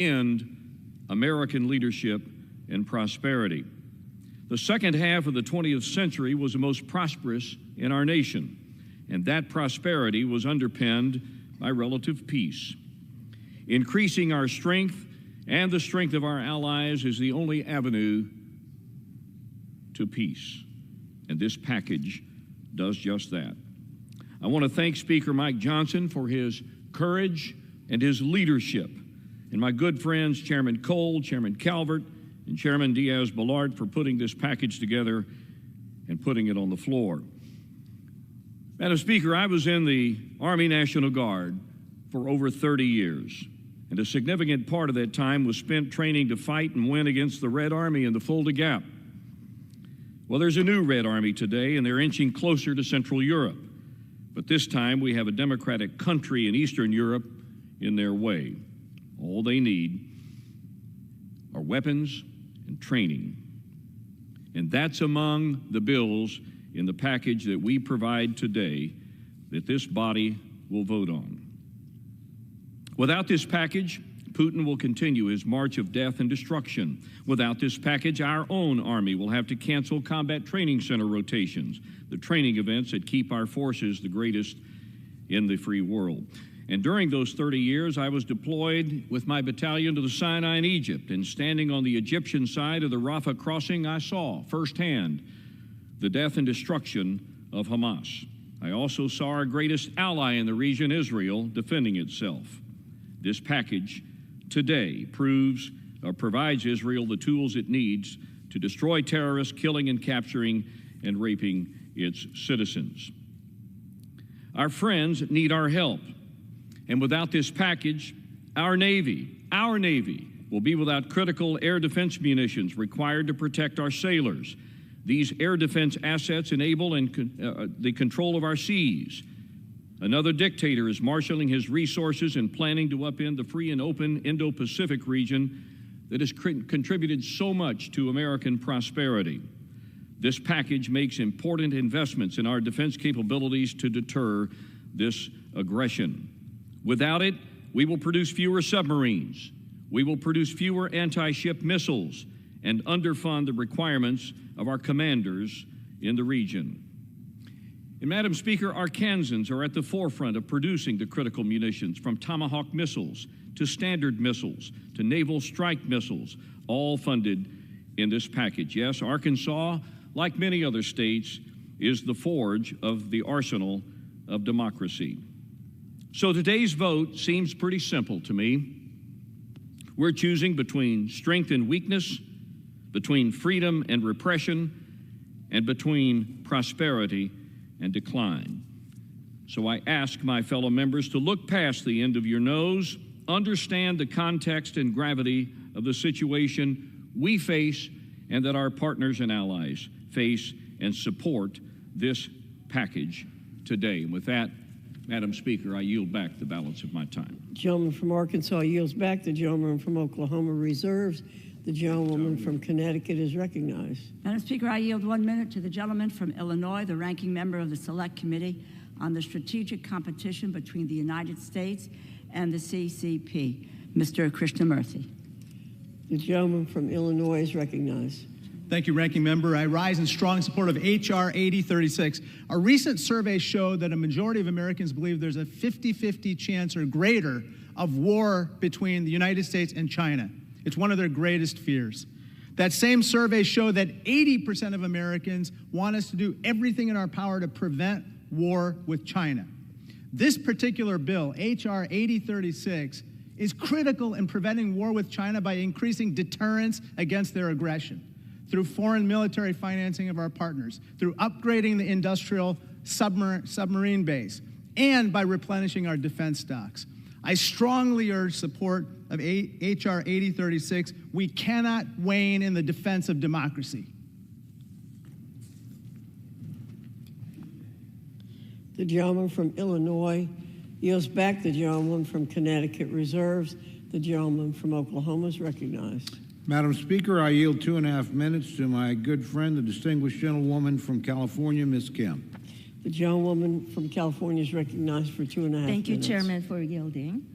end American leadership and prosperity. The second half of the 20th century was the most prosperous in our nation, and that prosperity was underpinned by relative peace. Increasing our strength and the strength of our allies is the only avenue to peace, and this package does just that. I want to thank Speaker Mike Johnson for his courage and his leadership, and my good friends Chairman Cole, Chairman Calvert, and Chairman Diaz-Balart for putting this package together and putting it on the floor. Madam Speaker, I was in the Army National Guard for over 30 years, and a significant part of that time was spent training to fight and win against the Red Army in the Fulda Gap. Well, there's a new Red Army today, and they're inching closer to Central Europe. But this time we have a democratic country in Eastern Europe in their way. All they need are weapons and training. And that's among the bills in the package that we provide today that this body will vote on. Without this package, Putin will continue his march of death and destruction. Without this package, our own Army will have to cancel combat training center rotations, the training events that keep our forces the greatest in the free world. And during those 30 years, I was deployed with my battalion to the Sinai in Egypt, and standing on the Egyptian side of the Rafah crossing, I saw firsthand the death and destruction of Hamas. I also saw our greatest ally in the region, Israel, defending itself. This package today provides Israel the tools it needs to destroy terrorists, killing and capturing and raping its citizens. Our friends need our help. And without this package, our Navy will be without critical air defense munitions required to protect our sailors. These air defense assets enable the control of our seas. Another dictator is marshaling his resources and planning to upend the free and open Indo-Pacific region that has contributed so much to American prosperity. This package makes important investments in our defense capabilities to deter this aggression. Without it, we will produce fewer submarines, we will produce fewer anti-ship missiles, and underfund the requirements of our commanders in the region. And Madam Speaker, our Kansans are at the forefront of producing the critical munitions, from Tomahawk missiles to Standard missiles to naval strike missiles, all funded in this package. Yes, Arkansas, like many other states, is the forge of the arsenal of democracy. So today's vote seems pretty simple to me. We're choosing between strength and weakness, between freedom and repression, and between prosperity and decline. So I ask my fellow members to look past the end of your nose, understand the context and gravity of the situation we face and that our partners and allies face, and support this package today. And with that, Madam Speaker, I yield back the balance of my time. The gentleman from Arkansas yields back. The gentleman from Oklahoma reserves. The gentlewoman from Connecticut is recognized. Madam Speaker, I yield 1 minute to the gentleman from Illinois, the ranking member of the Select Committee on the Strategic Competition between the United States and the CCP, Mr. Krishnamurthy. The gentleman from Illinois is recognized. Thank you, Ranking Member. I rise in strong support of H.R. 8036. A recent survey showed that a majority of Americans believe there's a 50-50 chance or greater of war between the United States and China. It's one of their greatest fears. That same survey showed that 80% of Americans want us to do everything in our power to prevent war with China. This particular bill, H.R. 8036, is critical in preventing war with China by increasing deterrence against their aggression, through foreign military financing of our partners, through upgrading the industrial submarine base, and by replenishing our defense stocks. I strongly urge support of H.R. 8036. We cannot wane in the defense of democracy. The gentleman from Illinois yields back. The gentleman from Connecticut reserves. The gentleman from Oklahoma is recognized. Madam Speaker, I yield 2.5 minutes to my good friend, the distinguished gentlewoman from California, Ms. Kim. The gentlewoman from California is recognized for 2.5 minutes. Thank you, Chairman, for yielding.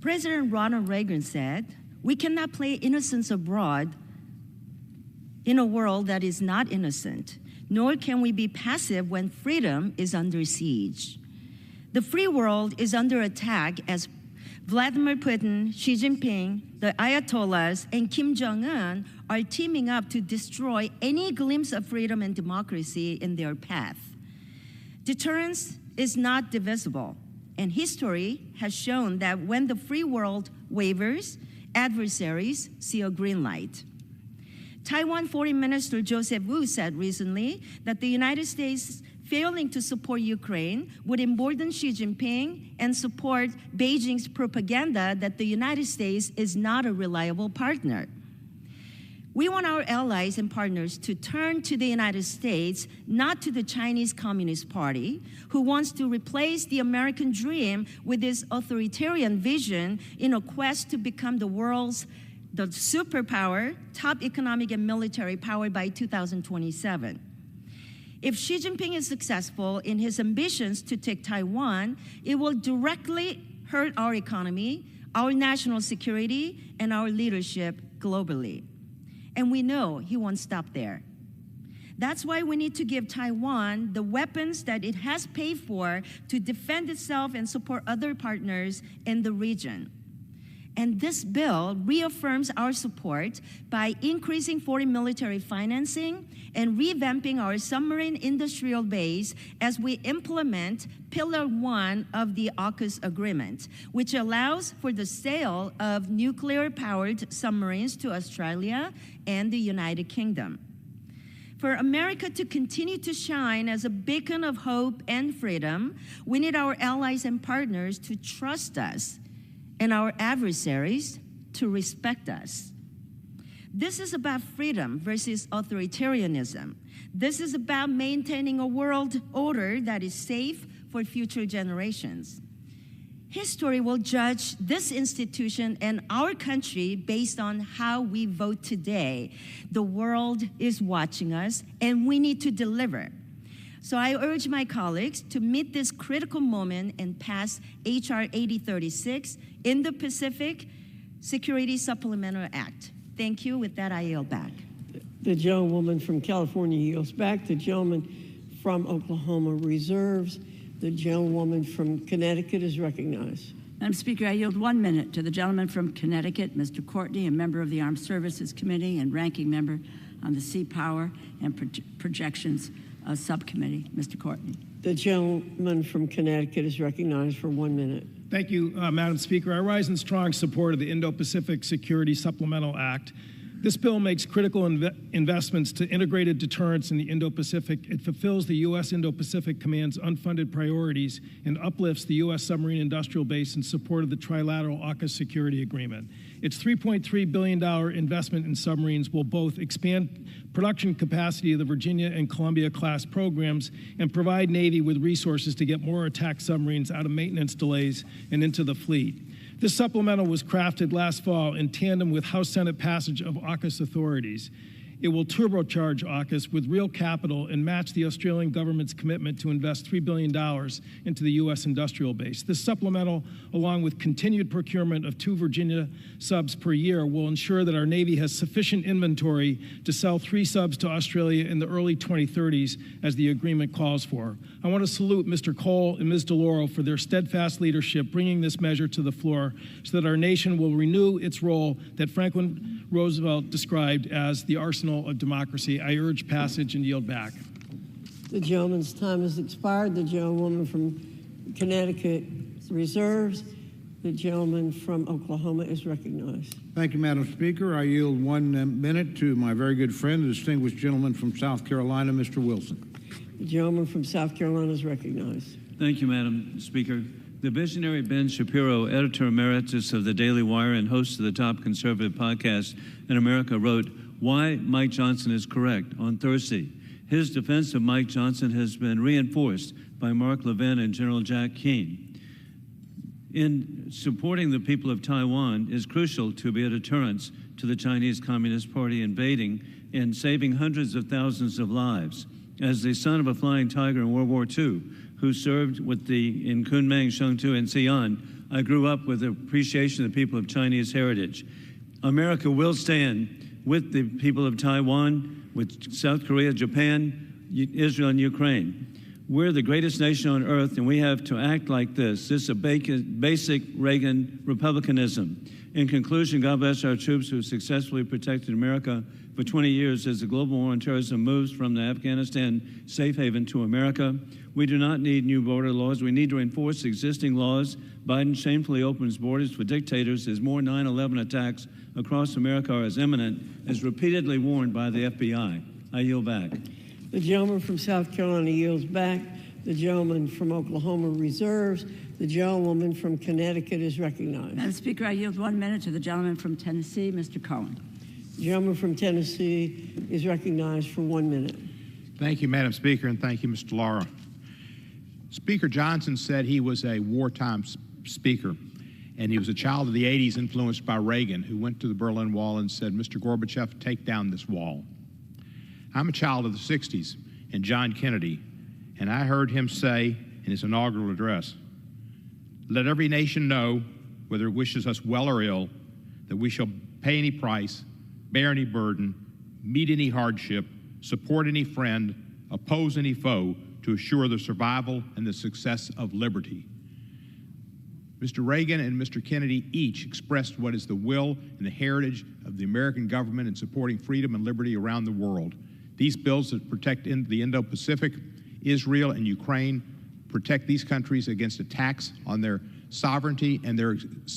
President Ronald Reagan said, We cannot play innocence abroad in a world that is not innocent, nor can we be passive when freedom is under siege. The free world is under attack as Vladimir Putin, Xi Jinping, the Ayatollahs, and Kim Jong-un are teaming up to destroy any glimpse of freedom and democracy in their path. Deterrence is not divisible, and history has shown that when the free world wavers, adversaries see a green light. Taiwan Foreign Minister Joseph Wu said recently that the United States failing to support Ukraine would embolden Xi Jinping and support Beijing's propaganda that the United States is not a reliable partner. We want our allies and partners to turn to the United States, not to the Chinese Communist Party, who wants to replace the American dream with this authoritarian vision in a quest to become the world's superpower, top economic and military power by 2027. If Xi Jinping is successful in his ambitions to take Taiwan, it will directly hurt our economy, our national security, and our leadership globally. And we know he won't stop there. That's why we need to give Taiwan the weapons that it has paid for to defend itself and support other partners in the region. And this bill reaffirms our support by increasing foreign military financing and revamping our submarine industrial base as we implement Pillar 1 of the AUKUS agreement, which allows for the sale of nuclear-powered submarines to Australia and the United Kingdom. For America to continue to shine as a beacon of hope and freedom, we need our allies and partners to trust us and our adversaries to respect us. This is about freedom versus authoritarianism. This is about maintaining a world order that is safe for future generations. History will judge this institution and our country based on how we vote today. The world is watching us, and we need to deliver. So I urge my colleagues to meet this critical moment and pass H.R. 8036, Indo-Pacific Security Supplemental Act. Thank you. With that, I yield back. The gentlewoman from California yields back. The gentleman from Oklahoma reserves. The gentlewoman from Connecticut is recognized. Madam Speaker, I yield 1 minute to the gentleman from Connecticut, Mr. Courtney, a member of the Armed Services Committee and ranking member on the Sea Power and Projections Subcommittee. Mr. Courtney. The gentleman from Connecticut is recognized for 1 minute. Thank you, Madam Speaker. I rise in strong support of the Indo-Pacific Security Supplemental Act. This bill makes critical investments to integrated deterrence in the Indo-Pacific. It fulfills the U.S. Indo-Pacific Command's unfunded priorities and uplifts the U.S. submarine industrial base in support of the trilateral AUKUS security agreement. Its $3.3 billion investment in submarines will both expand production capacity of the Virginia and Columbia class programs and provide Navy with resources to get more attack submarines out of maintenance delays and into the fleet. This supplemental was crafted last fall in tandem with House-Senate passage of AUKUS authorities. It will turbocharge AUKUS with real capital and match the Australian government's commitment to invest $3 billion into the U.S. industrial base. This supplemental, along with continued procurement of 2 Virginia subs per year, will ensure that our Navy has sufficient inventory to sell 3 subs to Australia in the early 2030s, as the agreement calls for. I want to salute Mr. Cole and Ms. DeLauro for their steadfast leadership bringing this measure to the floor so that our nation will renew its role that Franklin Roosevelt described as the arsenal of democracy. I urge passage and yield back. The gentleman's time has expired. The gentlewoman from Connecticut reserves. The gentleman from Oklahoma is recognized. Thank you, Madam Speaker. I yield 1 minute to my very good friend, the distinguished gentleman from South Carolina, Mr. Wilson. The gentleman from South Carolina is recognized. Thank you, Madam Speaker. The visionary Ben Shapiro, editor emeritus of the Daily Wire and host of the top conservative podcast in America, wrote, "Why Mike Johnson is correct" on Thursday. His defense of Mike Johnson has been reinforced by Mark Levin and General Jack Keane. In supporting the people of Taiwan is crucial to be a deterrence to the Chinese Communist Party invading and saving hundreds of thousands of lives. As the son of a flying tiger in World War II, who served in Kunming, Shangtu, and Xi'an, I grew up with appreciation of the people of Chinese heritage. America will stand with the people of Taiwan, with South Korea, Japan, Israel, and Ukraine. We're the greatest nation on earth, and we have to act like this. This is a basic Reagan republicanism. In conclusion, God bless our troops who have successfully protected America for 20 years as the global war on terrorism moves from the Afghanistan safe haven to America. We do not need new border laws. We need to enforce existing laws. Biden shamefully opens borders for dictators as more 9/11 attacks across America are as imminent, as repeatedly warned by the FBI. I yield back. The gentleman from South Carolina yields back. The gentleman from Oklahoma reserves. The gentlewoman from Connecticut is recognized. Madam Speaker, I yield 1 minute to the gentleman from Tennessee, Mr. Cohen. The gentleman from Tennessee is recognized for 1 minute. Thank you, Madam Speaker, and thank you, Mr. DeLauro. Speaker Johnson said he was a wartime speaker, and he was a child of the 80s influenced by Reagan, who went to the Berlin Wall and said, Mr. Gorbachev, take down this wall. I'm a child of the 60s and John Kennedy, and I heard him say in his inaugural address, let every nation know, whether it wishes us well or ill, that we shall pay any price, bear any burden, meet any hardship, support any friend, oppose any foe, to assure the survival and the success of liberty. Mr. Reagan and Mr. Kennedy each expressed what is the will and the heritage of the American government in supporting freedom and liberty around the world. These bills that protect the Indo-Pacific, Israel, and Ukraine protect these countries against attacks on their sovereignty and their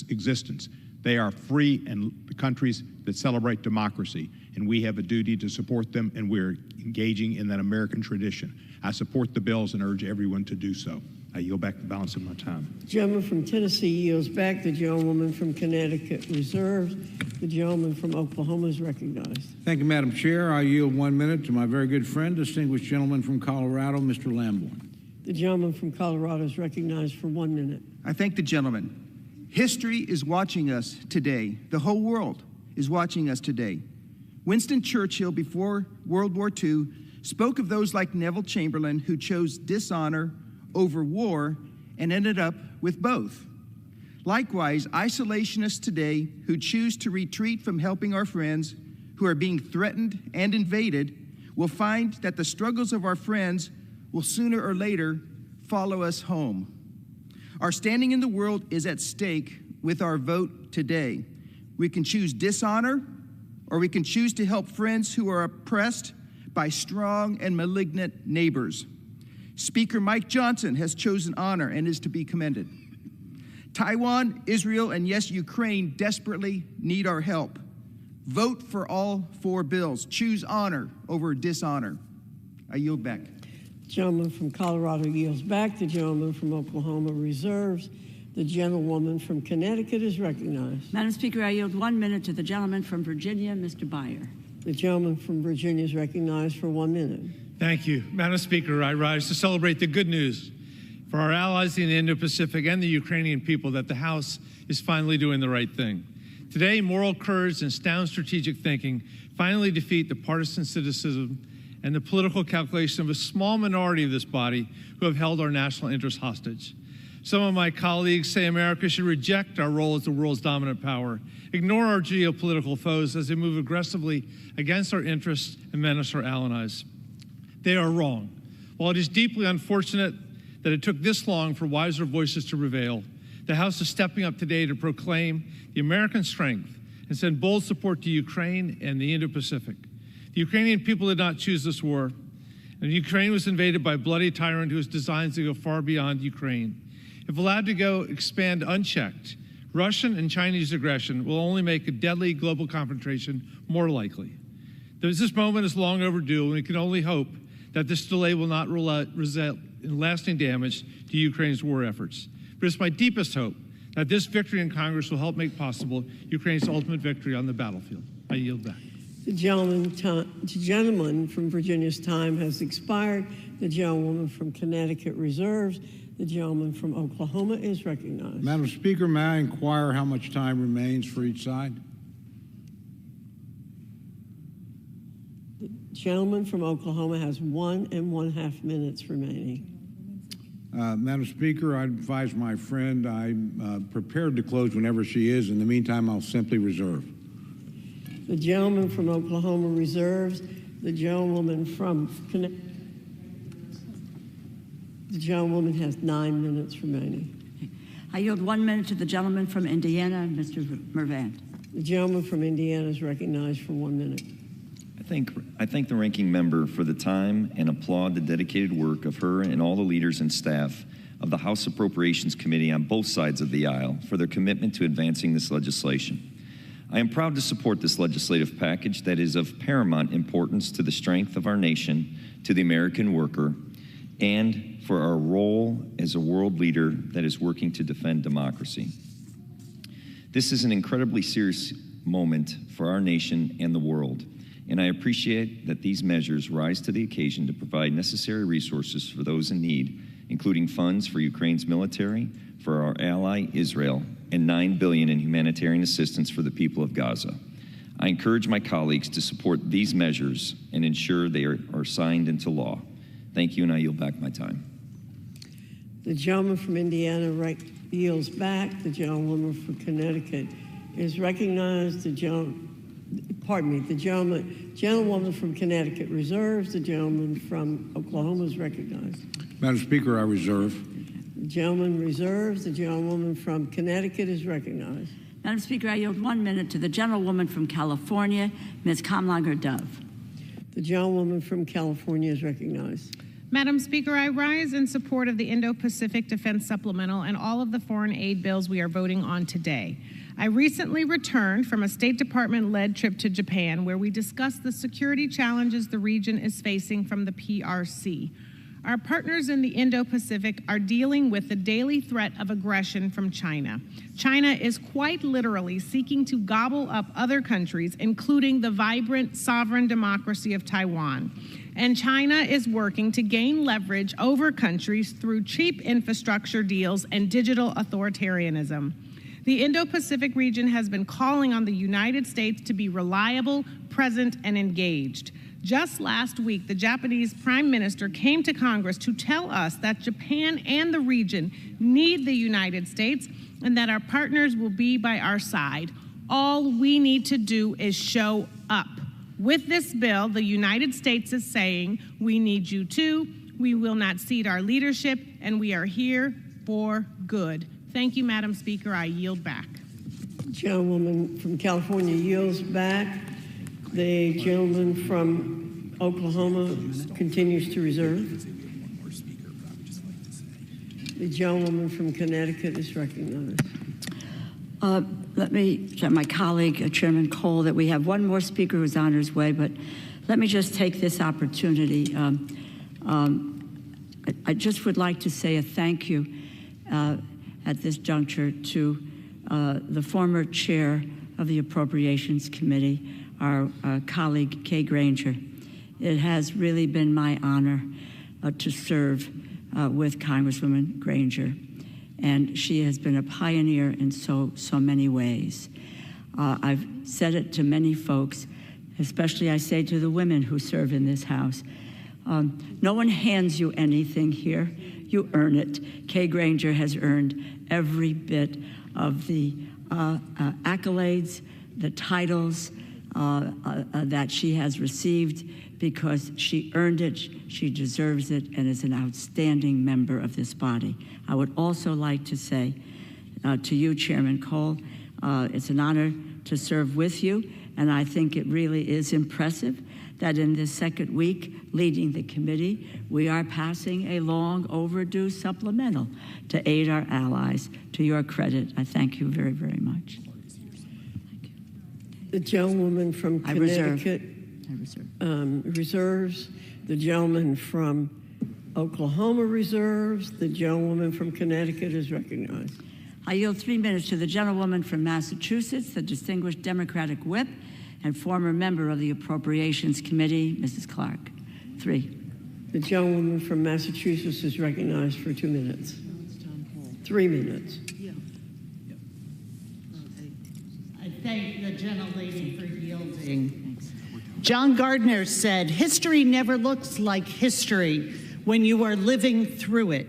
existence. They are free and countries that celebrate democracy, and we have a duty to support them, and we're engaging in that American tradition. I support the bills and urge everyone to do so. I yield back the balance of my time. The gentleman from Tennessee yields back. The gentlewoman from Connecticut reserves. The gentleman from Oklahoma is recognized. Thank you, Madam Chair. I yield 1 minute to my very good friend, distinguished gentleman from Colorado, Mr. Lamborn. The gentleman from Colorado is recognized for 1 minute. I thank the gentleman. History is watching us today. The whole world is watching us today. Winston Churchill, before World War II, spoke of those like Neville Chamberlain who chose dishonor over war and ended up with both. Likewise, isolationists today who choose to retreat from helping our friends who are being threatened and invaded will find that the struggles of our friends will sooner or later follow us home. Our standing in the world is at stake with our vote today. We can choose dishonor, or we can choose to help friends who are oppressed by strong and malignant neighbors. Speaker Mike Johnson has chosen honor and is to be commended. Taiwan, Israel, and yes, Ukraine desperately need our help. Vote for all 4 bills. Choose honor over dishonor. I yield back. The gentleman from Colorado yields back. The gentleman from Oklahoma reserves. The gentlewoman from Connecticut is recognized. Madam Speaker, I yield 1 minute to the gentleman from Virginia, Mr. Byer. The gentleman from Virginia is recognized for 1 minute. Thank you. Madam Speaker, I rise to celebrate the good news for our allies in the Indo-Pacific and the Ukrainian people that the House is finally doing the right thing. Today, moral courage and sound strategic thinking finally defeat the partisan cynicism and the political calculation of a small minority of this body who have held our national interests hostage. Some of my colleagues say America should reject our role as the world's dominant power, ignore our geopolitical foes as they move aggressively against our interests and menace our allies. They are wrong. While it is deeply unfortunate that it took this long for wiser voices to prevail, the House is stepping up today to proclaim the American strength and send bold support to Ukraine and the Indo-Pacific. The Ukrainian people did not choose this war, and Ukraine was invaded by a bloody tyrant whose designs to go far beyond Ukraine. If allowed to go expand unchecked, Russian and Chinese aggression will only make a deadly global confrontation more likely. This moment is long overdue, and we can only hope that this delay will not result in lasting damage to Ukraine's war efforts. But it's my deepest hope that this victory in Congress will help make possible Ukraine's ultimate victory on the battlefield. I yield back. The gentleman from Virginia's time has expired. The gentlewoman from Connecticut reserves. The gentleman from Oklahoma is recognized. Madam Speaker, may I inquire how much time remains for each side? The gentleman from Oklahoma has 1.5 minutes remaining. Madam Speaker, I advise my friend I'm prepared to close whenever she is. In the meantime, I'll simply reserve. The gentleman from Oklahoma reserves. The gentlewoman from Connecticut. The gentlewoman has 9 minutes remaining. I yield 1 minute to the gentleman from Indiana, Mr. Mervant. The gentleman from Indiana is recognized for 1 minute. I thank the ranking member for the time and applaud the dedicated work of her and all the leaders and staff of the House Appropriations Committee on both sides of the aisle for their commitment to advancing this legislation. I am proud to support this legislative package that is of paramount importance to the strength of our nation, to the American worker, and for our role as a world leader that is working to defend democracy. This is an incredibly serious moment for our nation and the world, and I appreciate that these measures rise to the occasion to provide necessary resources for those in need, including funds for Ukraine's military, for our ally Israel, and $9 billion in humanitarian assistance for the people of Gaza. I encourage my colleagues to support these measures and ensure they are signed into law. Thank you, and I yield back my time. The gentleman from Indiana yields back. The gentlewoman from Connecticut is recognized. The gentlewoman from Connecticut reserves. The gentleman from Oklahoma is recognized. Madam Speaker, I reserve. The gentleman reserves. The gentlewoman from Connecticut is recognized. Madam Speaker, I yield 1 minute to the gentlewoman from California, Ms. Kamlager-Dove. The gentlewoman from California is recognized. Madam Speaker, I rise in support of the Indo-Pacific Defense Supplemental and all of the foreign aid bills we are voting on today. I recently returned from a State Department-led trip to Japan where we discussed the security challenges the region is facing from the PRC. Our partners in the Indo-Pacific are dealing with the daily threat of aggression from China. China is quite literally seeking to gobble up other countries, including the vibrant sovereign democracy of Taiwan. And China is working to gain leverage over countries through cheap infrastructure deals and digital authoritarianism. The Indo-Pacific region has been calling on the United States to be reliable, present, and engaged. Just last week, the Japanese Prime Minister came to Congress to tell us that Japan and the region need the United States and that our partners will be by our side. All we need to do is show up. With this bill, the United States is saying, we need you too, we will not cede our leadership, and we are here for good. Thank you, Madam Speaker. I yield back. The gentlewoman from California yields back. The gentleman from Oklahoma continues to reserve. The gentlewoman from Connecticut is recognized. Let me tell my colleague, Chairman Cole, that we have one more speaker who's on his way, but let me just take this opportunity. I just would like to say a thank you at this juncture to the former chair of the Appropriations Committee, our colleague, Kay Granger. It has really been my honor to serve with Congresswoman Granger. And she has been a pioneer in so many ways. I've said it to many folks, especially I say to the women who serve in this House. No one hands you anything here. You earn it. Kay Granger has earned every bit of the accolades, the titles that she has received because she earned it, she deserves it, and is an outstanding member of this body. I would also like to say to you, Chairman Cole, it's an honor to serve with you, and I think it really is impressive that in this second week leading the committee, we are passing a long overdue supplemental to aid our allies. To your credit, I thank you very, very much. The gentlewoman from Connecticut reserves. The gentleman from Oklahoma reserves. The gentlewoman from Connecticut is recognized. I yield 3 minutes to the gentlewoman from Massachusetts, the distinguished Democratic whip and former member of the Appropriations Committee, Mrs. Clark. 3. The gentlewoman from Massachusetts is recognized for 2 minutes. 3 minutes. I thank the gentlelady for yielding. John Gardner said, "History never looks like history when you are living through it."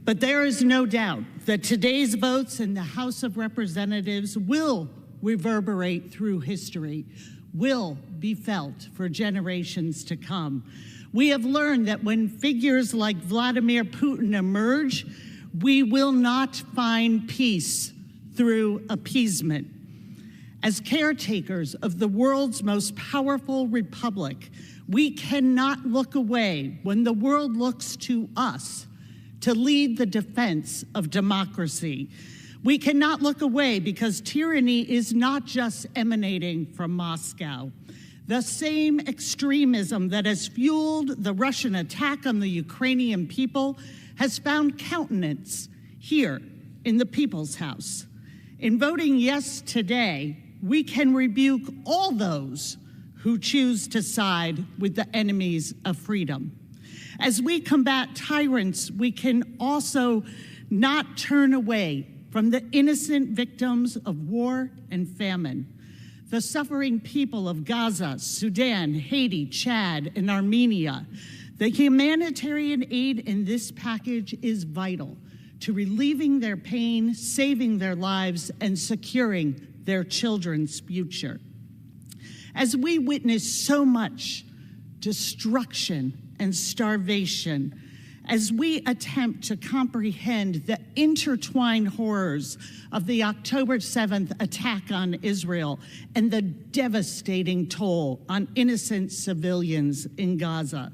But there is no doubt that today's votes in the House of Representatives will reverberate through history, will be felt for generations to come. We have learned that when figures like Vladimir Putin emerge, we will not find peace through appeasement. As caretakers of the world's most powerful republic, we cannot look away when the world looks to us to lead the defense of democracy. We cannot look away because tyranny is not just emanating from Moscow. The same extremism that has fueled the Russian attack on the Ukrainian people has found countenance here in the People's House. In voting yes today, we can rebuke all those who choose to side with the enemies of freedom. As we combat tyrants, we can also not turn away from the innocent victims of war and famine. The suffering people of Gaza, Sudan, Haiti, Chad, and Armenia. The humanitarian aid in this package is vital to relieving their pain, saving their lives, and securing their children's future. As we witness so much destruction and starvation, as we attempt to comprehend the intertwined horrors of the October 7th attack on Israel and the devastating toll on innocent civilians in Gaza,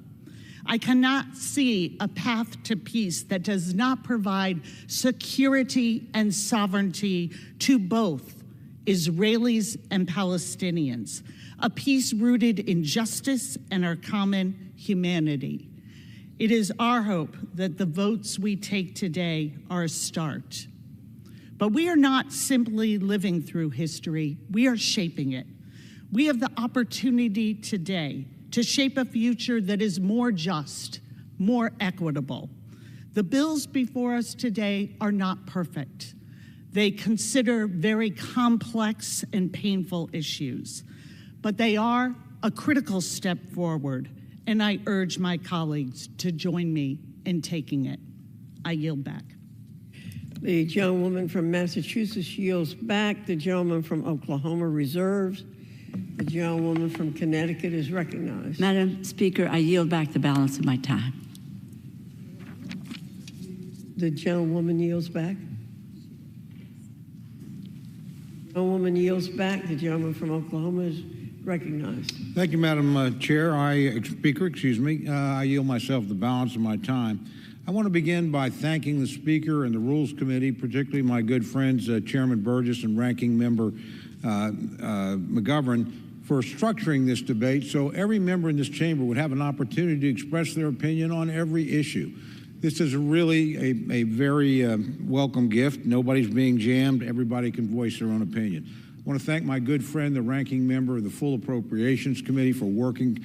I cannot see a path to peace that does not provide security and sovereignty to both Israelis and Palestinians, a peace rooted in justice and our common humanity. It is our hope that the votes we take today are a start. But we are not simply living through history, we are shaping it. We have the opportunity today to shape a future that is more just, more equitable. The bills before us today are not perfect. They consider very complex and painful issues, but they are a critical step forward, and I urge my colleagues to join me in taking it. I yield back. The gentlewoman from Massachusetts yields back. The gentleman from Oklahoma reserves. The gentlewoman from Connecticut is recognized. Madam Speaker, I yield back the balance of my time. The gentlewoman yields back. The gentlewoman yields back. The gentleman from Oklahoma is recognized. Thank you, Madam Chair. I yield myself the balance of my time. I want to begin by thanking the Speaker and the Rules Committee, particularly my good friends Chairman Burgess and Ranking Member McGovern, for structuring this debate so every member in this chamber would have an opportunity to express their opinion on every issue. This is really a very welcome gift. Nobody's being jammed. Everybody can voice their own opinion. I want to thank my good friend, the ranking member of the full Appropriations Committee, for working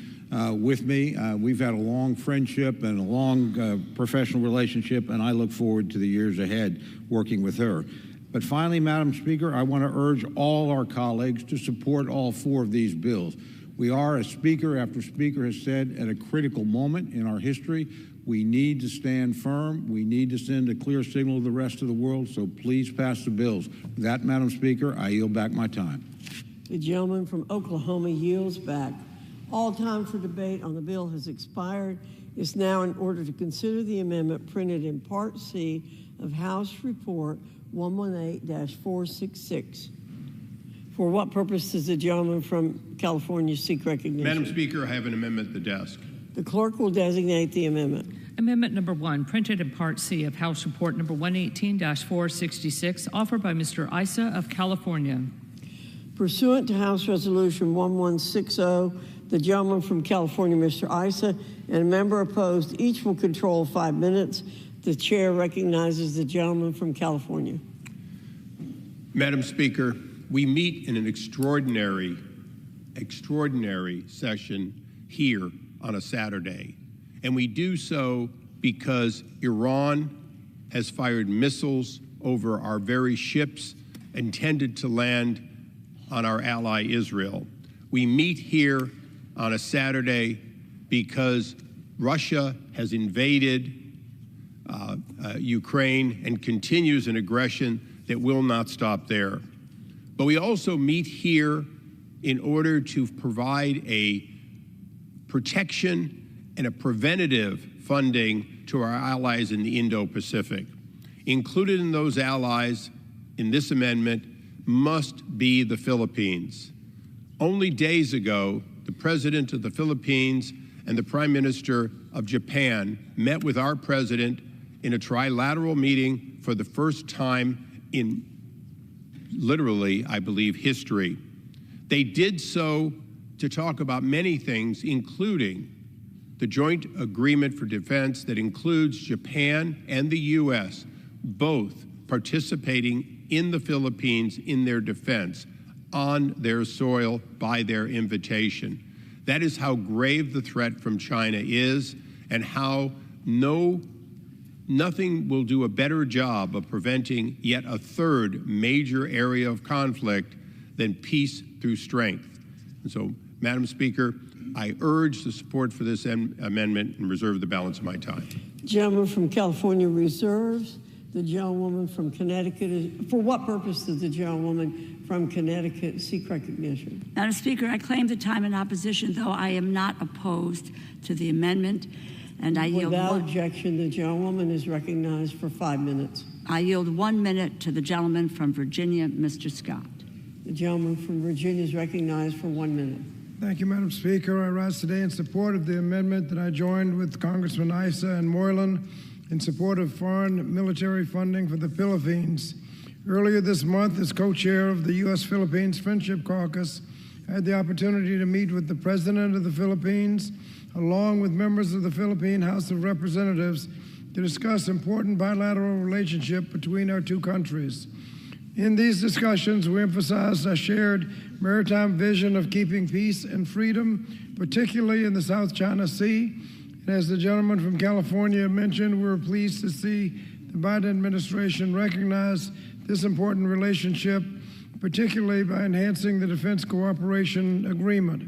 with me. We've had a long friendship and a long professional relationship, and I look forward to the years ahead working with her. But finally, Madam Speaker, I want to urge all our colleagues to support all four of these bills. We are, as Speaker after Speaker has said, at a critical moment in our history. We need to stand firm. We need to send a clear signal to the rest of the world, so please pass the bills. With that, Madam Speaker, I yield back my time. The gentleman from Oklahoma yields back. All time for debate on the bill has expired. It's now in order to consider the amendment printed in Part C of House Report 118-466. For what purpose does the gentleman from California seek recognition? Madam Speaker, I have an amendment at the desk. The clerk will designate the amendment. Amendment number 1, printed in Part C of House Report number 118-466, offered by Mr. Issa of California. Pursuant to House Resolution 1160, the gentleman from California, Mr. Issa, and a member opposed, each will control 5 minutes. The chair recognizes the gentleman from California. Madam Speaker, we meet in an extraordinary session here on a Saturday. And we do so because Iran has fired missiles over our very ships intended to land on our ally Israel. We meet here on a Saturday because Russia has invaded Ukraine and continues an aggression that will not stop there. But we also meet here in order to provide a protection and a preventative funding to our allies in the Indo-Pacific. Included in those allies in this amendment must be the Philippines. Only days ago, the President of the Philippines and the Prime Minister of Japan met with our President in a trilateral meeting for the first time in literally, I believe, history. They did so to talk about many things, including the joint agreement for defense that includes Japan and the U.S., both participating in the Philippines in their defense on their soil by their invitation. That is how grave the threat from China is, and how nothing will do a better job of preventing yet a third major area of conflict than peace through strength. And so, Madam Speaker, I urge the support for this amendment and reserve the balance of my time. Gentleman from California reserves. The gentlewoman from Connecticut for what purpose does the gentlewoman from Connecticut seek recognition? Madam Speaker, I claim the time in opposition, though I am not opposed to the amendment, and I yield Without objection, the gentlewoman is recognized for 5 minutes. I yield 1 minute to the gentleman from Virginia, Mr. Scott. The gentleman from Virginia is recognized for 1 minute. Thank you, Madam Speaker. I rise today in support of the amendment that I joined with Congressman Issa and Moylan in support of foreign military funding for the Philippines. Earlier this month, as co-chair of the U.S.-Philippines Friendship Caucus, I had the opportunity to meet with the President of the Philippines, along with members of the Philippine House of Representatives, to discuss important bilateral relationship between our two countries. In these discussions, we emphasized a shared maritime vision of keeping peace and freedom, particularly in the South China Sea. And as the gentleman from California mentioned, we're pleased to see the Biden administration recognize this important relationship, particularly by enhancing the Defense Cooperation Agreement.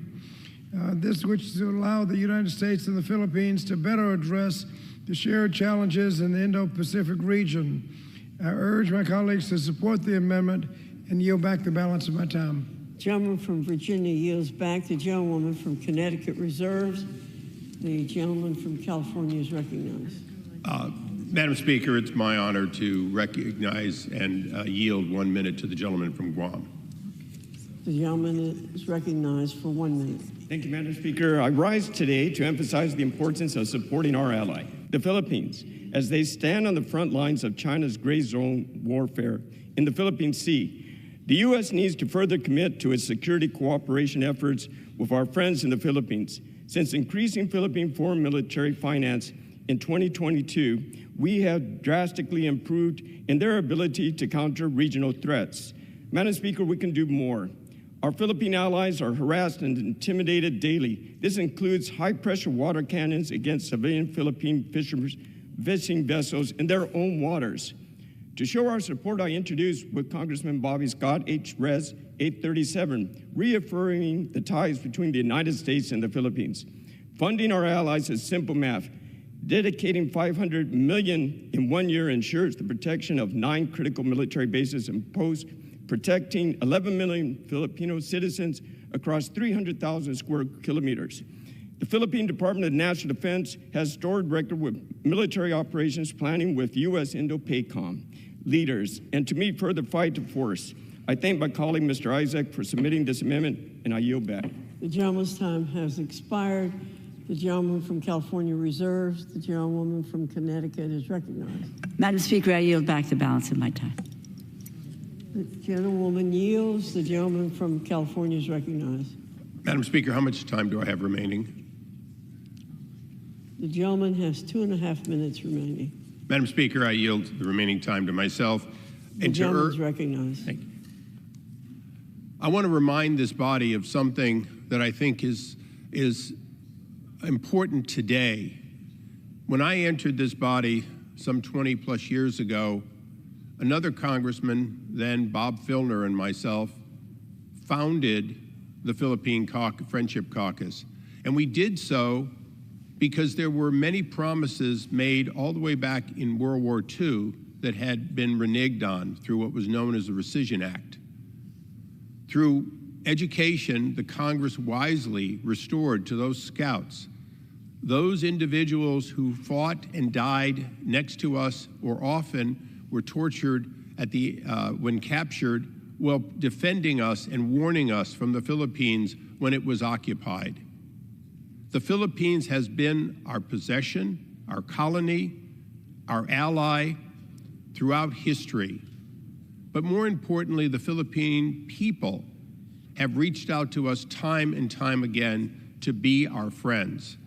This which to allow the United States and the Philippines to better address the shared challenges in the Indo-Pacific region. I urge my colleagues to support the amendment and yield back the balance of my time. Gentleman from Virginia yields back. The gentlewoman from Connecticut reserves. The gentleman from California is recognized. Madam Speaker, it's my honor to recognize and yield 1 minute to the gentleman from Guam. The gentleman is recognized for 1 minute. Thank you, Madam Speaker. I rise today to emphasize the importance of supporting our ally, the Philippines, as they stand on the front lines of China's gray zone warfare in the Philippine Sea. The U.S. needs to further commit to its security cooperation efforts with our friends in the Philippines. Since increasing Philippine foreign military finance in 2022, we have drastically improved in their ability to counter regional threats. Madam Speaker, we can do more. Our Philippine allies are harassed and intimidated daily. This includes high-pressure water cannons against civilian Philippine fishing vessels in their own waters. To show our support, I introduced with Congressman Bobby Scott H.Res. 837, reaffirming the ties between the United States and the Philippines. Funding our allies is simple math. Dedicating $500 million in 1 year ensures the protection of 9 critical military bases and posts, protecting 11 million Filipino citizens across 300,000 square kilometers. The Philippine Department of National Defense has stored record with military operations planning with U.S. Indo-PACOM leaders, and to meet further fight to force. I thank my colleague, Mr. Isaac, for submitting this amendment, and I yield back. The gentleman's time has expired. The gentleman from California reserves. The gentlewoman from Connecticut is recognized. Madam Speaker, I yield back the balance of my time. The gentlewoman yields. The gentleman from California is recognized. Madam Speaker, how much time do I have remaining? The gentleman has 2.5 minutes remaining. Madam Speaker, I yield the remaining time to myself. The gentleman is recognized. Thank you. I want to remind this body of something that I think is important today. When I entered this body some 20 plus years ago, another congressman, then Bob Filner, and myself founded the Philippine Friendship Caucus. And we did so because there were many promises made all the way back in World War II that had been reneged on through what was known as the Rescission Act. Through education, the Congress wisely restored to those scouts, those individuals who fought and died next to us or often were tortured when captured, while defending us and warning us from the Philippines when it was occupied. The Philippines has been our possession, our colony, our ally throughout history. But more importantly, the Philippine people have reached out to us time and time again to be our friends.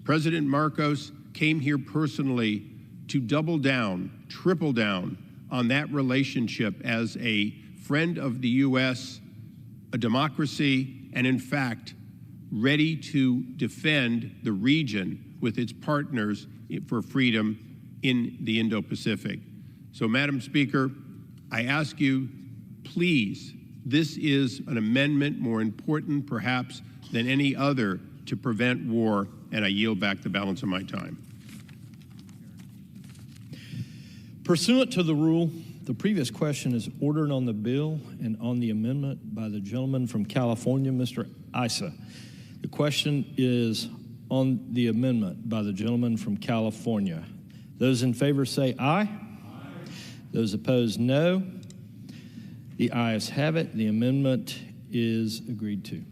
President Marcos came here personally to double down, triple down on that relationship as a friend of the U.S., a democracy, and in fact, ready to defend the region with its partners for freedom in the Indo-Pacific. So, Madam Speaker, I ask you, please, this is an amendment more important perhaps than any other to prevent war, and I yield back the balance of my time. Pursuant to the rule, the previous question is ordered on the bill and on the amendment by the gentleman from California, Mr. Issa. The question is on the amendment by the gentleman from California. Those in favor say aye. Aye. Those opposed, no. The ayes have it. The amendment is agreed to.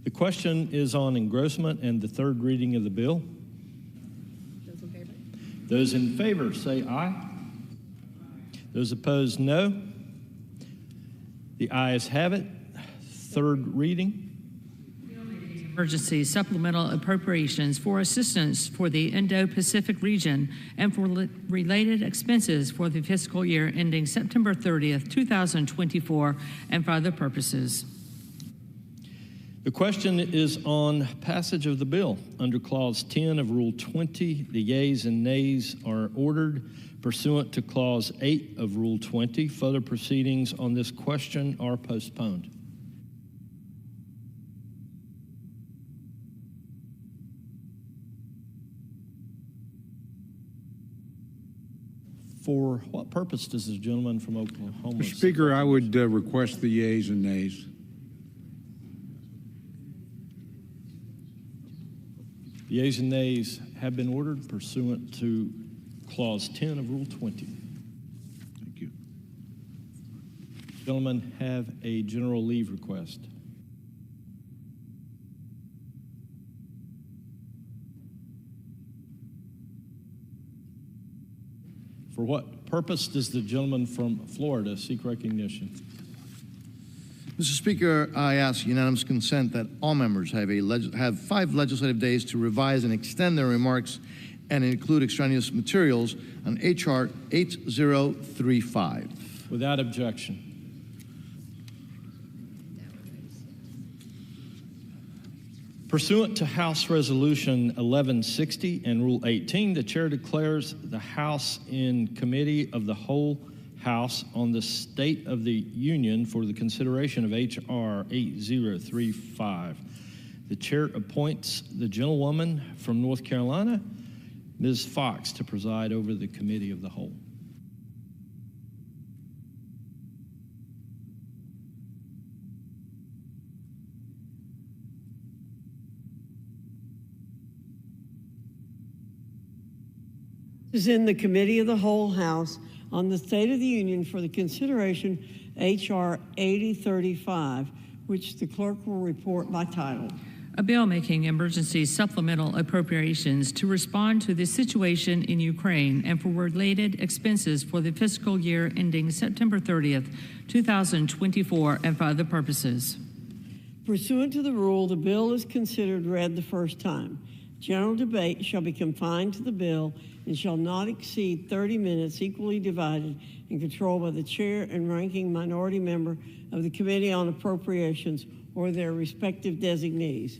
The question is on engrossment and the third reading of the bill. Those in favor? Those in favor say aye. Those opposed, no. The ayes have it. Third reading. Emergency supplemental appropriations for assistance for the Indo-Pacific region and for related expenses for the fiscal year ending September 30th, 2024, and for other purposes. The question is on passage of the bill. Under Clause 10 of Rule 20, the yeas and nays are ordered. Pursuant to Clause 8 of Rule 20, further proceedings on this question are postponed. For what purpose does the gentleman from Oklahoma? Mr. Speaker, I would request the yeas and nays. The yeas and nays have been ordered pursuant to Clause 10 of Rule 20. Thank you. Gentlemen have a general leave request. For what purpose does the gentleman from Florida seek recognition? Mr. Speaker, I ask unanimous consent that all members have 5 legislative days to revise and extend their remarks and include extraneous materials on H.R. 8035. Without objection. Pursuant to House Resolution 1160 and Rule 18, the Chair declares the House in Committee of the Whole House on the State of the Union for the consideration of H.R. 8035. The Chair appoints the gentlewoman from North Carolina, Ms. Fox, to preside over the Committee of the Whole. Is in the Committee of the Whole House on the State of the Union for the consideration H.R. 8035, which the clerk will report by title. A bill making emergency supplemental appropriations to respond to the situation in Ukraine and for related expenses for the fiscal year ending September 30th, 2024, and for other purposes. Pursuant to the rule, the bill is considered read the first time. General debate shall be confined to the bill and shall not exceed 30 minutes, equally divided and controlled by the chair and ranking minority member of the Committee on Appropriations or their respective designees.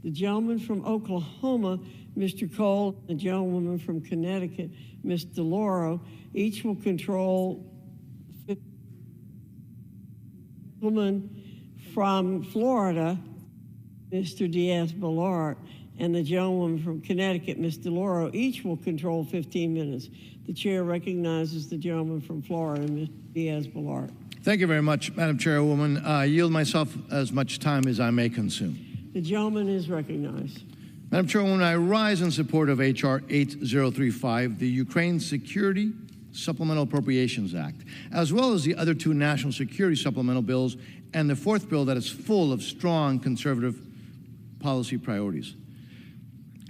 The gentleman from Oklahoma, Mr. Cole, and the gentlewoman from Connecticut, Ms. DeLauro, each will control. The gentleman from Florida, Mr. Diaz-Balart, and the gentleman from Connecticut, Ms. DeLauro. Each will control 15 minutes. The chair recognizes the gentleman from Florida, Ms. Diaz-Balart. Thank you very much, Madam Chairwoman. I yield myself as much time as I may consume. The gentleman is recognized. Madam Chairwoman, I rise in support of H.R. 8035, the Ukraine Security Supplemental Appropriations Act, as well as the other two national security supplemental bills and the fourth bill that is full of strong conservative policy priorities.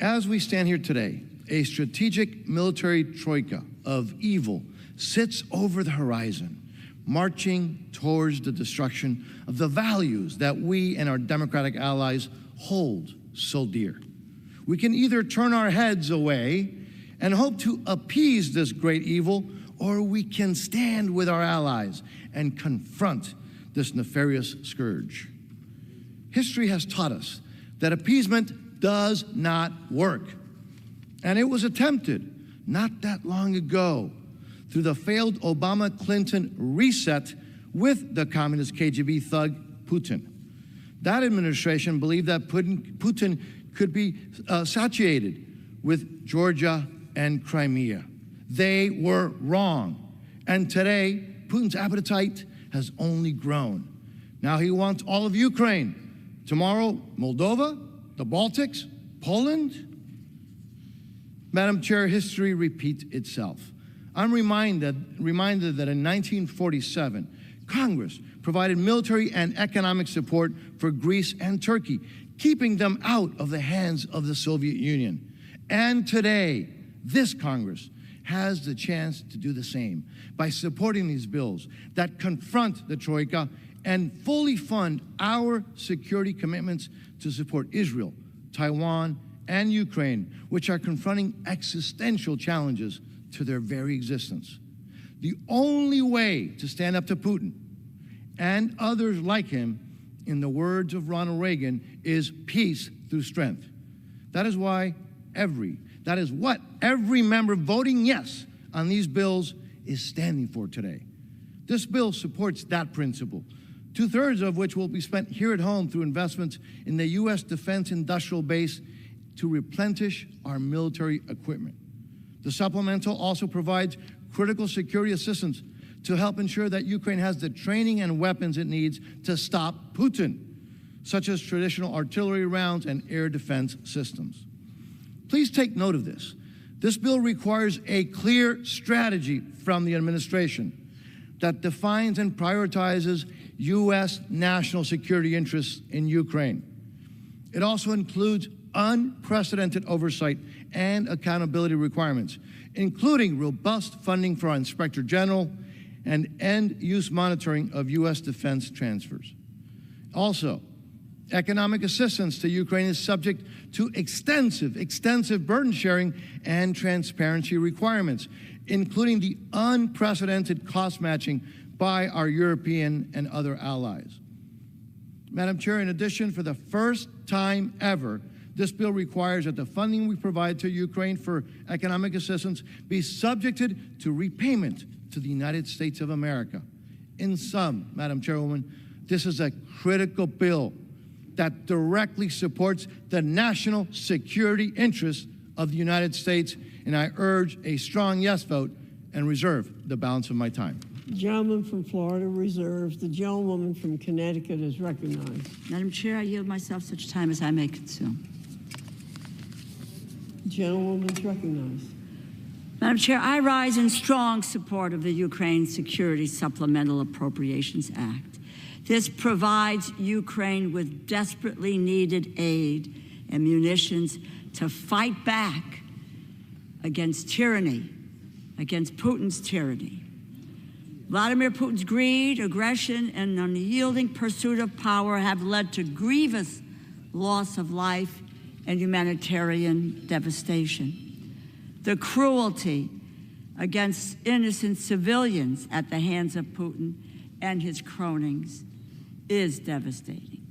As we stand here today, a strategic military troika of evil sits over the horizon, marching towards the destruction of the values that we and our democratic allies hold so dear. We can either turn our heads away and hope to appease this great evil, or we can stand with our allies and confront this nefarious scourge. History has taught us that appeasement does not work, and it was attempted not that long ago through the failed Obama-Clinton reset with the communist KGB thug Putin. That administration believed that Putin could be satiated with Georgia and Crimea. They were wrong. And today, Putin's appetite has only grown. Now he wants all of Ukraine. Tomorrow, Moldova, the Baltics, Poland. Madam Chair, history repeats itself. I'm reminded that in 1947, Congress provided military and economic support for Greece and Turkey, keeping them out of the hands of the Soviet Union. And today, this Congress has the chance to do the same by supporting these bills that confront the Troika and fully fund our security commitments to support Israel, Taiwan, and Ukraine, which are confronting existential challenges to their very existence. The only way to stand up to Putin and others like him, in the words of Ronald Reagan, is peace through strength. That is what every member voting yes on these bills is standing for today. This bill supports that principle, 2/3 of which will be spent here at home through investments in the U.S. defense industrial base to replenish our military equipment. The supplemental also provides critical security assistance to help ensure that Ukraine has the training and weapons it needs to stop Putin, such as traditional artillery rounds and air defense systems. Please take note of this. This bill requires a clear strategy from the administration that defines and prioritizes U.S. national security interests in Ukraine. It also includes unprecedented oversight and accountability requirements, including robust funding for our Inspector General and end-use monitoring of U.S. defense transfers. Also, economic assistance to Ukraine is subject to extensive burden sharing and transparency requirements, including the unprecedented cost matching by our European and other allies. Madam Chair, in addition, for the first time ever, this bill requires that the funding we provide to Ukraine for economic assistance be subjected to repayment to the United States of America. In sum, Madam Chairwoman, this is a critical bill that directly supports the national security interests of the United States, and I urge a strong yes vote and reserve the balance of my time. The gentleman from Florida reserves. The gentlewoman from Connecticut is recognized. Madam Chair, I yield myself such time as I may consume. The gentlewoman is recognized. Madam Chair, I rise in strong support of the Ukraine Security Supplemental Appropriations Act. This provides Ukraine with desperately needed aid and munitions to fight back against tyranny, against Putin's tyranny. Vladimir Putin's greed, aggression, and unyielding pursuit of power have led to grievous loss of life and humanitarian devastation. The cruelty against innocent civilians at the hands of Putin and his cronies is devastating.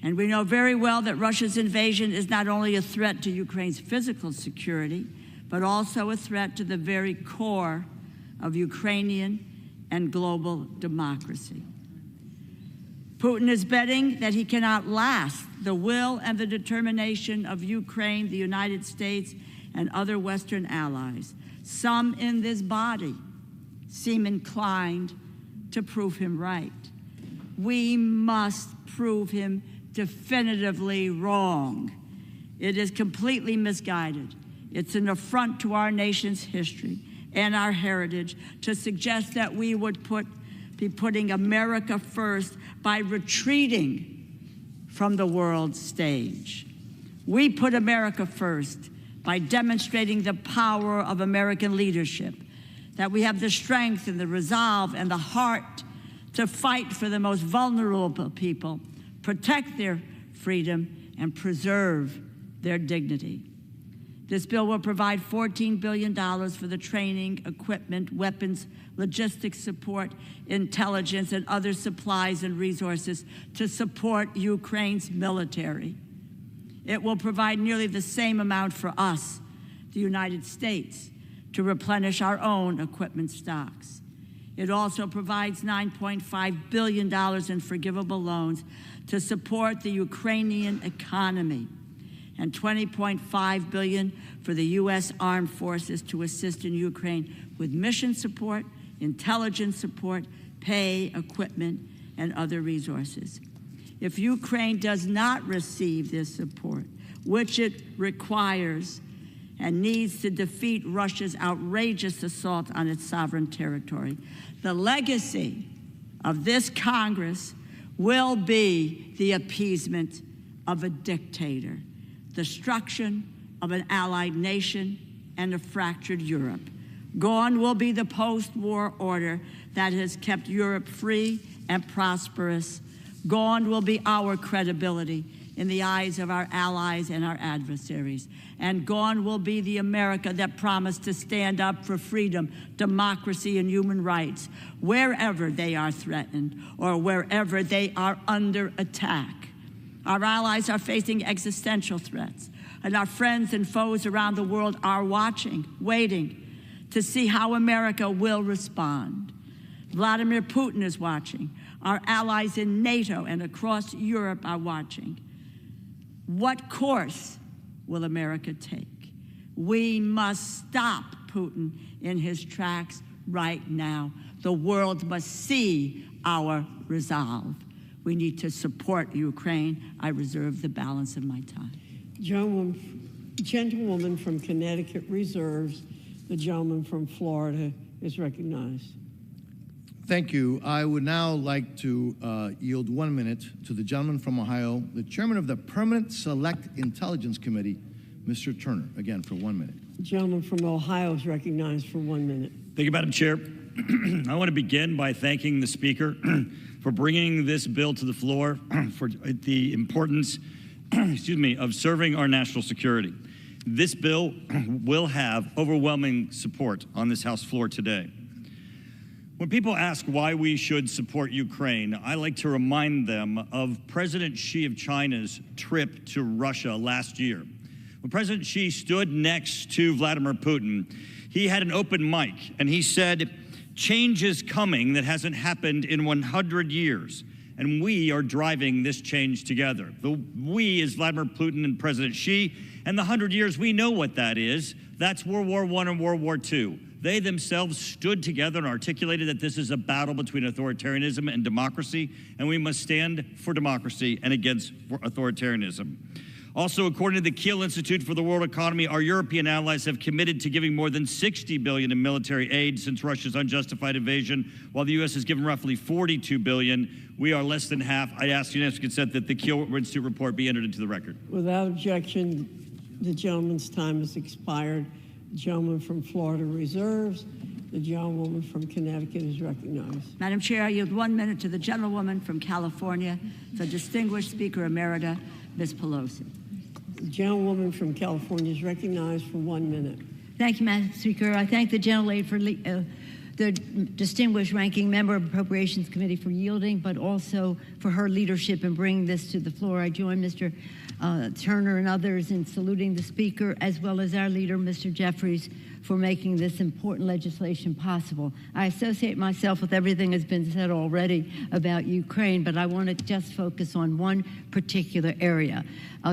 And we know very well that Russia's invasion is not only a threat to Ukraine's physical security, but also a threat to the very core of Ukrainian and global democracy. Putin is betting that he cannot last the will and the determination of Ukraine, the United States, and other Western allies. Some in this body seem inclined to prove him right. We must prove him definitively wrong. It is completely misguided. It's an affront to our nation's history and our heritage to suggest that we would be putting America first by retreating from the world stage. We put America first by demonstrating the power of American leadership, that we have the strength and the resolve and the heart to fight for the most vulnerable people, protect their freedom, and preserve their dignity. This bill will provide $14 billion for the training, equipment, weapons, logistics support, intelligence, and other supplies and resources to support Ukraine's military. It will provide nearly the same amount for us, the United States, to replenish our own equipment stocks. It also provides $9.5 billion in forgivable loans to support the Ukrainian economy, and $20.5 billion for the U.S. Armed Forces to assist in Ukraine with mission support, intelligence support, pay, equipment, and other resources. If Ukraine does not receive this support, which it requires and needs to defeat Russia's outrageous assault on its sovereign territory, the legacy of this Congress will be the appeasement of a dictator, destruction of an allied nation, and a fractured Europe. Gone will be the post-war order that has kept Europe free and prosperous. Gone will be our credibility in the eyes of our allies and our adversaries. And gone will be the America that promised to stand up for freedom, democracy, and human rights wherever they are threatened or wherever they are under attack. Our allies are facing existential threats, and our friends and foes around the world are watching, waiting to see how America will respond. Vladimir Putin is watching. Our allies in NATO and across Europe are watching. What course will America take? We must stop Putin in his tracks right now. The world must see our resolve. We need to support Ukraine. I reserve the balance of my time. Gentlewoman from Connecticut reserves. The gentleman from Florida is recognized. Thank you. I would now like to yield 1 minute to the gentleman from Ohio, the chairman of the Permanent Select Intelligence Committee, Mr. Turner, again for 1 minute. The gentleman from Ohio is recognized for 1 minute. Thank you, Madam Chair. I want to begin by thanking the Speaker for bringing this bill to the floor for the importance, of serving our national security. This bill will have overwhelming support on this House floor today. When people ask why we should support Ukraine, I like to remind them of President Xi of China's trip to Russia last year. When President Xi stood next to Vladimir Putin, he had an open mic, and he said, "Change is coming that hasn't happened in 100 years, and we are driving this change together." The we is Vladimir Putin and President Xi, and the 100 years, we know what that is. That's World War I and World War II. They themselves stood together and articulated that this is a battle between authoritarianism and democracy, and we must stand for democracy and against authoritarianism. Also, according to the Kiel Institute for the World Economy, our European allies have committed to giving more than $60 billion in military aid since Russia's unjustified invasion, while the U.S. has given roughly $42 billion. We are less than half. I ask unanimous consent that the Kiel Institute report be entered into the record. Without objection, the gentleman's time has expired. The gentleman from Florida reserves. The gentlewoman from Connecticut is recognized. Madam Chair, I yield 1 minute to the gentlewoman from California, the distinguished Speaker Emerita, Ms. Pelosi. The gentlewoman from California is recognized for 1 minute. Thank you, Madam Speaker. I thank the gentlelady for the distinguished ranking member of Appropriations Committee for yielding, but also for her leadership in bringing this to the floor. I join Mr. Turner and others in saluting the Speaker, as well as our leader, Mr. Jeffries, for making this important legislation possible. I associate myself with everything that's been said already about Ukraine, but I want to just focus on one particular area.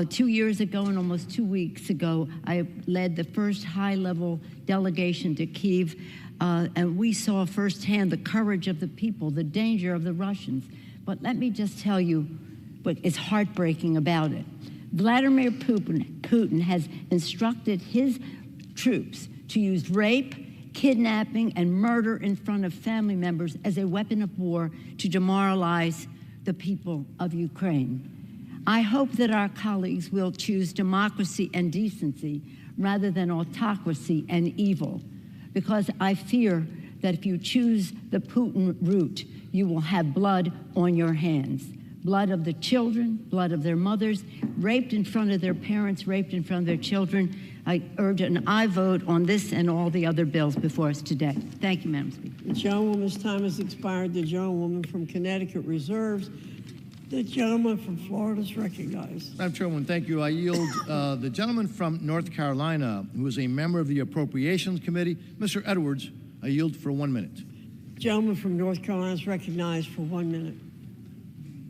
2 years ago and almost 2 weeks ago, I led the first high-level delegation to Kyiv, and we saw firsthand the courage of the people, the danger of the Russians. But let me just tell you what is heartbreaking about it. Vladimir Putin has instructed his troops to use rape, kidnapping, and murder in front of family members as a weapon of war to demoralize the people of Ukraine. I hope that our colleagues will choose democracy and decency rather than autocracy and evil, because I fear that if you choose the Putin route, you will have blood on your hands. Blood of the children, blood of their mothers, raped in front of their parents, raped in front of their children. I urge an aye vote on this and all the other bills before us today. Thank you, Madam Speaker. The gentlewoman's time has expired. The gentlewoman from Connecticut reserves. The gentleman from Florida is recognized. Madam Chairwoman, thank you. I yield the gentleman from North Carolina, who is a member of the Appropriations Committee, Mr. Edwards. I yield for 1 minute. Gentleman from North Carolina is recognized for 1 minute.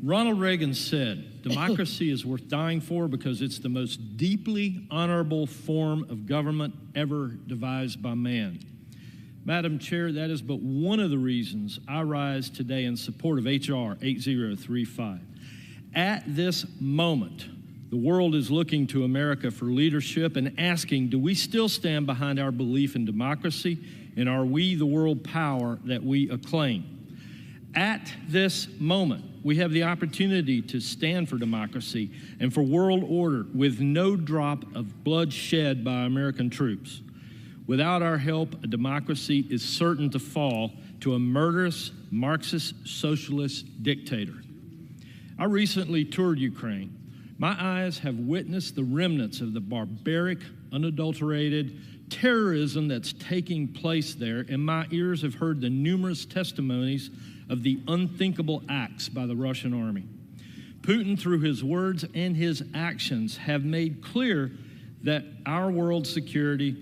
Ronald Reagan said, democracy is worth dying for because it's the most deeply honorable form of government ever devised by man. Madam Chair, that is but one of the reasons I rise today in support of H.R. 8035. At this moment, the world is looking to America for leadership and asking, do we still stand behind our belief in democracy, and are we the world power that we acclaim? At this moment, we have the opportunity to stand for democracy and for world order with no drop of blood shed by American troops. Without our help, a democracy is certain to fall to a murderous Marxist socialist dictator. I recently toured Ukraine. My eyes have witnessed the remnants of the barbaric, unadulterated terrorism that's taking place there, and my ears have heard the numerous testimonies of the unthinkable acts by the Russian army. Putin, through his words and his actions, have made clear that our world's security,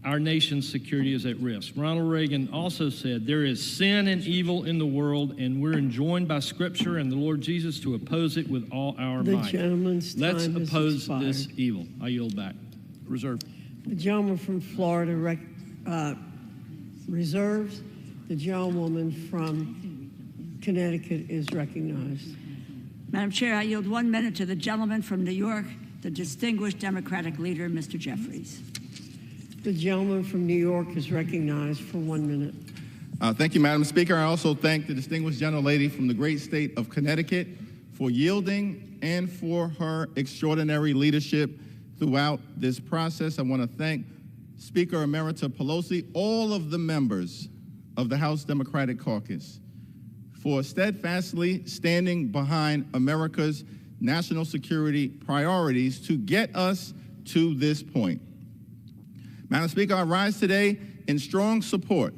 our nation's security is at risk. Ronald Reagan also said, there is sin and evil in the world, and we're enjoined by Scripture and the Lord Jesus to oppose it with all our might. Let's oppose this evil. I yield back. Reserve. The gentleman from Florida reserves. The gentlewoman from Connecticut is recognized. Madam Chair, I yield 1 minute to the gentleman from New York, the distinguished Democratic leader, Mr. Jeffries. The gentleman from New York is recognized for 1 minute. Thank you, Madam Speaker. I also thank the distinguished gentlelady from the great state of Connecticut for yielding and for her extraordinary leadership throughout this process. I want to thank Speaker Emerita Pelosi, all of the members of the House Democratic Caucus for steadfastly standing behind America's national security priorities to get us to this point. Madam Speaker, I rise today in strong support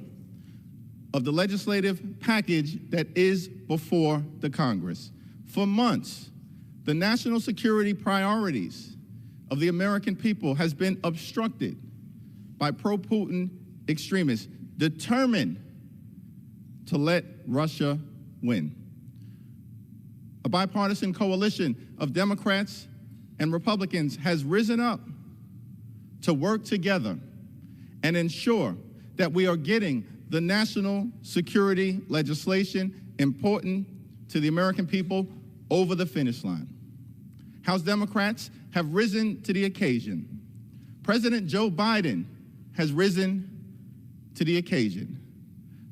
of the legislative package that is before the Congress. For months, the national security priorities of the American people has been obstructed by pro-Putin extremists determined to let Russia win. A bipartisan coalition of Democrats and Republicans has risen up to work together and ensure that we are getting the national security legislation important to the American people over the finish line. House Democrats have risen to the occasion. President Joe Biden has risen to the occasion.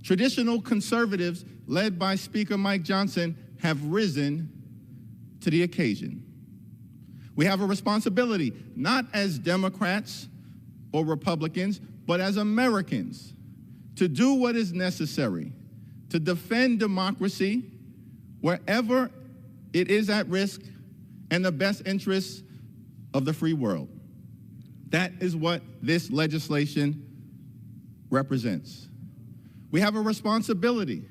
Traditional conservatives, led by Speaker Mike Johnson, have risen to the occasion. We have a responsibility, not as Democrats or Republicans, but as Americans, to do what is necessary to defend democracy wherever it is at risk and the best interests of the free world. That is what this legislation represents. We have a responsibility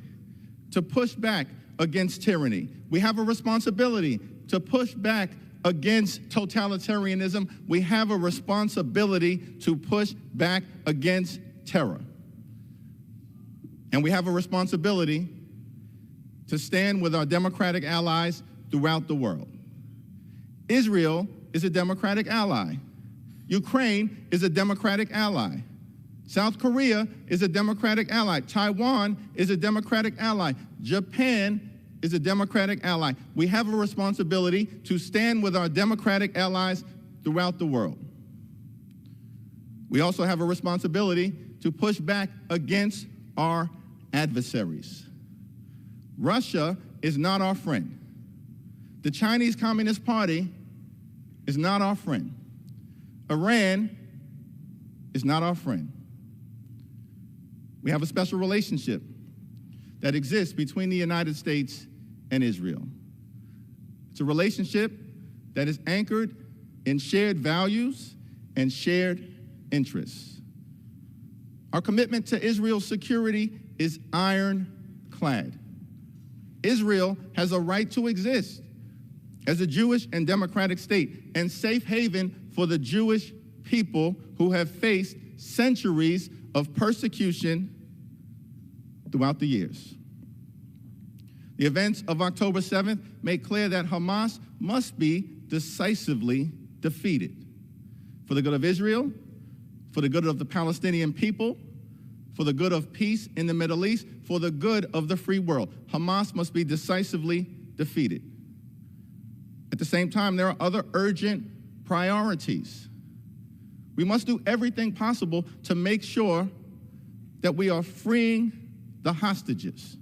to push back against tyranny. We have a responsibility to push back against totalitarianism. We have a responsibility to push back against terror. And we have a responsibility to stand with our democratic allies throughout the world. Israel is a democratic ally. Ukraine is a democratic ally. South Korea is a democratic ally. Taiwan is a democratic ally. Japan is a democratic ally. We have a responsibility to stand with our democratic allies throughout the world. We also have a responsibility to push back against our adversaries. Russia is not our friend. The Chinese Communist Party is not our friend. Iran is not our friend. We have a special relationship that exists between the United States and Israel. It's a relationship that is anchored in shared values and shared interests. Our commitment to Israel's security is ironclad. Israel has a right to exist as a Jewish and democratic state and safe haven for the Jewish people who have faced centuries of persecution throughout the years. The events of October 7th make clear that Hamas must be decisively defeated for the good of Israel, for the good of the Palestinian people, for the good of peace in the Middle East, for the good of the free world. Hamas must be decisively defeated. At the same time, there are other urgent priorities. We must do everything possible to make sure that we are freeing the hostages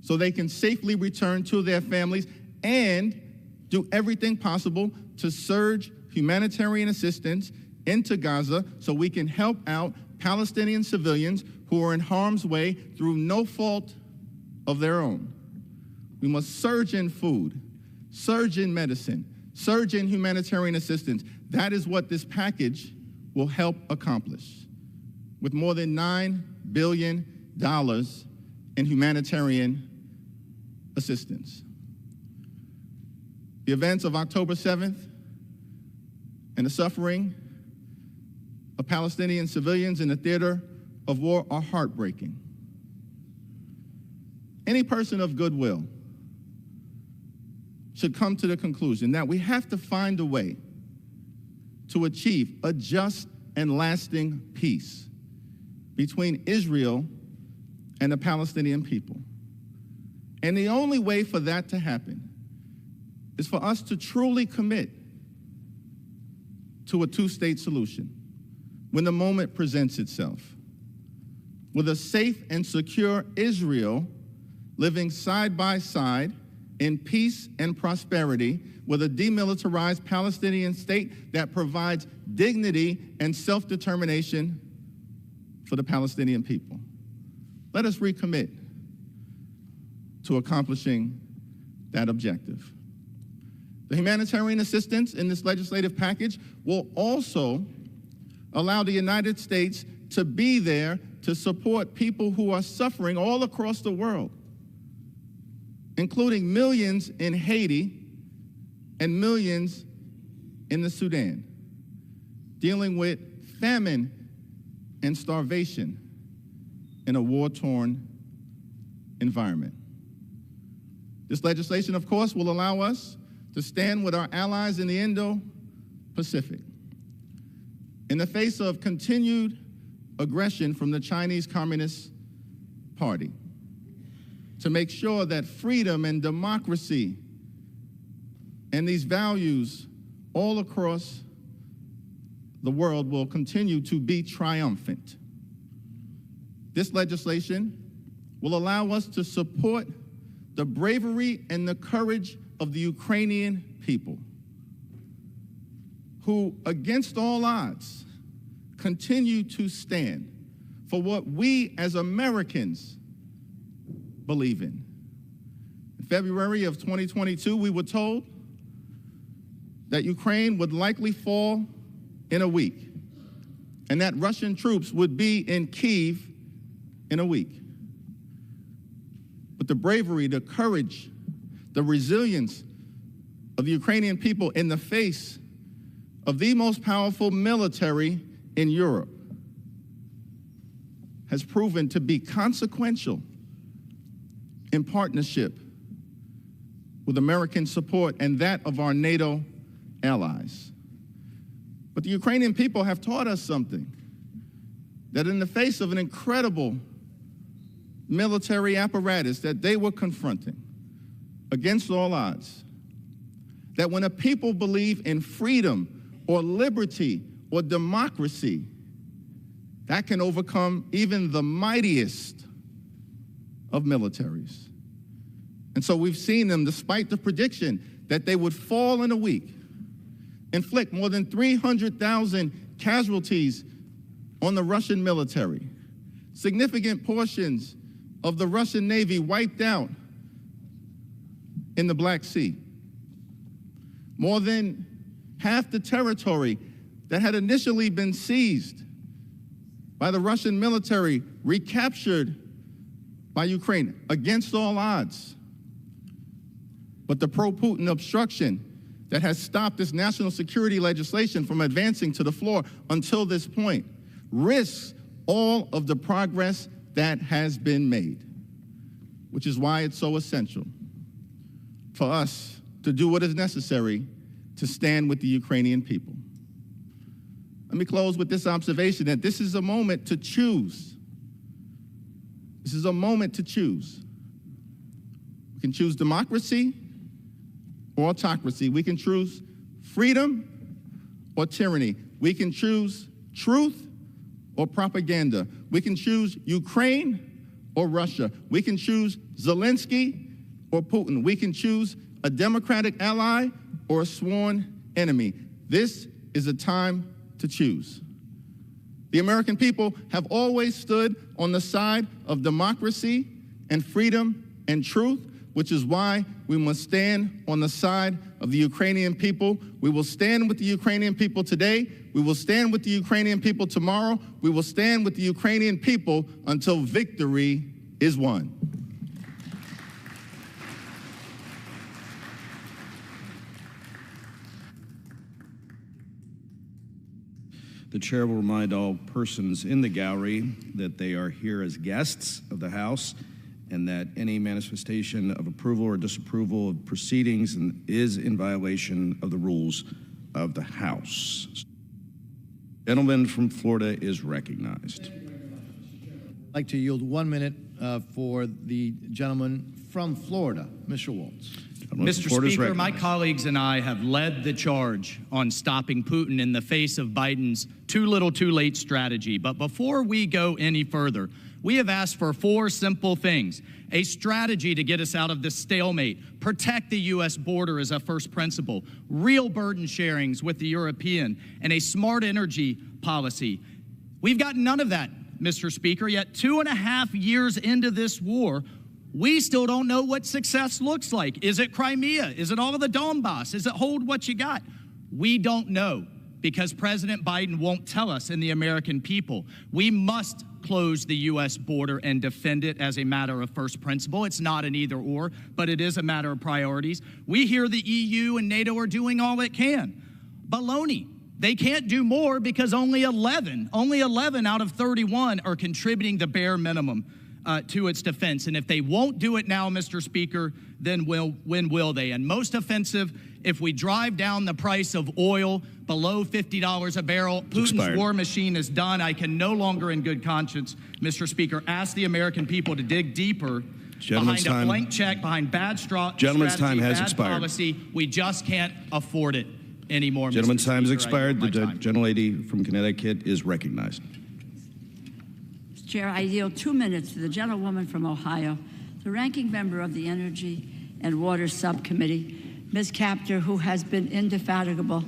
so they can safely return to their families, and do everything possible to surge humanitarian assistance into Gaza so we can help out Palestinian civilians who are in harm's way through no fault of their own. We must surge in food, surge in medicine, surge in humanitarian assistance. That is what this package will help accomplish, with more than $9 billion in humanitarian assistance. The events of October 7th and the suffering of Palestinian civilians in the theater of war are heartbreaking. Any person of goodwill should come to the conclusion that we have to find a way to achieve a just and lasting peace between Israel and the Palestinian people. And the only way for that to happen is for us to truly commit to a two-state solution when the moment presents itself, with a safe and secure Israel living side by side in peace and prosperity, with a demilitarized Palestinian state that provides dignity and self-determination for the Palestinian people. Let us recommit to accomplishing that objective. The humanitarian assistance in this legislative package will also allow the United States to be there to support people who are suffering all across the world, including millions in Haiti and millions in the Sudan, dealing with famine and starvation in a war-torn environment. This legislation, of course, will allow us to stand with our allies in the Indo-Pacific in the face of continued aggression from the Chinese Communist Party, to make sure that freedom and democracy and these values all across the world will continue to be triumphant. This legislation will allow us to support the bravery and the courage of the Ukrainian people, who, against all odds, continue to stand for what we as Americans believe in. In February of 2022, we were told that Ukraine would likely fall in a week, and that Russian troops would be in Kyiv in a week. But the bravery, the courage, the resilience of the Ukrainian people in the face of the most powerful military in Europe has proven to be consequential in partnership with American support and that of our NATO allies. But the Ukrainian people have taught us something, that in the face of an incredible military apparatus that they were confronting against all odds, that when a people believe in freedom or liberty or democracy, that can overcome even the mightiest of militaries. And so we've seen them, despite the prediction that they would fall in a week, inflict more than 300,000 casualties on the Russian military, significant portions of the Russian Navy wiped out in the Black Sea. More than half the territory that had initially been seized by the Russian military recaptured by Ukraine against all odds. But the pro-Putin obstruction that has stopped this national security legislation from advancing to the floor until this point risks all of the progress that has been made, which is why it's so essential for us to do what is necessary to stand with the Ukrainian people. Let me close with this observation that this is a moment to choose. This is a moment to choose. We can choose democracy or autocracy. We can choose freedom or tyranny. We can choose truth or propaganda. We can choose Ukraine or Russia. We can choose Zelensky or Putin. We can choose a democratic ally or a sworn enemy. This is a time to choose. The American people have always stood on the side of democracy and freedom and truth, which is why we must stand on the side of the Ukrainian people. We will stand with the Ukrainian people today. We will stand with the Ukrainian people tomorrow. We will stand with the Ukrainian people until victory is won. The chair will remind all persons in the gallery that they are here as guests of the House and that any manifestation of approval or disapproval of proceedings is in violation of the rules of the House. Gentleman from Florida is recognized. I'd like to yield 1 minute for the gentleman from Florida, Mr. Waltz. Mr. Speaker, my colleagues and I have led the charge on stopping Putin in the face of Biden's too little, too late strategy. But before we go any further, we have asked for 4 simple things: a strategy to get us out of this stalemate, protect the U.S. border as a first principle, real burden sharings with the European, and a smart energy policy. We've got none of that, Mr. Speaker, yet 2.5 years into this war, we still don't know what success looks like. Is it Crimea? Is it all of the Donbass? Is it hold what you got? We don't know because President Biden won't tell us and the American people. We must close the U.S. border and defend it as a matter of first principle. It's not an either or, but it is a matter of priorities. We hear the EU and NATO are doing all it can. Baloney. They can't do more because only 11 out of 31 are contributing the bare minimum to its defense. And if they won't do it now, Mr. Speaker, then when will they? And most offensive, if we drive down the price of oil below $50 a barrel, Putin's war machine is done. I can no longer in good conscience, Mr. Speaker, ask the American people to dig deeper behind a blank check, behind bad strategy, bad policy. We just can't afford it anymore, Gentleman's time has expired. The time. gentlelady from Connecticut is recognized. Chair, I yield 2 minutes to the gentlewoman from Ohio, the ranking member of the Energy and Water Subcommittee, Ms. Kaptur, who has been indefatigable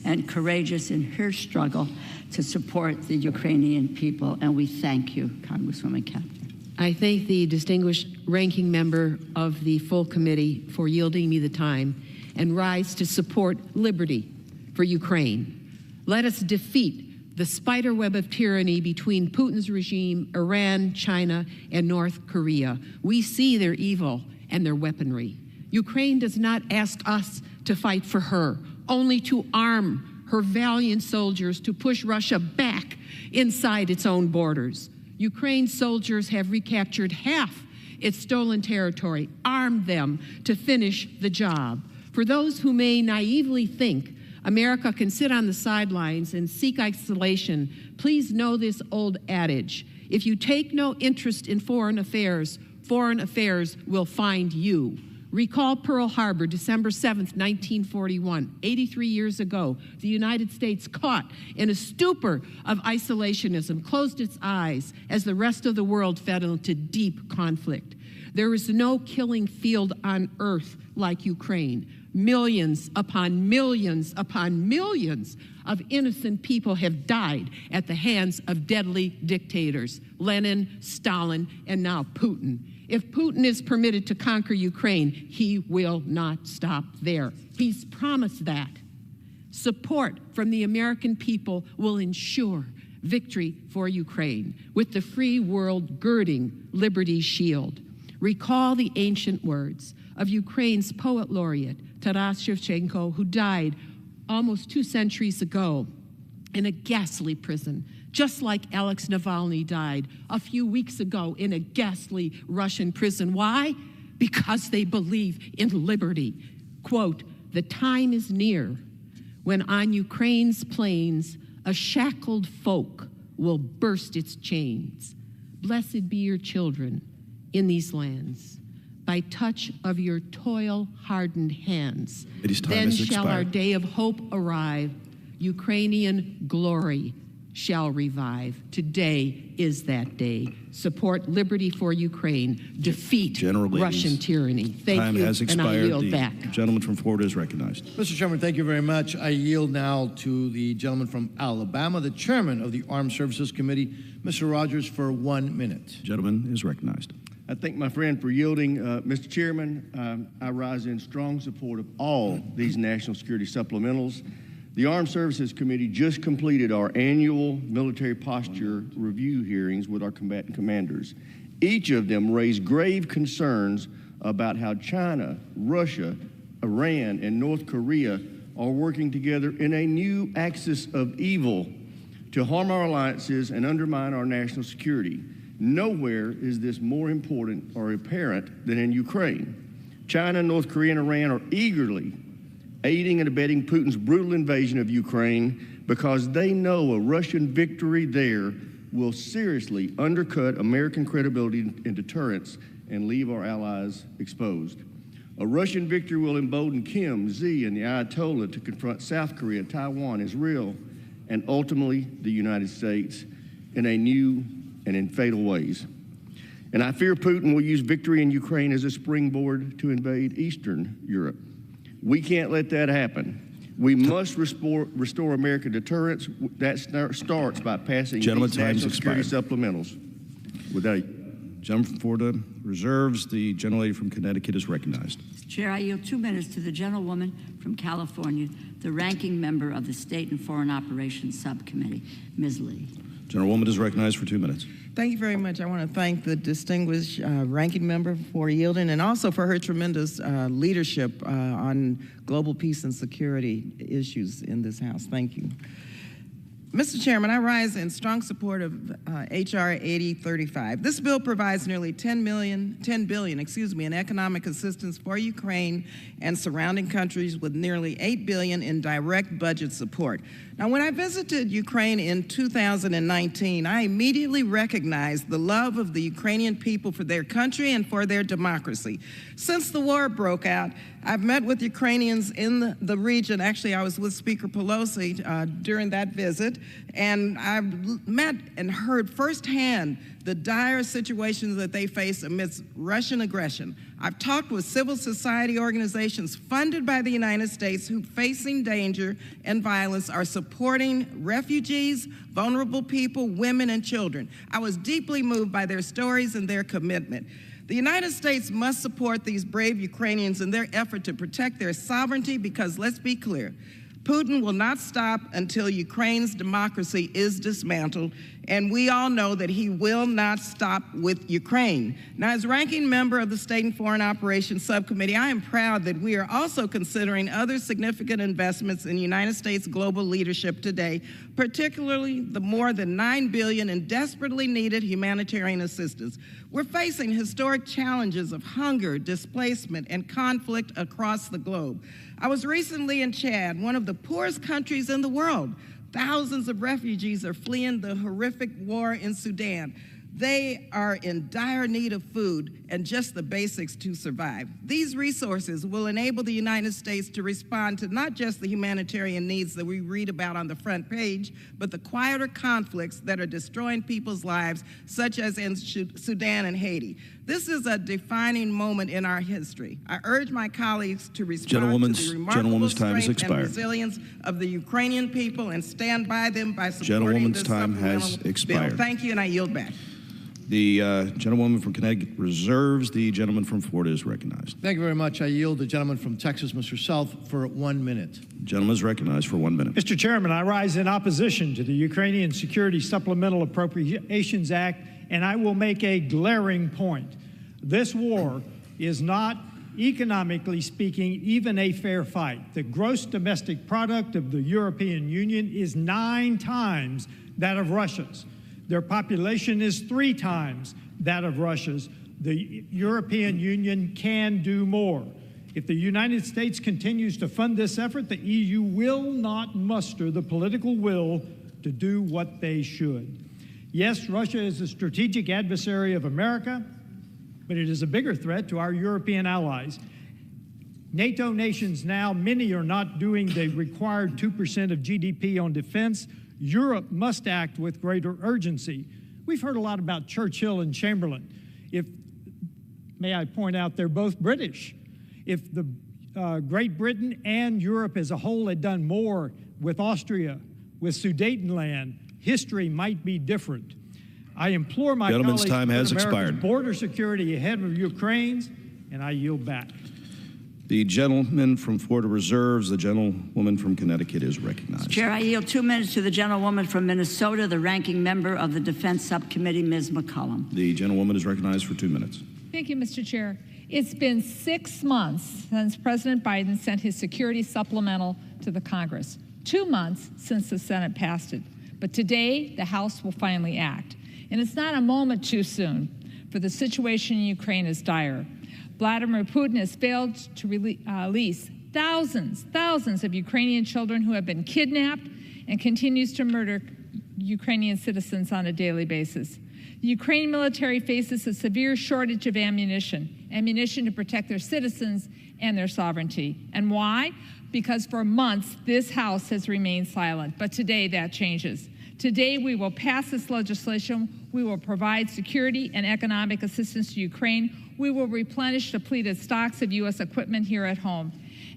and courageous in her struggle to support the Ukrainian people, and we thank you, Congresswoman Kaptur. I thank the distinguished ranking member of the full committee for yielding me the time and rise to support liberty for Ukraine. Let us defeat the spiderweb of tyranny between Putin's regime, Iran, China, and North Korea. We see their evil and their weaponry. Ukraine does not ask us to fight for her, only to arm her valiant soldiers to push Russia back inside its own borders. Ukraine's soldiers have recaptured half its stolen territory, armed them to finish the job. For those who may naively think America can sit on the sidelines and seek isolation, please know this old adage: if you take no interest in foreign affairs will find you. Recall Pearl Harbor, December 7th, 1941. 83 years ago, the United States, caught in a stupor of isolationism, closed its eyes as the rest of the world fell into deep conflict. There is no killing field on earth like Ukraine. Millions upon millions upon millions of innocent people have died at the hands of deadly dictators, Lenin, Stalin, and now Putin. If Putin is permitted to conquer Ukraine, he will not stop there. He's promised that. Support from the American people will ensure victory for Ukraine, with the free world girding Liberty's shield. Recall the ancient words of Ukraine's poet laureate, Taras Shevchenko, who died almost 2 centuries ago in a ghastly prison, just like Alex Navalny died a few weeks ago in a ghastly Russian prison. Why? Because they believe in liberty. Quote, "The time is near when on Ukraine's plains a shackled folk will burst its chains. Blessed be your children in these lands. By touch of your toil-hardened hands, then shall our day of hope arrive. Ukrainian glory shall revive." Today is that day. Support liberty for Ukraine. Defeat Russian tyranny. Thank you, and I yield back. The gentleman from Florida is recognized. Mr. Chairman, thank you very much. I yield now to the gentleman from Alabama, the chairman of the Armed Services Committee, Mr. Rogers, for 1 minute. Gentleman is recognized. I thank my friend for yielding. Mr. Chairman, I rise in strong support of all these national security supplementals. The Armed Services Committee just completed our annual military posture review hearings with our combatant commanders. Each of them raised grave concerns about how China, Russia, Iran, and North Korea are working together in a new axis of evil to harm our alliances and undermine our national security. Nowhere is this more important or apparent than in Ukraine. China, North Korea, and Iran are eagerly aiding and abetting Putin's brutal invasion of Ukraine because they know a Russian victory there will seriously undercut American credibility and deterrence and leave our allies exposed. A Russian victory will embolden Kim, Xi, and the Ayatollah to confront South Korea, Taiwan, Israel, and ultimately the United States in a new and in fatal ways. And I fear Putin will use victory in Ukraine as a springboard to invade Eastern Europe. We can't let that happen. We must restore American deterrence. That starts by passing these national security supplementals. With that, gentleman from Florida reserves. The gentlelady from Connecticut is recognized. Chair, I yield 2 minutes to the gentlewoman from California, the ranking member of the State and Foreign Operations Subcommittee, Ms. Lee. Gentlewoman is recognized for 2 minutes. Thank you very much. I want to thank the distinguished ranking member for yielding and also for her tremendous leadership on global peace and security issues in this House. Thank you. Mr. Chairman, I rise in strong support of H.R. 8035. This bill provides nearly $10 billion in economic assistance for Ukraine and surrounding countries, with nearly $8 billion in direct budget support. Now, when I visited Ukraine in 2019, I immediately recognized the love of the Ukrainian people for their country and for their democracy. Since the war broke out, I've met with Ukrainians in the region. Actually, I was with Speaker Pelosi during that visit, and I've met and heard firsthand the dire situations that they face amidst Russian aggression. I've talked with civil society organizations funded by the United States who, facing danger and violence, are supporting refugees, vulnerable people, women, and children. I was deeply moved by their stories and their commitment. The United States must support these brave Ukrainians in their effort to protect their sovereignty because, let's be clear, Putin will not stop until Ukraine's democracy is dismantled, and we all know that he will not stop with Ukraine. Now, as ranking member of the State and Foreign Operations Subcommittee, I am proud that we are also considering other significant investments in United States global leadership today, particularly the more than $9 billion in desperately needed humanitarian assistance. We're facing historic challenges of hunger, displacement, and conflict across the globe. I was recently in Chad, one of the poorest countries in the world. Thousands of refugees are fleeing the horrific war in Sudan. They are in dire need of food and just the basics to survive. These resources will enable the United States to respond to not just the humanitarian needs that we read about on the front page, but the quieter conflicts that are destroying people's lives, such as in Sudan and Haiti. This is a defining moment in our history. I urge my colleagues to respond to the remarkable strength and resilience of the Ukrainian people and stand by them by supporting this supplemental bill. Thank you, and I yield back. The gentlewoman from Connecticut reserves. The gentleman from Florida is recognized. Thank you very much. I yield the gentleman from Texas, Mr. South, for 1 minute. The gentleman is recognized for 1 minute. Mr. Chairman, I rise in opposition to the Ukrainian Security Supplemental Appropriations Act, and I will make a glaring point. This war is not, economically speaking, even a fair fight. The gross domestic product of the European Union is 9 times that of Russia's. Their population is 3 times that of Russia's. The European Union can do more. If the United States continues to fund this effort, the EU will not muster the political will to do what they should. Yes, Russia is a strategic adversary of America, but it is a bigger threat to our European allies. NATO nations now, many are not doing the required 2% of GDP on defense. Europe must act with greater urgency. We've heard a lot about Churchill and Chamberlain. May I point out, they're both British. If the Great Britain and Europe as a whole had done more with Austria, with Sudetenland, history might be different. I implore my colleagues to put America's border security ahead of Ukraine's, and I yield back. The gentleman from Florida reserves. The gentlewoman from Connecticut is recognized. Chair, I yield 2 minutes to the gentlewoman from Minnesota, the ranking member of the Defense Subcommittee, Ms. McCollum. The gentlewoman is recognized for 2 minutes. Thank you, Mr. Chair. It's been 6 months since President Biden sent his security supplemental to the Congress, 2 months since the Senate passed it. But today, the House will finally act. And it's not a moment too soon, for the situation in Ukraine is dire. Vladimir Putin has failed to release thousands of Ukrainian children who have been kidnapped and continues to murder Ukrainian citizens on a daily basis. The Ukrainian military faces a severe shortage of ammunition to protect their citizens and their sovereignty. And why? Because for months, this House has remained silent. But today, that changes. Today, we will pass this legislation. We will provide security and economic assistance to Ukraine. We will replenish depleted stocks of U.S. equipment here at home.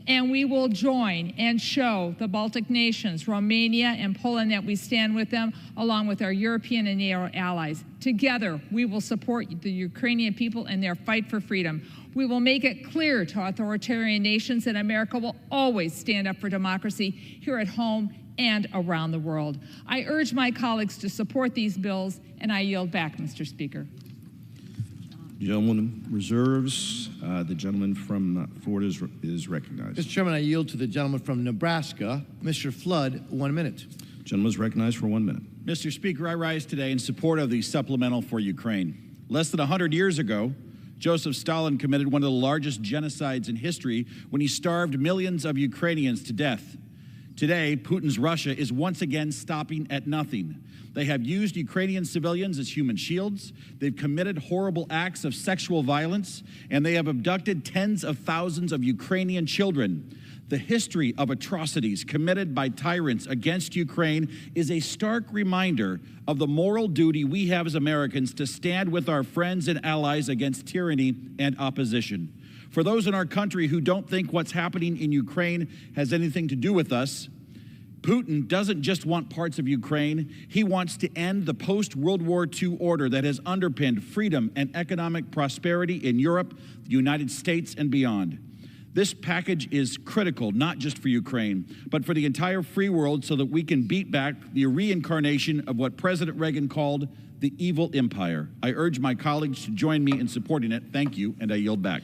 And we will join and show the Baltic nations, Romania and Poland, that we stand with them, along with our European and NATO allies. Together, we will support the Ukrainian people in their fight for freedom. We will make it clear to authoritarian nations that America will always stand up for democracy here at home and around the world. I urge my colleagues to support these bills, and I yield back, Mr. Speaker. The gentleman reserves. The gentleman from Florida is recognized. Mr. Chairman, I yield to the gentleman from Nebraska, Mr. Flood, 1 minute. The gentleman is recognized for 1 minute. Mr. Speaker, I rise today in support of the supplemental for Ukraine. Less than 100 years ago, Joseph Stalin committed one of the largest genocides in history when he starved millions of Ukrainians to death. Today, Putin's Russia is once again stopping at nothing. They have used Ukrainian civilians as human shields, they've committed horrible acts of sexual violence, and they have abducted tens of thousands of Ukrainian children. The history of atrocities committed by tyrants against Ukraine is a stark reminder of the moral duty we have as Americans to stand with our friends and allies against tyranny and opposition. For those in our country who don't think what's happening in Ukraine has anything to do with us, Putin doesn't just want parts of Ukraine. He wants to end the post-World War II order that has underpinned freedom and economic prosperity in Europe, the United States, and beyond. This package is critical, not just for Ukraine, but for the entire free world so that we can beat back the reincarnation of what President Reagan called the evil empire. I urge my colleagues to join me in supporting it. Thank you, and I yield back.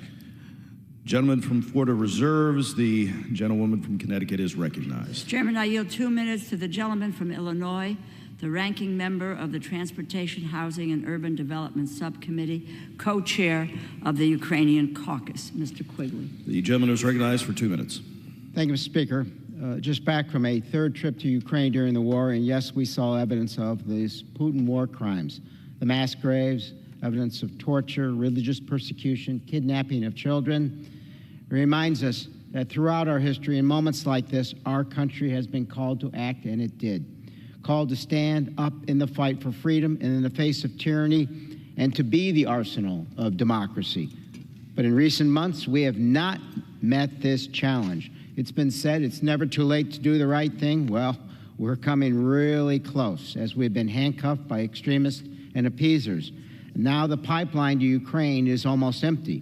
Gentleman from Florida reserves. The gentlewoman from Connecticut is recognized. Chairman, I yield 2 minutes to the gentleman from Illinois, the ranking member of the Transportation, Housing, and Urban Development Subcommittee, co-chair of the Ukrainian caucus, Mr. Quigley. The gentleman is recognized for 2 minutes. Thank you, Mr. Speaker. Just back from a third trip to Ukraine during the war, and yes, we saw evidence of these Putin war crimes, the mass graves, evidence of torture, religious persecution, kidnapping of children. It reminds us that throughout our history, in moments like this, our country has been called to act, and it did. Called to stand up in the fight for freedom and in the face of tyranny, and to be the arsenal of democracy. But in recent months, we have not met this challenge. It's been said it's never too late to do the right thing. Well, we're coming really close as we've been handcuffed by extremists and appeasers. Now the pipeline to Ukraine is almost empty.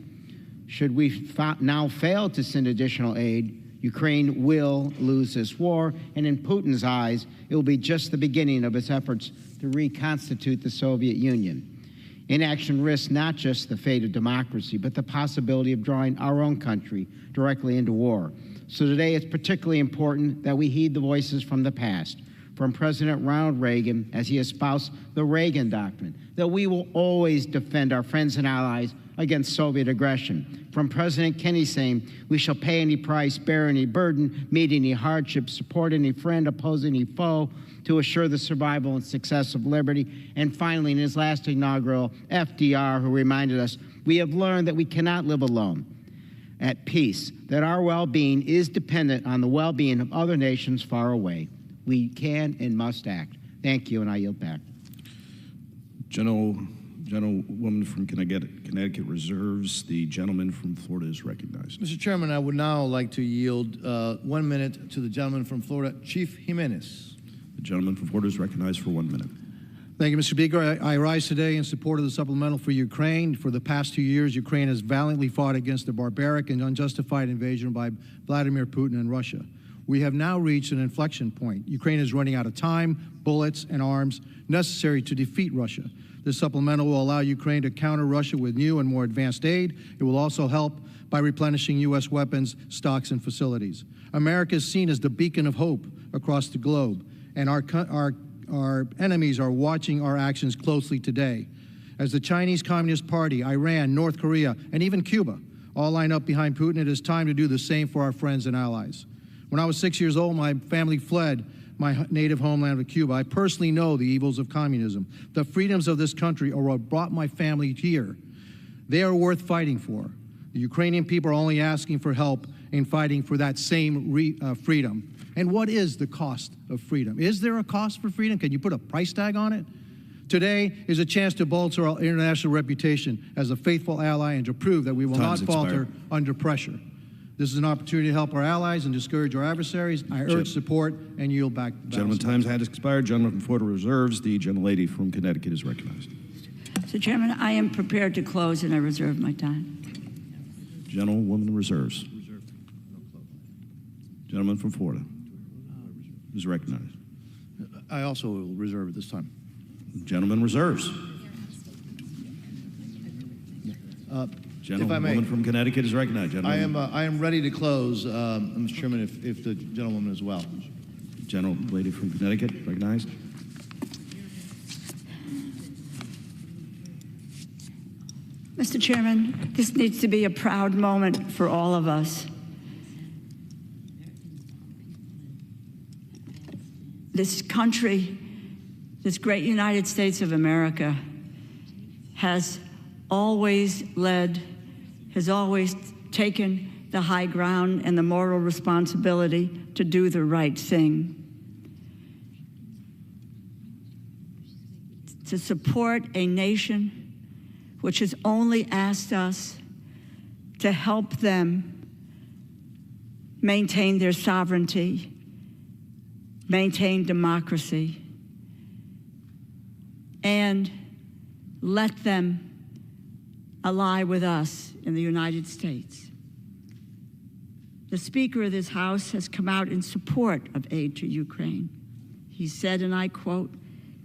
Should we now fail to send additional aid, Ukraine will lose this war, and in Putin's eyes, it will be just the beginning of his efforts to reconstitute the Soviet Union. Inaction risks not just the fate of democracy, but the possibility of drawing our own country directly into war. So today it's particularly important that we heed the voices from the past, from President Ronald Reagan as he espoused the Reagan Doctrine, that we will always defend our friends and allies against Soviet aggression. From President Kennedy saying, we shall pay any price, bear any burden, meet any hardship, support any friend, oppose any foe, to assure the survival and success of liberty. And finally, in his last inaugural, FDR, who reminded us, we have learned that we cannot live alone, at peace, that our well-being is dependent on the well-being of other nations far away. We can and must act. Thank you, and I yield back. Gentlewoman from Connecticut reserves. The gentleman from Florida is recognized. Mr. Chairman, I would now like to yield 1 minute to the gentleman from Florida, Chief Jimenez. The gentleman from Florida is recognized for 1 minute. Thank you, Mr. Speaker. I rise today in support of the supplemental for Ukraine. For the past 2 years, Ukraine has valiantly fought against the barbaric and unjustified invasion by Vladimir Putin and Russia. We have now reached an inflection point. Ukraine is running out of time, bullets, and arms necessary to defeat Russia. This supplemental will allow Ukraine to counter Russia with new and more advanced aid. It will also help by replenishing U.S. weapons, stocks, and facilities. America is seen as the beacon of hope across the globe, and our enemies are watching our actions closely today. As the Chinese Communist Party, Iran, North Korea, and even Cuba all line up behind Putin, it is time to do the same for our friends and allies. When I was 6 years old, my family fled my native homeland of Cuba. I personally know the evils of communism. The freedoms of this country are what brought my family here. They are worth fighting for. The Ukrainian people are only asking for help in fighting for that same freedom. And what is the cost of freedom? Is there a cost for freedom? Can you put a price tag on it? Today is a chance to bolster our international reputation as a faithful ally and to prove that we will not falter under pressure. This is an opportunity to help our allies and discourage our adversaries. I urge support and yield back. Gentleman, time's had expired. Gentleman from Florida reserves. The gentlelady from Connecticut is recognized. Mr. Chairman, I am prepared to close, and I reserve my time. Gentlewoman reserves. Gentleman from Florida is recognized. I also will reserve at this time. Gentleman reserves. Gentlewoman from Connecticut is recognized. Gentleman. I am ready to close, Mr. Chairman, if the gentlewoman as well. Gentlelady from Connecticut recognized. Mr. Chairman, this needs to be a proud moment for all of us. This country, this great United States of America, has always led, has always taken the high ground and the moral responsibility to do the right thing. To support a nation which has only asked us to help them maintain their sovereignty, maintain democracy, and let them ally with us in the United States. The Speaker of this House has come out in support of aid to Ukraine. He said, and I quote,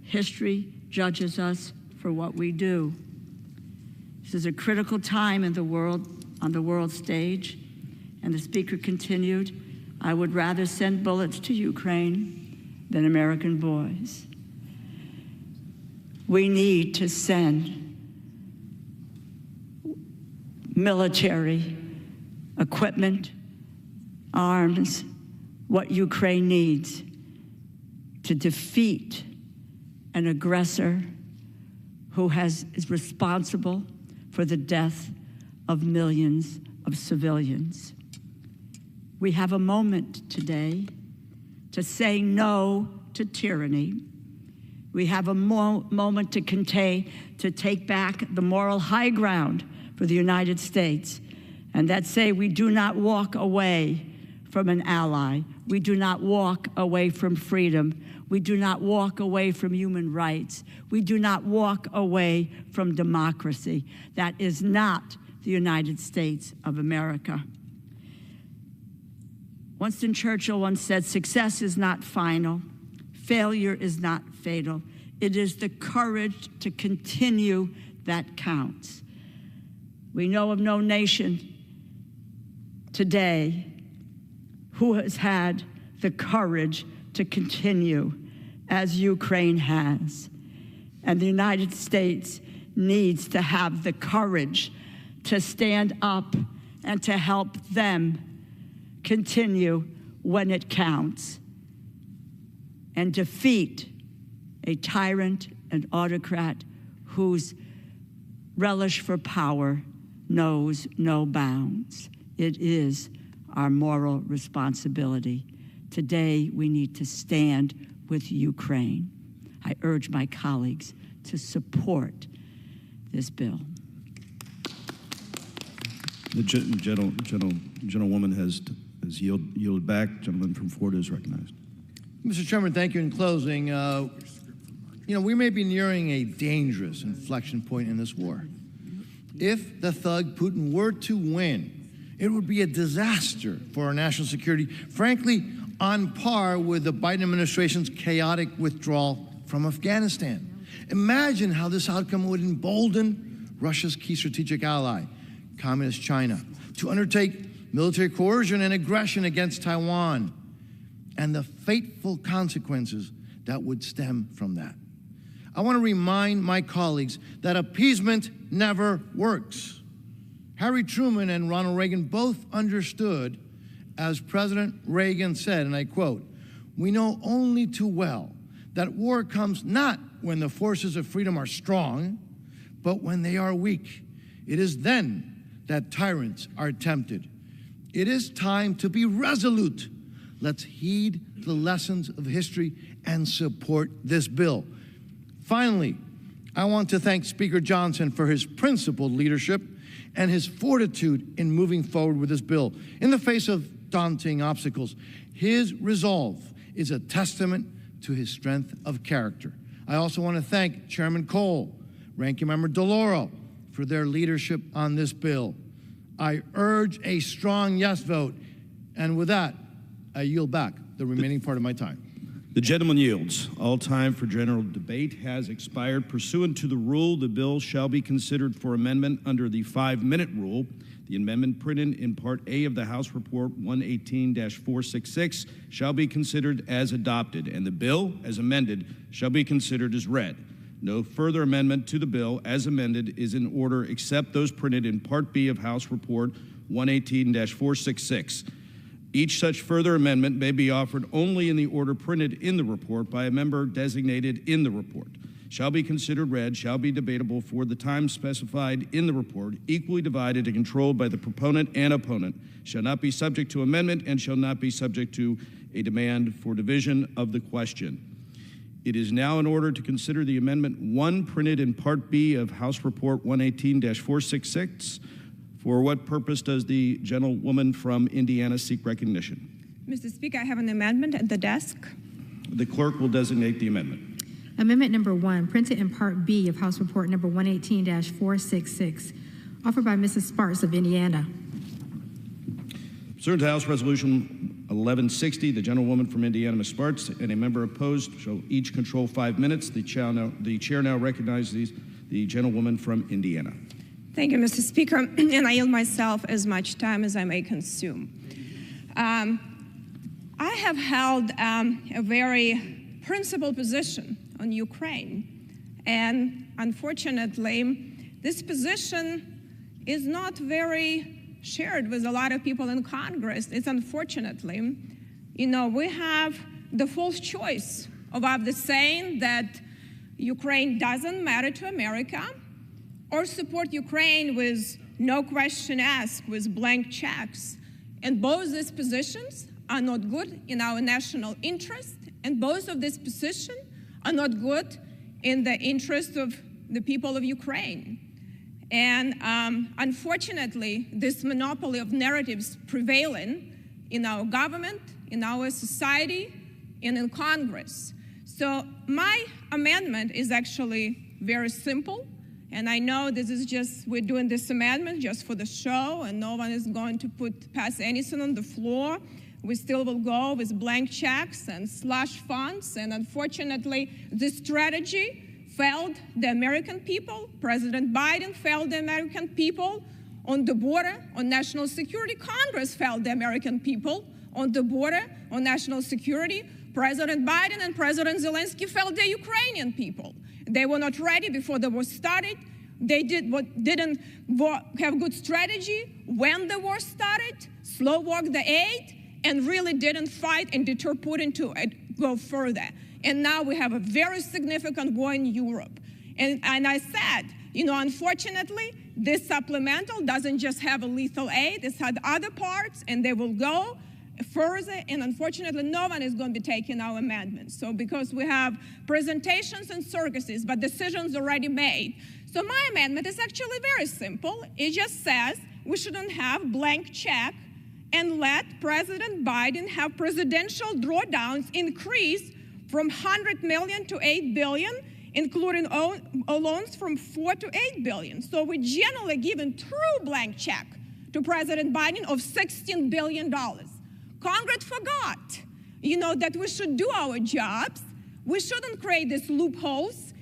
"History judges us for what we do." This is a critical time in the world, on the world stage, and the Speaker continued, "I would rather send bullets to Ukraine than American boys." We need to send military equipment, arms, what Ukraine needs to defeat an aggressor who is responsible for the death of millions of civilians. We have a moment today to say no to tyranny. We have a moment to take back the moral high ground for the United States, and that say we do not walk away from an ally. We do not walk away from freedom. We do not walk away from human rights. We do not walk away from democracy. That is not the United States of America. Winston Churchill once said, "Success is not final. Failure is not fatal. It is the courage to continue that counts." We know of no nation today who has had the courage to continue as Ukraine has. And the United States needs to have the courage to stand up and to help them continue when it counts and defeat a tyrant and autocrat whose relish for power knows no bounds. It is our moral responsibility. Today, we need to stand with Ukraine. I urge my colleagues to support this bill. The gentlewoman has yielded back. Gentleman from Florida is recognized. Mr. Chairman, thank you. In closing, we may be nearing a dangerous inflection point in this war. If the thug Putin were to win, it would be a disaster for our national security, frankly, on par with the Biden administration's chaotic withdrawal from Afghanistan. Imagine how this outcome would embolden Russia's key strategic ally, Communist China, to undertake military coercion and aggression against Taiwan, and the fateful consequences that would stem from that. I want to remind my colleagues that appeasement never works. Harry Truman and Ronald Reagan both understood, as President Reagan said, and I quote, "We know only too well that war comes not when the forces of freedom are strong, but when they are weak. It is then that tyrants are tempted. It is time to be resolute. Let's heed the lessons of history and support this bill." Finally, I want to thank Speaker Johnson for his principled leadership and his fortitude in moving forward with this bill in the face of daunting obstacles. His resolve is a testament to his strength of character. I also want to thank Chairman Cole, Ranking Member DeLauro for their leadership on this bill. I urge a strong yes vote, and with that, I yield back the remaining part of my time. The gentleman yields. All time for general debate has expired. Pursuant to the rule, the bill shall be considered for amendment under the 5-minute rule. The amendment printed in Part A of the House Report 118-466 shall be considered as adopted, and the bill, as amended, shall be considered as read. No further amendment to the bill as amended is in order except those printed in Part B of House Report 118-466. Each such further amendment may be offered only in the order printed in the report by a member designated in the report. Shall be considered read, shall be debatable for the time specified in the report, equally divided and controlled by the proponent and opponent, shall not be subject to amendment, and shall not be subject to a demand for division of the question. It is now in order to consider the Amendment 1 printed in Part B of House Report 118-466. For what purpose does the gentlewoman from Indiana seek recognition? Mr. Speaker, I have an amendment at the desk. The clerk will designate the amendment. Amendment number 1, printed in Part B of House Report number 118-466, offered by Mrs. Sparts of Indiana. Pursuant to House Resolution 1160, the gentlewoman from Indiana, Ms. Sparts, and a member opposed shall each control 5 minutes. The chair now recognizes the gentlewoman from Indiana. Thank you, Mr. Speaker, and I yield myself as much time as I may consume. I have held a very principled position on Ukraine, and unfortunately, this position is not very shared with a lot of people in Congress. It's unfortunately, we have the false choice of either saying that Ukraine doesn't matter to America or support Ukraine with no question asked, with blank checks. And both these positions are not good in our national interest, and both of these positions are not good in the interest of the people of Ukraine. And unfortunately, this monopoly of narratives prevailing in our government, in our society, and in Congress. So my amendment is actually very simple. And I know this is just, we're doing this amendment just for the show, and no one is going to pass anything on the floor. We still will go with blank checks and slush funds. And unfortunately, this strategy failed the American people. President Biden failed the American people on the border, on national security. Congress failed the American people on the border, on national security. President Biden and President Zelensky failed the Ukrainian people. They were not ready before the war started. They didn't have good strategy when the war started, slow-walked the aid, and really didn't fight and deter Putin to go further. And now we have a very significant war in Europe. And I said, unfortunately, this supplemental doesn't just have a lethal aid, it's had other parts, and they will go further, and unfortunately, no one is going to be taking our amendments. So because we have presentations and circuses, but decisions already made. So my amendment is actually very simple. It just says we shouldn't have blank check and let President Biden have presidential drawdowns increase from 100 million to 8 billion, including loans from 4 to 8 billion. So we generally given true blank check to President Biden of $16 billion. Congress forgot, that we should do our jobs. We shouldn't create these loopholes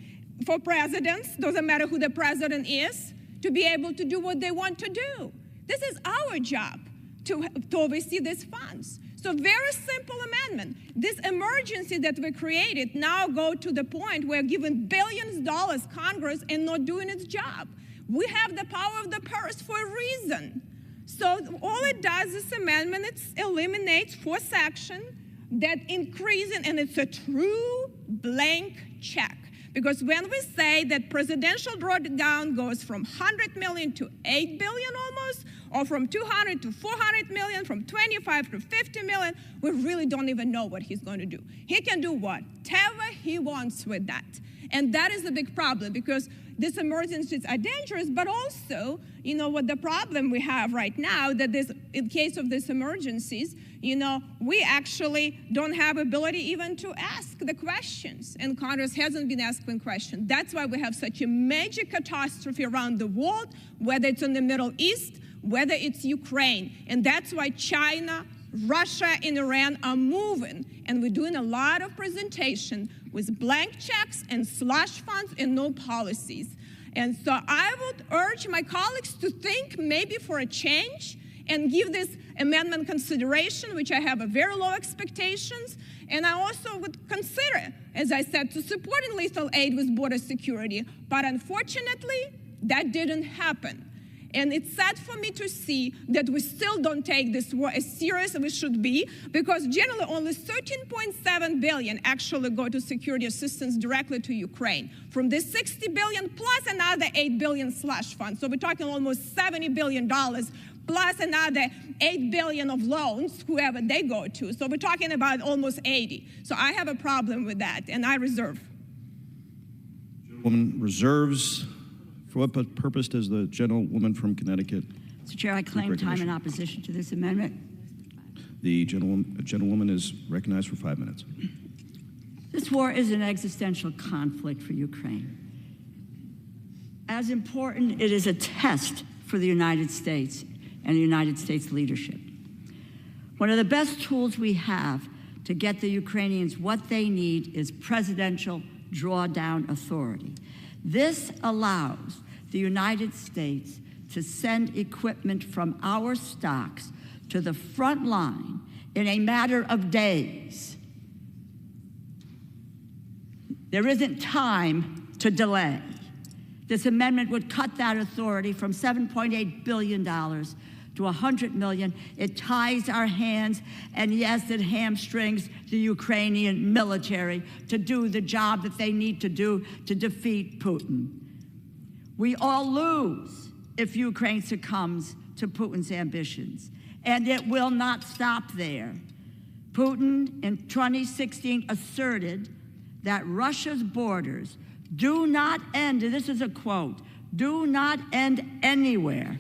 for presidents, doesn't matter who the president is, to be able to do what they want to do. This is our job to oversee these funds. So very simple amendment. This emergency that we created now go to the point where giving billions of dollars Congress and not doing its job. We have the power of the purse for a reason. So all it does, this amendment, it eliminates 4 sections that increasing, and it's a true blank check. Because when we say that presidential drawdown goes from 100 million to 8 billion almost, or from 200 to 400 million, from 25 to 50 million, we really don't even know what he's going to do. He can do whatever he wants with that. And that is a big problem, because these emergencies are dangerous, but also, what the problem we have right now, that in case of these emergencies, we actually don't have ability even to ask the questions, and Congress hasn't been asking questions. That's why we have such a major catastrophe around the world, whether it's in the Middle East, whether it's Ukraine, and that's why China, Russia, and Iran are moving, and we're doing a lot of presentation with blank checks and slush funds and no policies. And so I would urge my colleagues to think maybe for a change and give this amendment consideration, which I have a very low expectations. And I also would consider, as I said, to supporting lethal aid with border security. But unfortunately, that didn't happen. And it's sad for me to see that we still don't take this war as serious as we should be, because generally only 13.7 billion actually go to security assistance directly to Ukraine. From this 60 billion plus another 8 billion slush fund. So we're talking almost $70 billion plus another 8 billion of loans, whoever they go to. So we're talking about almost 80. So I have a problem with that, and I reserve. Woman reserves. For what purpose does the gentlewoman from Connecticut? Mr. Chair, I claim time in opposition to this amendment. The gentlewoman is recognized for 5 minutes. This war is an existential conflict for Ukraine. As important, it is a test for the United States and the United States leadership. One of the best tools we have to get the Ukrainians what they need is presidential drawdown authority. This allows the United States to send equipment from our stocks to the front line in a matter of days. There isn't time to delay. This amendment would cut that authority from $7.8 billion to $100 million. It ties our hands, and yes, it hamstrings the Ukrainian military to do the job that they need to do to defeat Putin. We all lose if Ukraine succumbs to Putin's ambitions, and it will not stop there. Putin in 2016 asserted that Russia's borders do not end, and this is a quote, do not end anywhere.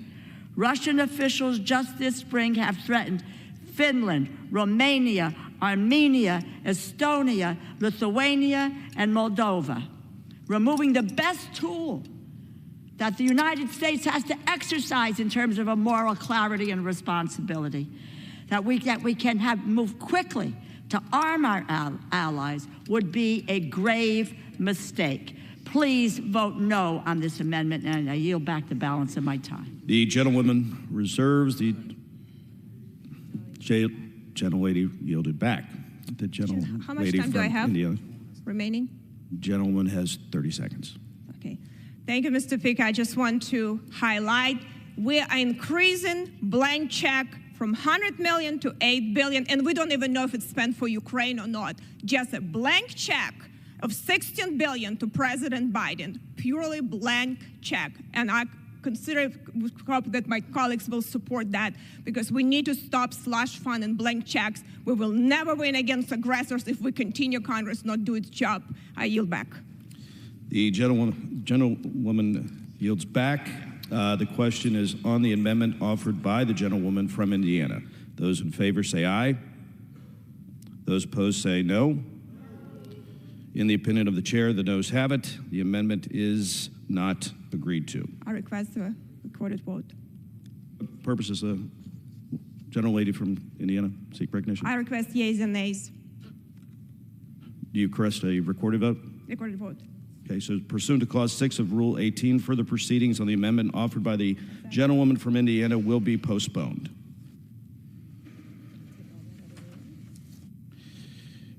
Russian officials just this spring have threatened Finland, Romania, Armenia, Estonia, Lithuania, and Moldova, removing the best tool that the United States has to exercise in terms of a moral clarity and responsibility, that we can move quickly to arm our allies would be a grave mistake. Please vote no on this amendment, and I yield back the balance of my time. The gentlewoman reserves. The gentlelady yielded back. The gentlelady How much time do I have Indiana. remaining? Gentleman has 30 seconds. Okay. Thank you, Mr. Speaker. I just want to highlight we are increasing blank check from 100 million to 8 billion, and we don't even know if it's spent for Ukraine or not. Just a blank check of 16 billion to President Biden, purely blank check. And I hope that my colleagues will support that, because we need to stop slush fund and blank checks. We will never win against aggressors if we continue Congress not do its job. I yield back. The gentlewoman yields back. The question is on the amendment offered by the gentlewoman from Indiana. Those in favor say aye. Those opposed say no. In the opinion of the chair, the noes have it. The amendment is not agreed to. I request a recorded vote. Purposes, the gentlelady from Indiana seek recognition. I request yeas and nays. Do you request a recorded vote? Recorded vote. Okay, so pursuant to Clause 6 of Rule 18, further proceedings on the amendment offered by the gentlewoman from Indiana will be postponed.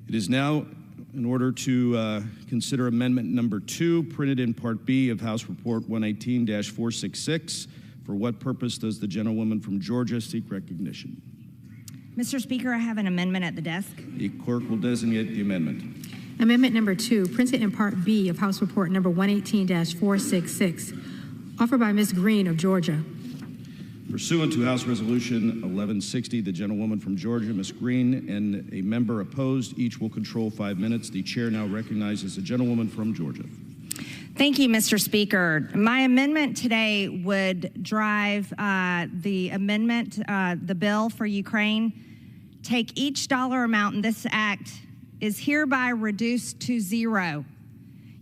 It is now in order to consider amendment number 2, printed in Part B of House Report 118-466. For what purpose does the gentlewoman from Georgia seek recognition? Mr. Speaker, I have an amendment at the desk. The clerk will designate the amendment. Amendment number 2, printed in Part B of House Report number 118-466, offered by Ms. Greene of Georgia. Pursuant to House Resolution 1160, the gentlewoman from Georgia, Ms. Greene, and a member opposed, each will control 5 minutes. The chair now recognizes the gentlewoman from Georgia. Thank you, Mr. Speaker. My amendment today would drive the amendment, the bill for Ukraine, take each dollar amount in this act is hereby reduced to zero.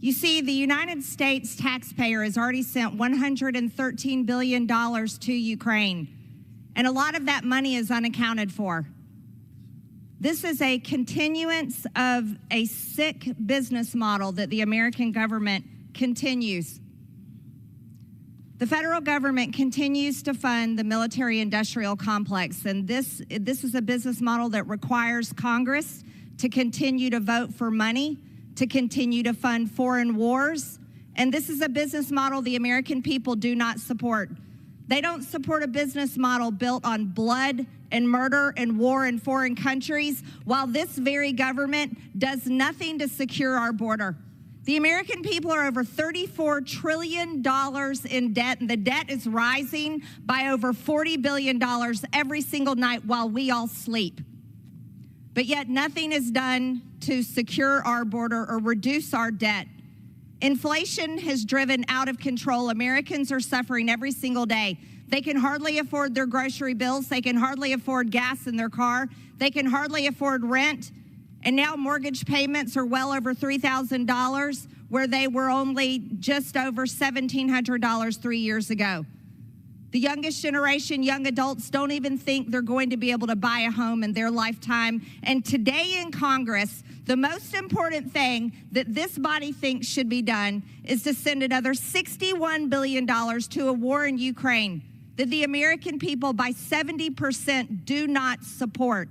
You see, the United States taxpayer has already sent $113 billion to Ukraine, and a lot of that money is unaccounted for. This is a continuance of a sick business model that the American government continues. The federal government continues to fund the military-industrial complex, and this is a business model that requires Congress to continue to vote for money, to continue to fund foreign wars, and this is a business model the American people do not support. They don't support a business model built on blood and murder and war in foreign countries, while this very government does nothing to secure our border. The American people are over $34 trillion in debt, and the debt is rising by over $40 billion every single night while we all sleep. But yet nothing is done to secure our border or reduce our debt. Inflation has driven out of control. Americans are suffering every single day. They can hardly afford their grocery bills. They can hardly afford gas in their car. They can hardly afford rent. And now mortgage payments are well over $3,000, where they were only just over $1,700 3 years ago. The youngest generation, young adults, don't even think they're going to be able to buy a home in their lifetime. And today in Congress, the most important thing that this body thinks should be done is to send another $61 billion to a war in Ukraine that the American people by 70% do not support.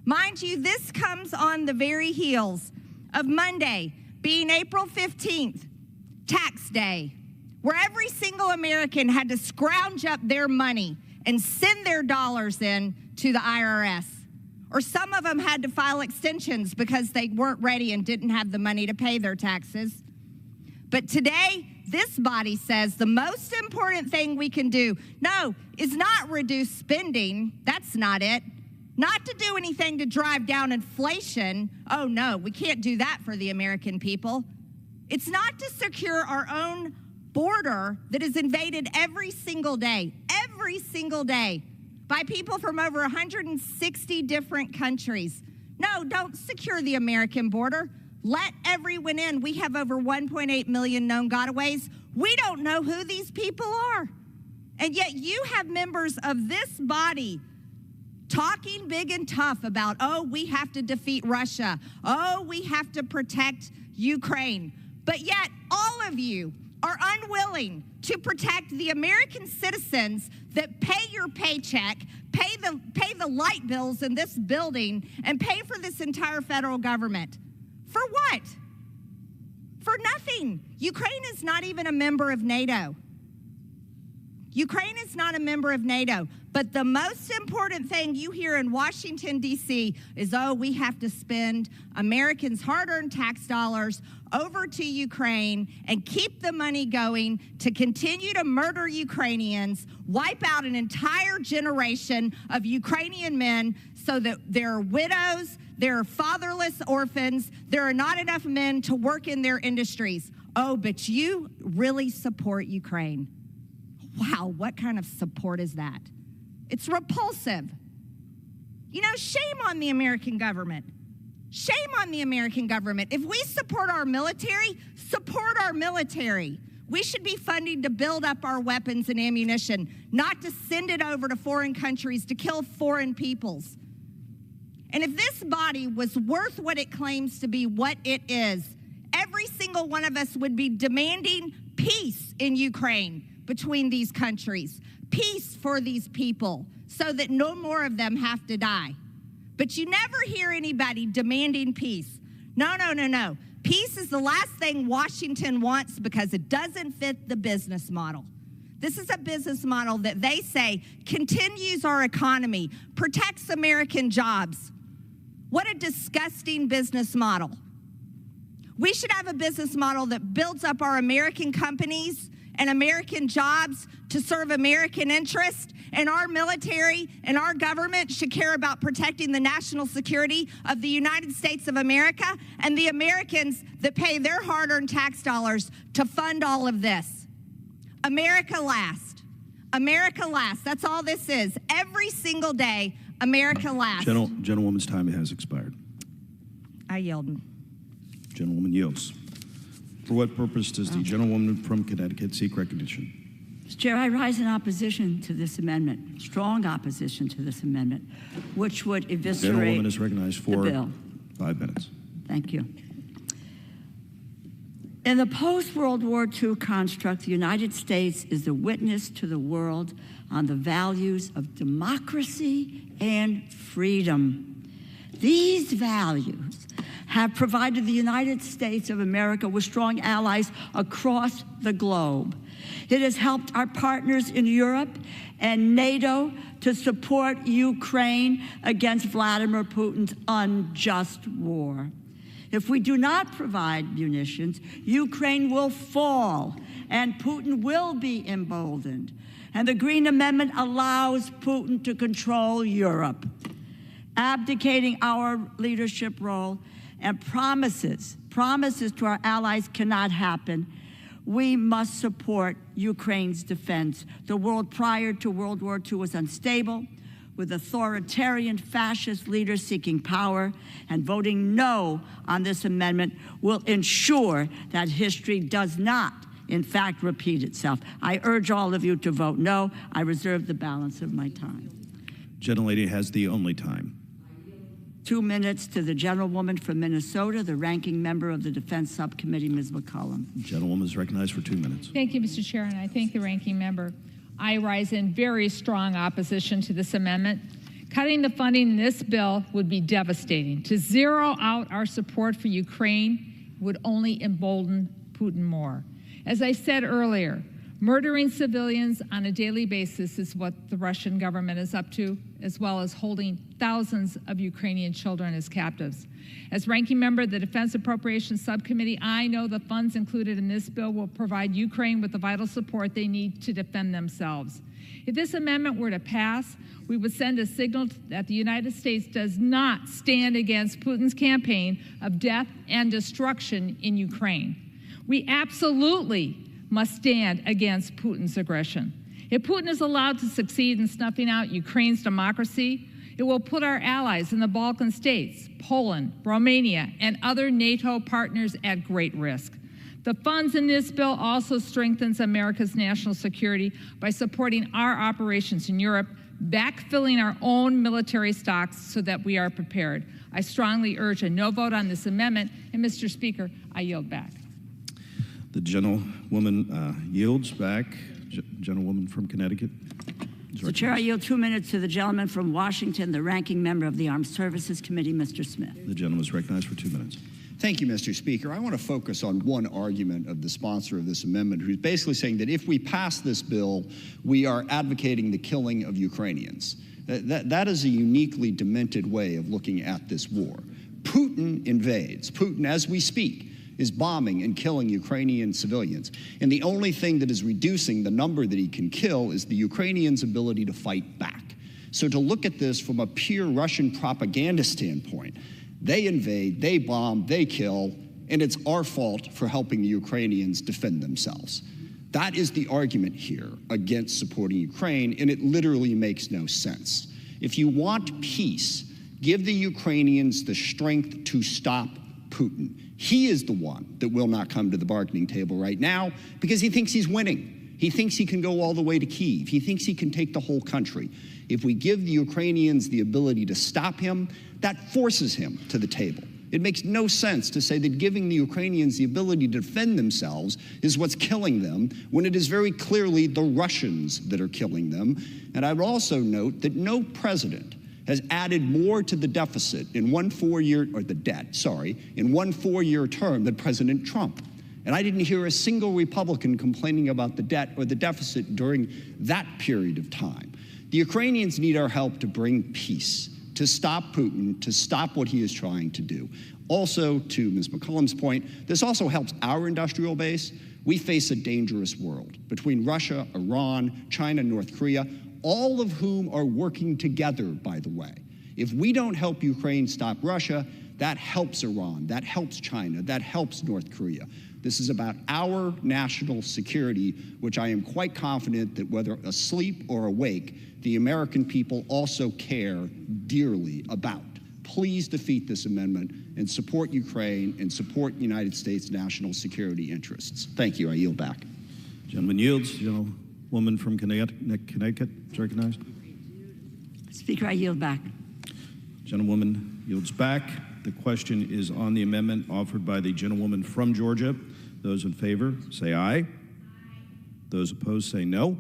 Mind you, this comes on the very heels of Monday being April 15th, tax day, where every single American had to scrounge up their money and send their dollars in to the IRS. Or some of them had to file extensions because they weren't ready and didn't have the money to pay their taxes. But today, this body says the most important thing we can do, no, is not reduce spending. That's not it. Not to do anything to drive down inflation. Oh, no, we can't do that for the American people. It's not to secure our own border that is invaded every single day, by people from over 160 different countries. No, don't secure the American border. Let everyone in. We have over 1.8 million known gotaways. We don't know who these people are. And yet you have members of this body talking big and tough about, oh, we have to defeat Russia. Oh, we have to protect Ukraine. But yet all of you are unwilling to protect the American citizens that pay your paycheck, pay the light bills in this building, and pay for this entire federal government. For what? For nothing. Ukraine is not even a member of NATO. Ukraine is not a member of NATO. But the most important thing you hear in Washington, D.C. is, oh, we have to spend Americans' hard-earned tax dollars over to Ukraine and keep the money going to continue to murder Ukrainians, wipe out an entire generation of Ukrainian men so that there are widows, there are fatherless orphans, there are not enough men to work in their industries. Oh, but you really support Ukraine. Wow, what kind of support is that? It's repulsive. You know, shame on the American government. Shame on the American government. If we support our military, support our military. We should be funding to build up our weapons and ammunition, not to send it over to foreign countries to kill foreign peoples. And if this body was worth what it claims to be, what it is, every single one of us would be demanding peace in Ukraine between these countries, peace for these people so that no more of them have to die. But you never hear anybody demanding peace. No, no, no, no. Peace is the last thing Washington wants because it doesn't fit the business model. This is a business model that they say continues our economy, protects American jobs. What a disgusting business model. We should have a business model that builds up our American companies and American jobs to serve American interests, and our military and our government should care about protecting the national security of the United States of America and the Americans that pay their hard-earned tax dollars to fund all of this. America last. America last. That's all this is. Every single day, America last. Gentlewoman's time has expired. I yield. Gentlewoman yields. For what purpose does the gentlewoman from Connecticut seek recognition? Mr. Chair, I rise in opposition to this amendment, strong opposition to this amendment, which would eviscerate Gentlewoman is recognized for the bill. 5 minutes. Thank you. In the post-World War II construct, the United States is the witness to the world on the values of democracy and freedom. These values have provided the United States of America with strong allies across the globe. It has helped our partners in Europe and NATO to support Ukraine against Vladimir Putin's unjust war. If we do not provide munitions, Ukraine will fall and Putin will be emboldened. And the Greene Amendment allows Putin to control Europe, abdicating our leadership role, and promises to our allies cannot happen. We must support Ukraine's defense. The world prior to World War II was unstable, with authoritarian fascist leaders seeking power, and voting no on this amendment will ensure that history does not in fact, repeat itself. I urge all of you to vote no. I reserve the balance of my time. Gentlelady has the only time. 2 minutes to the gentlewoman from Minnesota, the ranking member of the Defense Subcommittee, Ms. McCollum. Gentlewoman is recognized for 2 minutes. Thank you, Mr. Chair, and I thank the ranking member. I rise in very strong opposition to this amendment. Cutting the funding in this bill would be devastating. To zero out our support for Ukraine would only embolden Putin more. As I said earlier, murdering civilians on a daily basis is what the Russian government is up to, as well as holding thousands of Ukrainian children as captives. As ranking member of the Defense Appropriations Subcommittee, I know the funds included in this bill will provide Ukraine with the vital support they need to defend themselves. If this amendment were to pass, we would send a signal that the United States does not stand against Putin's campaign of death and destruction in Ukraine. We absolutely must stand against Putin's aggression. If Putin is allowed to succeed in snuffing out Ukraine's democracy, it will put our allies in the Balkan states, Poland, Romania, and other NATO partners at great risk. The funds in this bill also strengthens America's national security by supporting our operations in Europe, backfilling our own military stocks so that we are prepared. I strongly urge a no vote on this amendment, and Mr. Speaker, I yield back. The gentlewoman yields back. Gentlewoman from Connecticut. Mr. Chair, I yield 2 minutes to the gentleman from Washington, the ranking member of the Armed Services Committee, Mr. Smith. The gentleman is recognized for 2 minutes. Thank you, Mr. Speaker. I want to focus on one argument of the sponsor of this amendment, who's basically saying that if we pass this bill, we are advocating the killing of Ukrainians. That is a uniquely demented way of looking at this war. Putin invades. Putin, as we speak, is bombing and killing Ukrainian civilians. And the only thing that is reducing the number that he can kill is the Ukrainians' ability to fight back. So to look at this from a pure Russian propaganda standpoint, they invade, they bomb, they kill, and it's our fault for helping the Ukrainians defend themselves. That is the argument here against supporting Ukraine, and it literally makes no sense. If you want peace, give the Ukrainians the strength to stop Putin. He is the one that will not come to the bargaining table right now because he thinks he's winning. He thinks he can go all the way to Kyiv. He thinks he can take the whole country. If we give the Ukrainians the ability to stop him, that forces him to the table. It makes no sense to say that giving the Ukrainians the ability to defend themselves is what's killing them, when it is very clearly the Russians that are killing them. And I would also note that no president has added more to the deficit in one 4-year, or the debt, sorry, in one 4-year term than President Trump. And I didn't hear a single Republican complaining about the debt or the deficit during that period of time. The Ukrainians need our help to bring peace, to stop Putin, to stop what he is trying to do. Also, to Ms. McCollum's point, this also helps our industrial base. We face a dangerous world between Russia, Iran, China, North Korea, all of whom are working together, by the way. If we don't help Ukraine stop Russia, that helps Iran, that helps China, that helps North Korea. This is about our national security, which I am quite confident that whether asleep or awake, the American people also care dearly about. Please defeat this amendment and support Ukraine and support United States national security interests. Thank you. I yield back. Gentleman yields. Gentlewoman from Connecticut is recognized. Speaker, I yield back. Gentlewoman yields back. The question is on the amendment offered by the gentlewoman from Georgia. Those in favor say aye. Those opposed say no.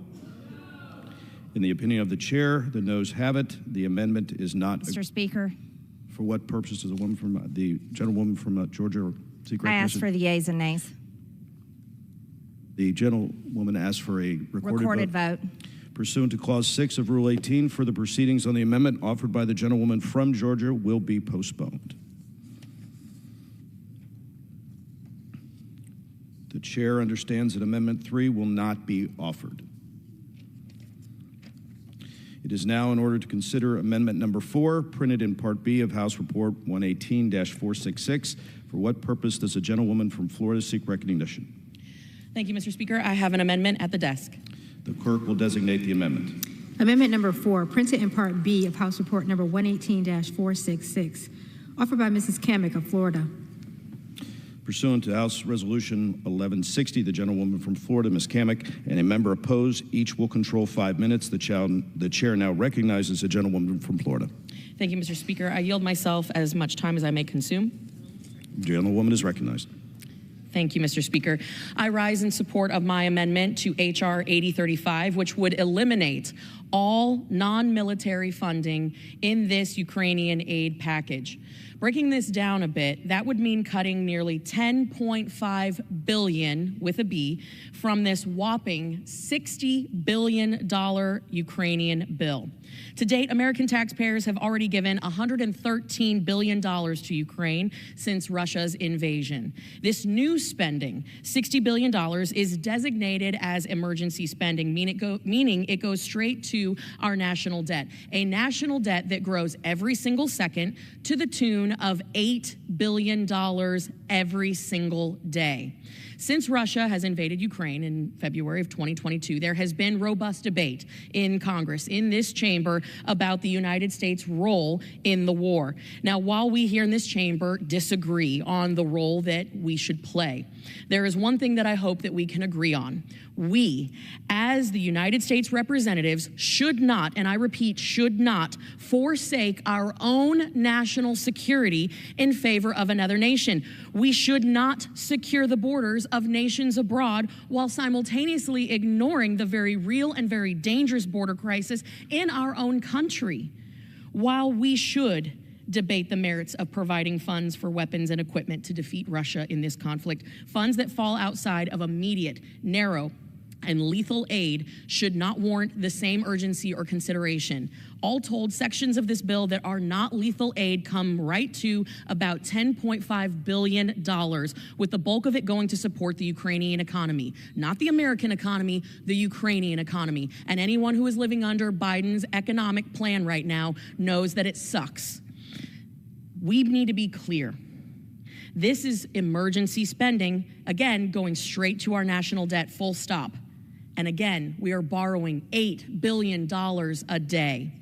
In the opinion of the chair, the noes have it. The amendment is not. Mr. Speaker. For what purpose does the gentlewoman from Georgia seek recognition? I ask for the yeas and nays. The gentlewoman asks for a recorded vote. Pursuant to Clause 6 of Rule 18, further proceedings on the amendment offered by the gentlewoman from Georgia will be postponed. The chair understands that Amendment 3 will not be offered. It is now in order to consider Amendment Number 4, printed in Part B of House Report 118-466. For what purpose does the gentlewoman from Florida seek recognition? Thank you, Mr. Speaker. I have an amendment at the desk. The clerk will designate the amendment. Amendment number 4, printed in Part B of House Report number 118-466, offered by Mrs. Camack of Florida. Pursuant to House Resolution 1160, the gentlewoman from Florida, Ms. Camack, and a member opposed, each will control 5 minutes. The chair now recognizes the gentlewoman from Florida. Thank you, Mr. Speaker. I yield myself as much time as I may consume. The gentlewoman is recognized. Thank you, Mr. Speaker. I rise in support of my amendment to H.R. 8035, which would eliminate all non-military funding in this Ukrainian aid package. Breaking this down a bit, that would mean cutting nearly $10.5 billion, with a B, from this whopping $60 billion Ukrainian bill. To date, American taxpayers have already given $113 billion to Ukraine since Russia's invasion. This new spending, $60 billion, is designated as emergency spending, meaning it goes straight to our national debt, a national debt that grows every single second to the tune of $8 billion every single day. Since Russia has invaded Ukraine in February of 2022, there has been robust debate in Congress, in this chamber, about the United States' role in the war. Now, while we here in this chamber disagree on the role that we should play, there is one thing that I hope that we can agree on. We, as the United States representatives, should not, and I repeat, should not, forsake our own national security in favor of another nation. We should not secure the borders of nations abroad while simultaneously ignoring the very real and very dangerous border crisis in our own country. While we should debate the merits of providing funds for weapons and equipment to defeat Russia in this conflict, funds that fall outside of immediate, narrow, and lethal aid should not warrant the same urgency or consideration. All told, sections of this bill that are not lethal aid come right to about $10.5 billion, with the bulk of it going to support the Ukrainian economy. Not the American economy, the Ukrainian economy. And anyone who is living under Biden's economic plan right now knows that it sucks. We need to be clear. This is emergency spending, again, going straight to our national debt, full stop. And again, we are borrowing $8 billion a day.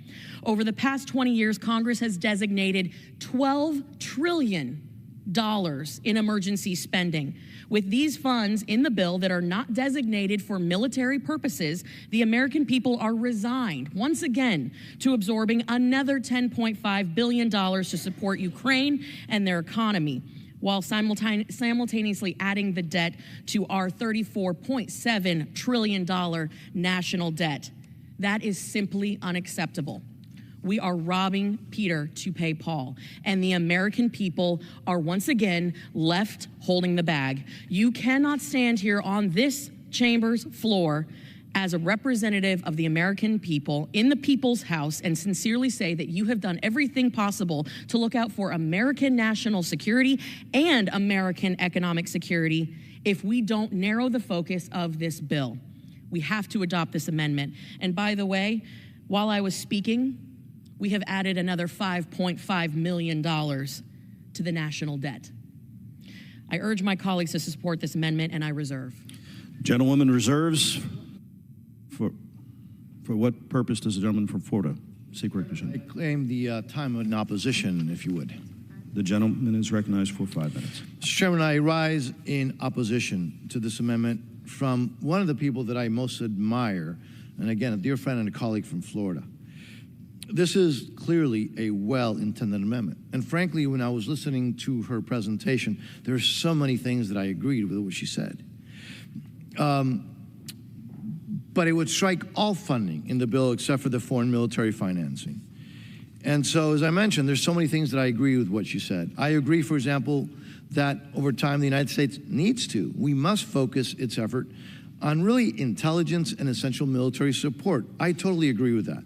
Over the past 20 years, Congress has designated $12 trillion in emergency spending. With these funds in the bill that are not designated for military purposes, the American people are resigned, once again, to absorbing another $10.5 billion to support Ukraine and their economy, while simultaneously adding the debt to our $34.7 trillion national debt. That is simply unacceptable. We are robbing Peter to pay Paul, and the American people are once again left holding the bag. You cannot stand here on this chamber's floor as a representative of the American people in the people's house and sincerely say that you have done everything possible to look out for American national security and American economic security if we don't narrow the focus of this bill. We have to adopt this amendment. And by the way, while I was speaking, we have added another $5.5 million to the national debt. I urge my colleagues to support this amendment, and I reserve. Gentlewoman reserves. For what purpose does the gentleman from Florida seek recognition? I claim the time in opposition, if you would. The gentleman is recognized for 5 minutes. Mr. Chairman, I rise in opposition to this amendment from one of the people that I most admire, and again, a dear friend and a colleague from Florida. This is clearly a well-intended amendment. And frankly, when I was listening to her presentation, there are so many things that I agreed with what she said. But it would strike all funding in the bill except for the foreign military financing. And so, as I mentioned, there's so many things that I agree with what she said. I agree, for example, that over time the United States we must focus its effort on really intelligence and essential military support. I totally agree with that.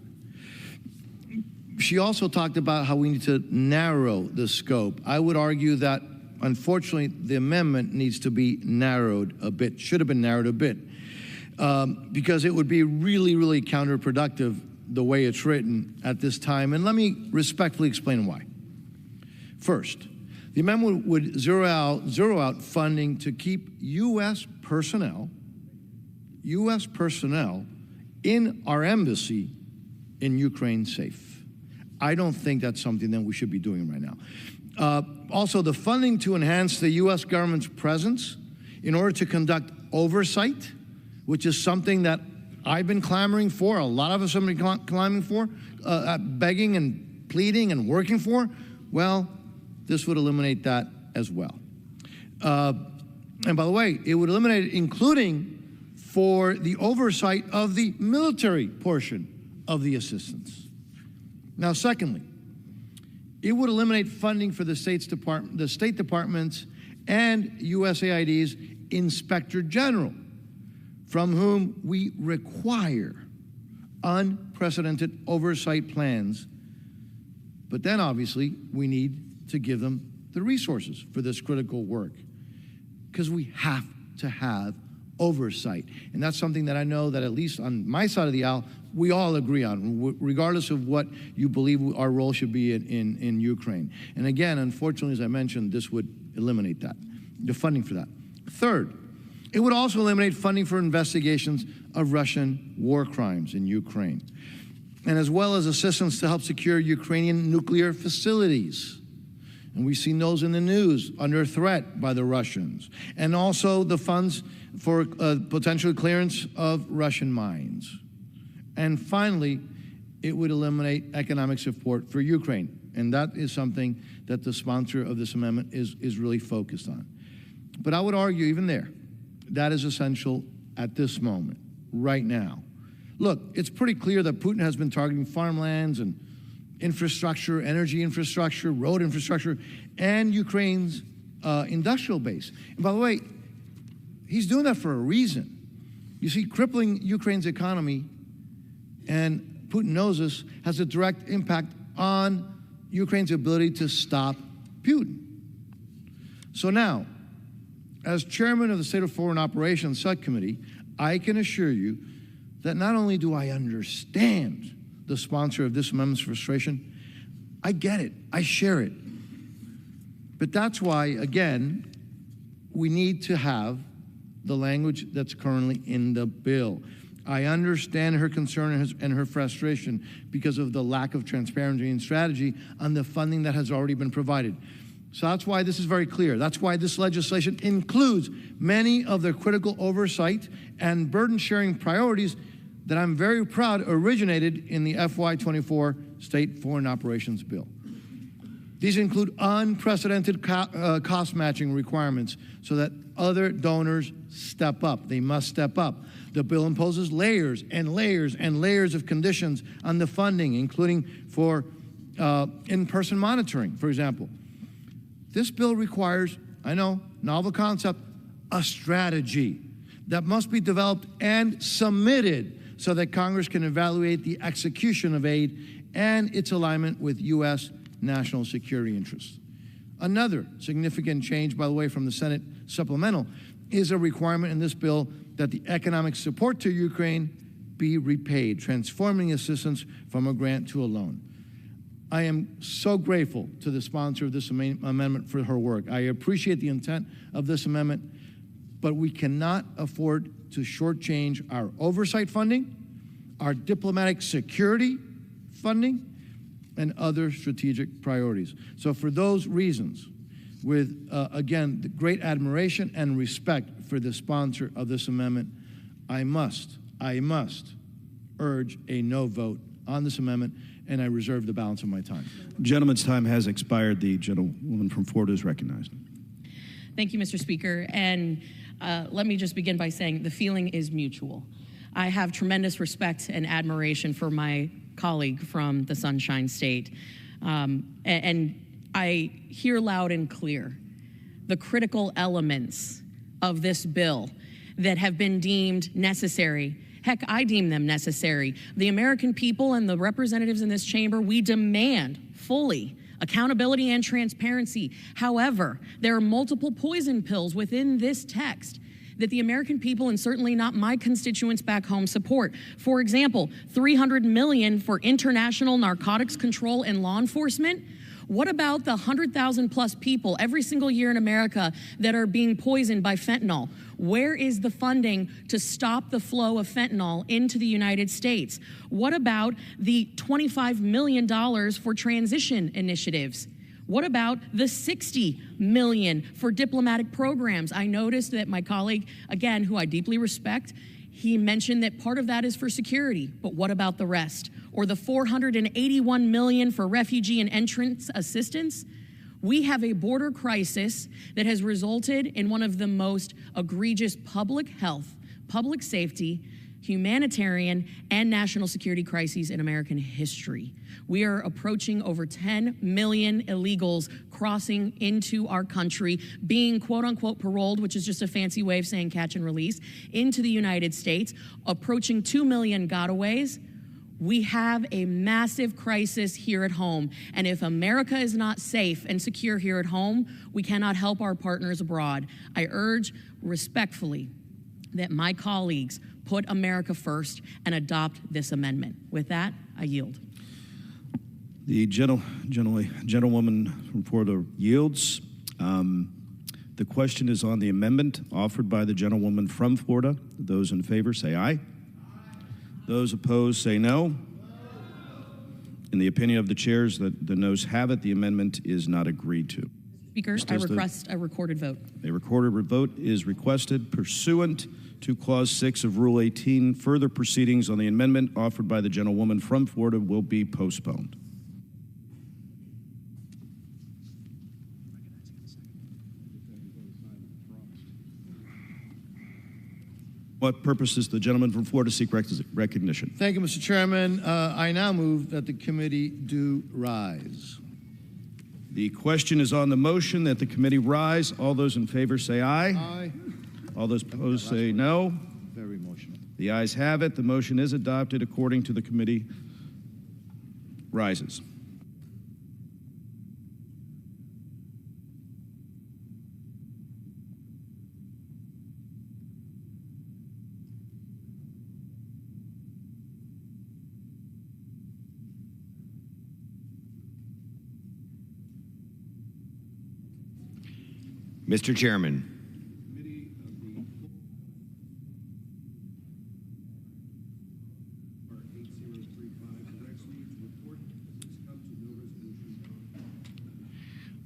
She also talked about how we need to narrow the scope. I would argue that, unfortunately, the amendment needs to be narrowed a bit, should have been narrowed a bit. Because it would be really, really counterproductive the way it's written at this time. And let me respectfully explain why. First, the amendment would zero out funding to keep U.S. personnel in our embassy in Ukraine safe. I don't think that's something that we should be doing right now. Also, the funding to enhance the U.S. government's presence in order to conduct oversight, which is something that I've been clamoring for, a lot of us have been clamoring for, begging and pleading and working for, well, this would eliminate that as well. And by the way, it would eliminate it, including for the oversight of the military portion of the assistance. Now, secondly, it would eliminate funding for the State Departments and USAID's Inspector General, from whom we require unprecedented oversight plans. But then, obviously, we need to give them the resources for this critical work, because we have to have oversight. And that's something that I know that at least on my side of the aisle, we all agree on, regardless of what you believe our role should be in Ukraine. And again, unfortunately, as I mentioned, this would eliminate that, the funding for that. Third, it would also eliminate funding for investigations of Russian war crimes in Ukraine, and as well as assistance to help secure Ukrainian nuclear facilities. And we've seen those in the news under threat by the Russians. And also the funds for potential clearance of Russian mines. And finally, it would eliminate economic support for Ukraine. And that is something that the sponsor of this amendment is really focused on. But I would argue even there, that is essential at this moment, right now. Look, it's pretty clear that Putin has been targeting farmlands and infrastructure, energy infrastructure, road infrastructure, and Ukraine's industrial base. And by the way, he's doing that for a reason. You see, crippling Ukraine's economy, and Putin knows this, has a direct impact on Ukraine's ability to stop Putin. So now, as chairman of the State of Foreign Operations Subcommittee, I can assure you that not only do I understand the sponsor of this amendment's frustration, I get it, I share it. But that's why, again, we need to have the language that's currently in the bill. I understand her concern and her frustration because of the lack of transparency and strategy on the funding that has already been provided. So that's why this is very clear. That's why this legislation includes many of the critical oversight and burden-sharing priorities that I'm very proud originated in the FY24 State Foreign Operations Bill. These include unprecedented cost-matching requirements so that other donors step up. They must step up. The bill imposes layers and layers and layers of conditions on the funding, including for in-person monitoring, for example. This bill requires, I know, novel concept, a strategy that must be developed and submitted so that Congress can evaluate the execution of aid and its alignment with U.S. national security interests. Another significant change, by the way, from the Senate supplemental is a requirement in this bill that the economic support to Ukraine be repaid, transforming assistance from a grant to a loan. I am so grateful to the sponsor of this amendment for her work. I appreciate the intent of this amendment, but we cannot afford to shortchange our oversight funding, our diplomatic security funding, and other strategic priorities. So for those reasons, with, again, the great admiration and respect for the sponsor of this amendment, I must urge a no vote on this amendment, and I reserve the balance of my time. Gentleman's time has expired. The gentlewoman from Florida is recognized. Thank you, Mr. Speaker. And let me just begin by saying the feeling is mutual. I have tremendous respect and admiration for my colleague from the Sunshine State. And I hear loud and clear the critical elements of this bill that have been deemed necessary. Heck, I deem them necessary. The American people and the representatives in this chamber, we demand fully accountability and transparency. However, there are multiple poison pills within this text that the American people, and certainly not my constituents back home, support. For example, $300 million for international narcotics control and law enforcement. What about the 100,000 plus people every single year in America that are being poisoned by fentanyl? Where is the funding to stop the flow of fentanyl into the United States? What about the $25 million for transition initiatives? What about the $60 million for diplomatic programs? I noticed that my colleague, again, who I deeply respect, he mentioned that part of that is for security, but what about the rest? Or the $481 million for refugee and entrance assistance? We have a border crisis that has resulted in one of the most egregious public health, public safety, humanitarian, and national security crises in American history. We are approaching over 10 million illegals crossing into our country, being quote unquote paroled, which is just a fancy way of saying catch and release, into the United States, approaching 2 million gotaways. We have a massive crisis here at home, and if America is not safe and secure here at home, we cannot help our partners abroad. I urge respectfully that my colleagues put America first and adopt this amendment. With that, I yield. The gentlewoman from Florida yields. The question is on the amendment offered by the gentlewoman from Florida. Those in favor say aye. Aye. Those opposed say no. In the opinion of the chairs, the noes have it. The amendment is not agreed to. Speaker, I request a recorded vote. A recorded vote is requested pursuant to Clause 6 of Rule 18. Further proceedings on the amendment offered by the gentlewoman from Florida will be postponed. What purpose does the gentleman from Florida seek recognition? Thank you, Mr. Chairman. I now move that the committee do rise. The question is on the motion that the committee rise. All those in favor say aye. Aye. All those opposed say no. Very emotional. The ayes have it. The motion is adopted according to the committee rises. Mr. Chairman.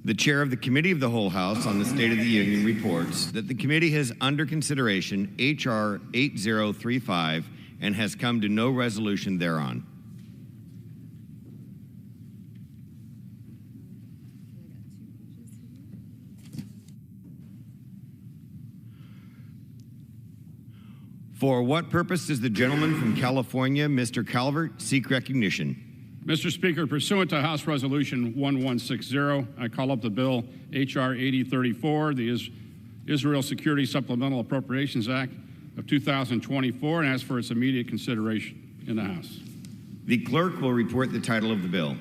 The chair of the Committee of the Whole House on the State of the Union reports that the committee has under consideration H.R. 8035 and has come to no resolution thereon. For what purpose does the gentleman from California, Mr. Calvert, seek recognition? Mr. Speaker, pursuant to House Resolution 1160, I call up the bill H.R. 8034, the Israel Security Supplemental Appropriations Act of 2024, and ask for its immediate consideration in the House. The clerk will report the title of the bill.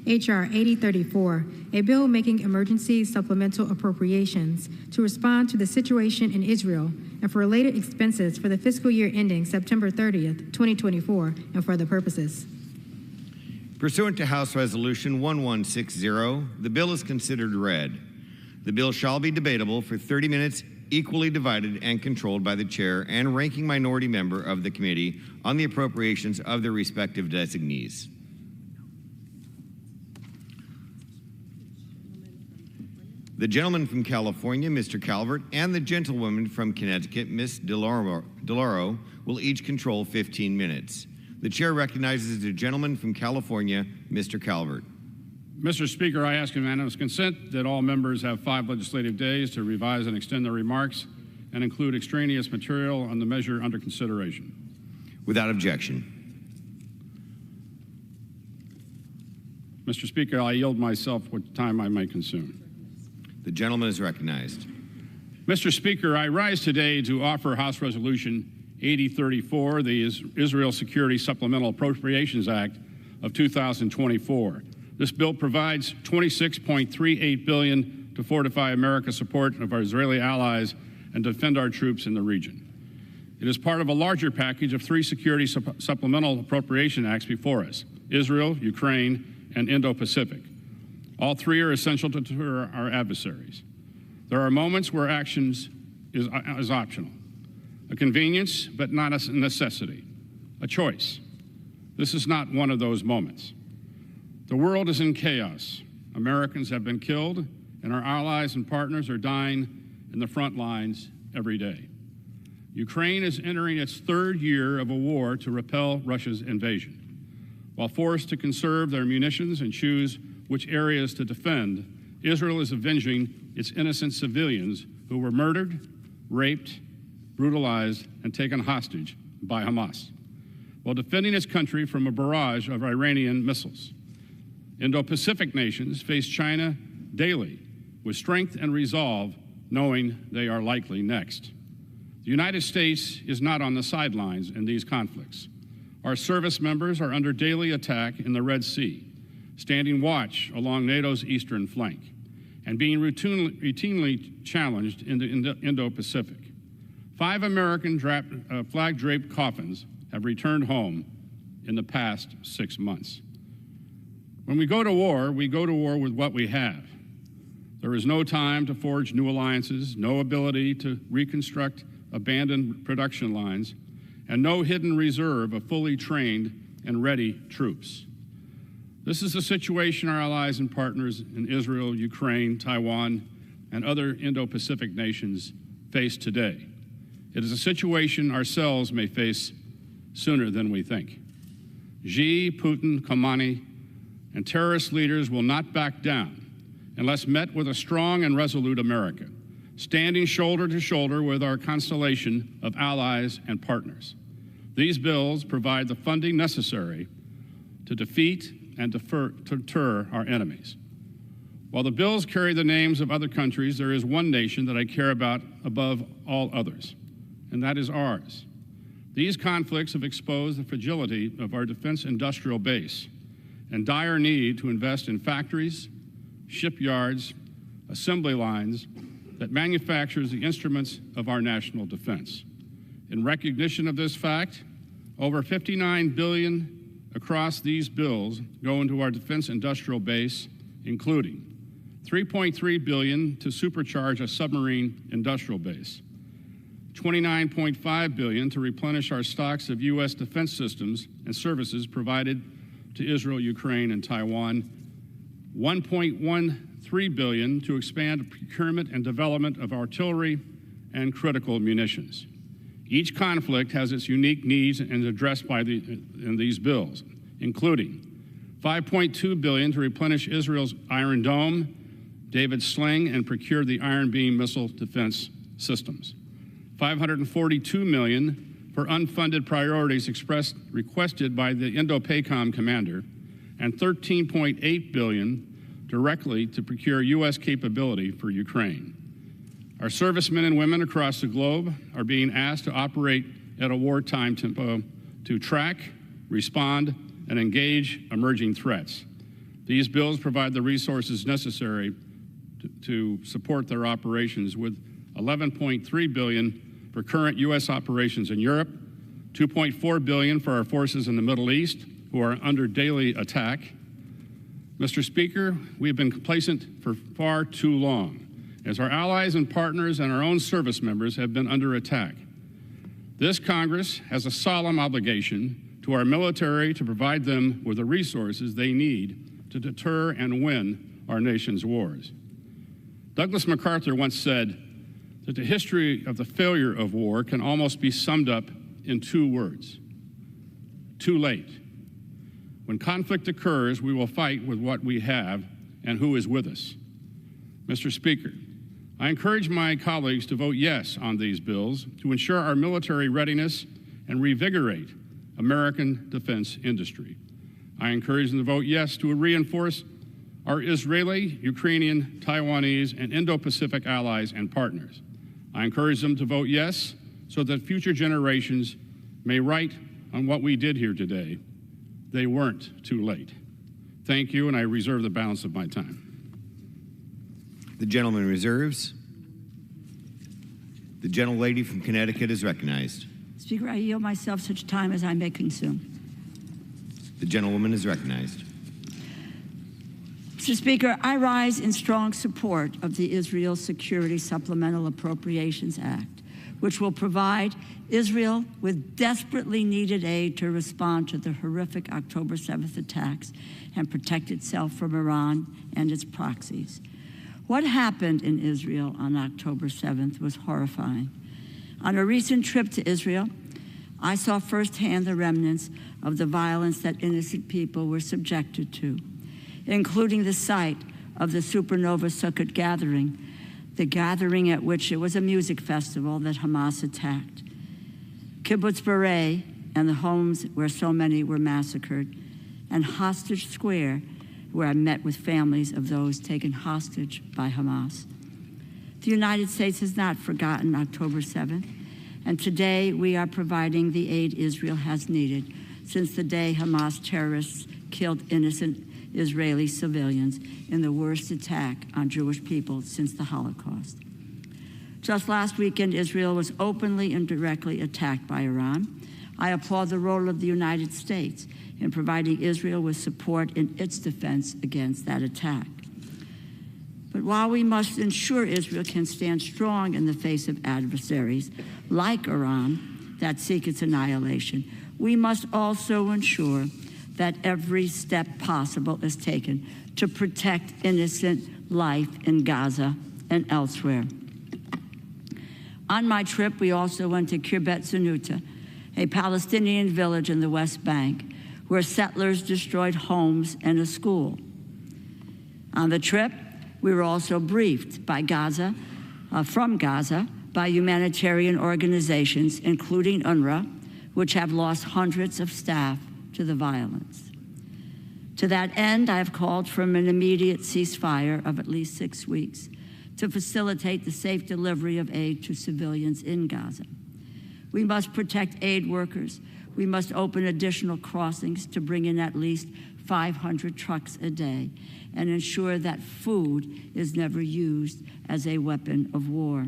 H.R. 8034, a bill making emergency supplemental appropriations to respond to the situation in Israel and for related expenses for the fiscal year ending September 30th, 2024, and for other purposes. Pursuant to House Resolution 1160, the bill is considered read. The bill shall be debatable for 30 minutes, equally divided and controlled by the chair and ranking minority member of the committee on the appropriations of their respective designees. The gentleman from California, Mr. Calvert, and the gentlewoman from Connecticut, Ms. DeLauro, will each control 15 minutes. The chair recognizes the gentleman from California, Mr. Calvert. Mr. Speaker, I ask unanimous consent that all members have 5 legislative days to revise and extend their remarks and include extraneous material on the measure under consideration. Without objection. Mr. Speaker, I yield myself what time I may consume. The gentleman is recognized. Mr. Speaker, I rise today to offer House Resolution 8034, the Israel Security Supplemental Appropriations Act of 2024. This bill provides $26.38 billion to fortify America's support of our Israeli allies and defend our troops in the region. It is part of a larger package of 3 security supplemental appropriation acts before us: Israel, Ukraine, and Indo-Pacific. All 3 are essential to deter our adversaries. There are moments where actions is optional, a convenience but not a necessity, a choice. This is not one of those moments. The world is in chaos. Americans have been killed, and our allies and partners are dying in the front lines every day. Ukraine is entering its 3rd year of a war to repel Russia's invasion. While forced to conserve their munitions and choose which areas to defend, Israel is avenging its innocent civilians who were murdered, raped, brutalized, and taken hostage by Hamas, while defending its country from a barrage of Iranian missiles. Indo-Pacific nations face China daily with strength and resolve, knowing they are likely next. The United States is not on the sidelines in these conflicts. Our service members are under daily attack in the Red Sea, standing watch along NATO's eastern flank, and being routinely challenged in the Indo-Pacific. 5 American flag-draped coffins have returned home in the past 6 months. When we go to war with what we have. There is no time to forge new alliances, no ability to reconstruct abandoned production lines, and no hidden reserve of fully trained and ready troops. This is the situation our allies and partners in Israel, Ukraine, Taiwan, and other Indo-Pacific nations face today. It is a situation ourselves may face sooner than we think. Xi, Putin, Khamenei, and terrorist leaders will not back down unless met with a strong and resolute America, standing shoulder to shoulder with our constellation of allies and partners. These bills provide the funding necessary to defeat and deter our enemies. While the bills carry the names of other countries, there is one nation that I care about above all others, and that is ours. These conflicts have exposed the fragility of our defense industrial base and dire need to invest in factories, shipyards, assembly lines that manufactures the instruments of our national defense. In recognition of this fact, over $59 billion across these bills go into our defense industrial base, including $3.3 billion to supercharge a submarine industrial base, $29.5 billion to replenish our stocks of U.S. defense systems and services provided to Israel, Ukraine, and Taiwan, $1.13 billion to expand procurement and development of artillery and critical munitions. Each conflict has its unique needs and is addressed in these bills, including $5.2 billion to replenish Israel's Iron Dome, David Sling, and procure the Iron Beam missile defense systems. $542 million for unfunded priorities requested by the Indo-PACOM commander, and $13.8 billion directly to procure U.S. capability for Ukraine. Our servicemen and women across the globe are being asked to operate at a wartime tempo to track, respond, and engage emerging threats. These bills provide the resources necessary to support their operations, with $11.3 billion for current U.S. operations in Europe, $2.4 billion for our forces in the Middle East, who are under daily attack. Mr. Speaker, we have been complacent for far too long, as our allies and partners and our own service members have been under attack. This Congress has a solemn obligation to our military to provide them with the resources they need to deter and win our nation's wars. Douglas MacArthur once said that the history of the failure of war can almost be summed up in 2 words: too late. When conflict occurs, we will fight with what we have and who is with us. Mr. Speaker, I encourage my colleagues to vote yes on these bills to ensure our military readiness and revigorate American defense industry. I encourage them to vote yes to reinforce our Israeli, Ukrainian, Taiwanese, and Indo-Pacific allies and partners. I encourage them to vote yes so that future generations may write on what we did here today. They weren't too late. Thank you, and I reserve the balance of my time. The gentleman reserves. The gentlelady from Connecticut is recognized. Speaker, I yield myself such time as I may consume. The gentlewoman is recognized. Mr. Speaker, I rise in strong support of the Israel Security Supplemental Appropriations Act, which will provide Israel with desperately needed aid to respond to the horrific October 7th attacks and protect itself from Iran and its proxies. What happened in Israel on October 7th was horrifying. On a recent trip to Israel, I saw firsthand the remnants of the violence that innocent people were subjected to, including the site of the Supernova Sukkot gathering, the gathering at which it was a music festival that Hamas attacked, Kibbutz Berei and the homes where so many were massacred, and Hostage Square, where I met with families of those taken hostage by Hamas. The United States has not forgotten October 7th, and today we are providing the aid Israel has needed since the day Hamas terrorists killed innocent Israeli civilians in the worst attack on Jewish people since the Holocaust. Just last weekend, Israel was openly and directly attacked by Iran. I applaud the role of the United States in providing Israel with support in its defense against that attack. But while we must ensure Israel can stand strong in the face of adversaries like Iran that seek its annihilation, we must also ensure that every step possible is taken to protect innocent life in Gaza and elsewhere. On my trip, we also went to Kirbet Zanuta, a Palestinian village in the West Bank, where settlers destroyed homes and a school. On the trip, we were also briefed by from Gaza by humanitarian organizations, including UNRWA, which have lost hundreds of staff to the violence. To that end, I have called for an immediate ceasefire of at least 6 weeks to facilitate the safe delivery of aid to civilians in Gaza. We must protect aid workers. We must open additional crossings to bring in at least 500 trucks a day and ensure that food is never used as a weapon of war.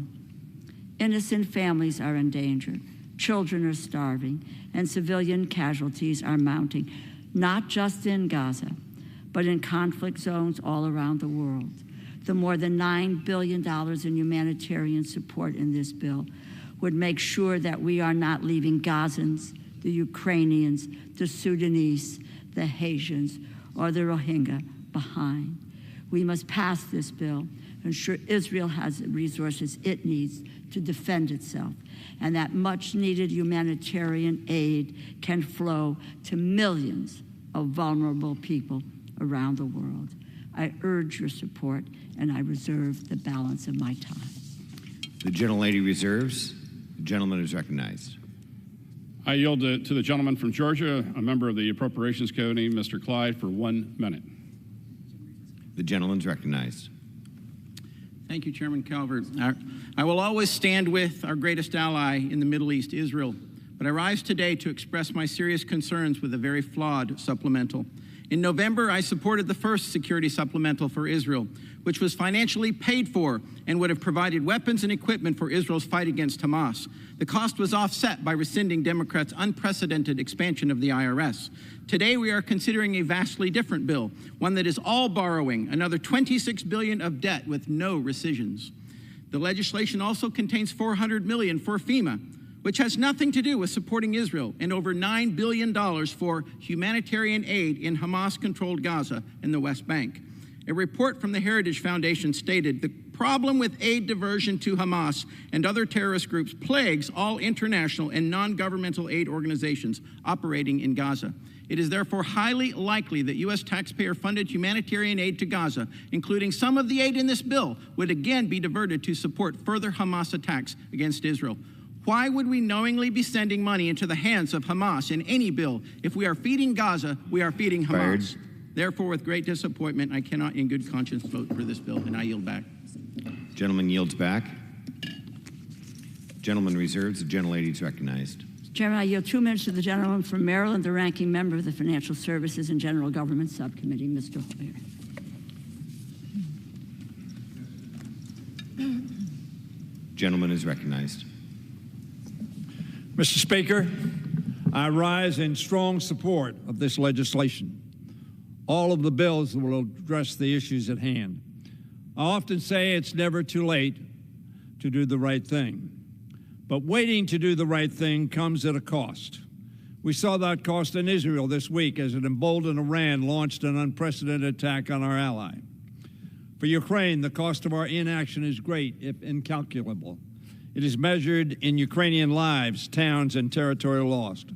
Innocent families are in danger. Children are starving, and civilian casualties are mounting, not just in Gaza, but in conflict zones all around the world. The more than $9 billion in humanitarian support in this bill would make sure that we are not leaving Gazans, the Ukrainians, the Sudanese, the Haitians, or the Rohingya behind. We must pass this bill, ensure Israel has the resources it needs to defend itself, and that much-needed humanitarian aid can flow to millions of vulnerable people around the world. I urge your support, and I reserve the balance of my time. The gentlelady reserves. The gentleman is recognized. I yield to the gentleman from Georgia, a member of the Appropriations Committee, Mr. Clyde, for 1 minute. The gentleman's recognized. Thank you, Chairman Calvert. I will always stand with our greatest ally in the Middle East, Israel, but I rise today to express my serious concerns with a very flawed supplemental. In November, I supported the first security supplemental for Israel, which was financially paid for and would have provided weapons and equipment for Israel's fight against Hamas. The cost was offset by rescinding Democrats' unprecedented expansion of the IRS. Today, we are considering a vastly different bill, one that is all borrowing, another $26 billion of debt with no rescissions. The legislation also contains $400 million for FEMA, which has nothing to do with supporting Israel, and over $9 billion for humanitarian aid in Hamas-controlled Gaza and the West Bank. A report from the Heritage Foundation stated the problem with aid diversion to Hamas and other terrorist groups plagues all international and non-governmental aid organizations operating in Gaza. It is therefore highly likely that U.S. taxpayer-funded humanitarian aid to Gaza, including some of the aid in this bill, would again be diverted to support further Hamas attacks against Israel. Why would we knowingly be sending money into the hands of Hamas in any bill? If we are feeding Gaza, we are feeding Hamas. Therefore, with great disappointment, I cannot in good conscience vote for this bill, and I yield back. Gentleman yields back. Gentleman reserves. The gentlelady is recognized. Chairman, I yield 2 minutes to the gentleman from Maryland, the ranking member of the Financial Services and General Government Subcommittee, Mr. Hoyer. Gentleman is recognized. Mr. Speaker, I rise in strong support of this legislation. All of the bills will address the issues at hand. I often say it's never too late to do the right thing. But waiting to do the right thing comes at a cost. We saw that cost in Israel this week as an emboldened Iran launched an unprecedented attack on our ally. For Ukraine, the cost of our inaction is great, if incalculable. It is measured in Ukrainian lives, towns, and territory lost.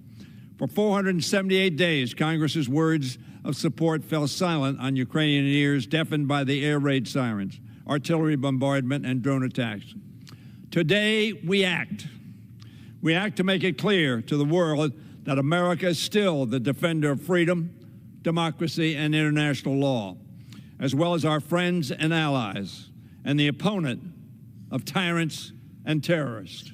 For 478 days, Congress's words of support fell silent on Ukrainian ears, deafened by the air raid sirens, artillery bombardment, and drone attacks. Today, we act. We act to make it clear to the world that America is still the defender of freedom, democracy, and international law, as well as our friends and allies, and the opponent of tyrants and terrorists.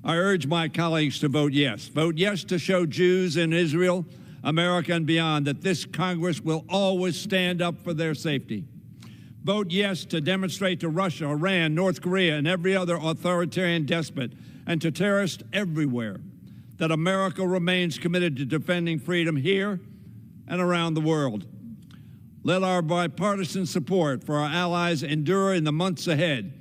I urge my colleagues to vote yes. Vote yes to show Jews in Israel, America, and beyond that this Congress will always stand up for their safety. Vote yes to demonstrate to Russia, Iran, North Korea, and every other authoritarian despot, and to terrorists everywhere, that America remains committed to defending freedom here and around the world. Let our bipartisan support for our allies endure in the months ahead,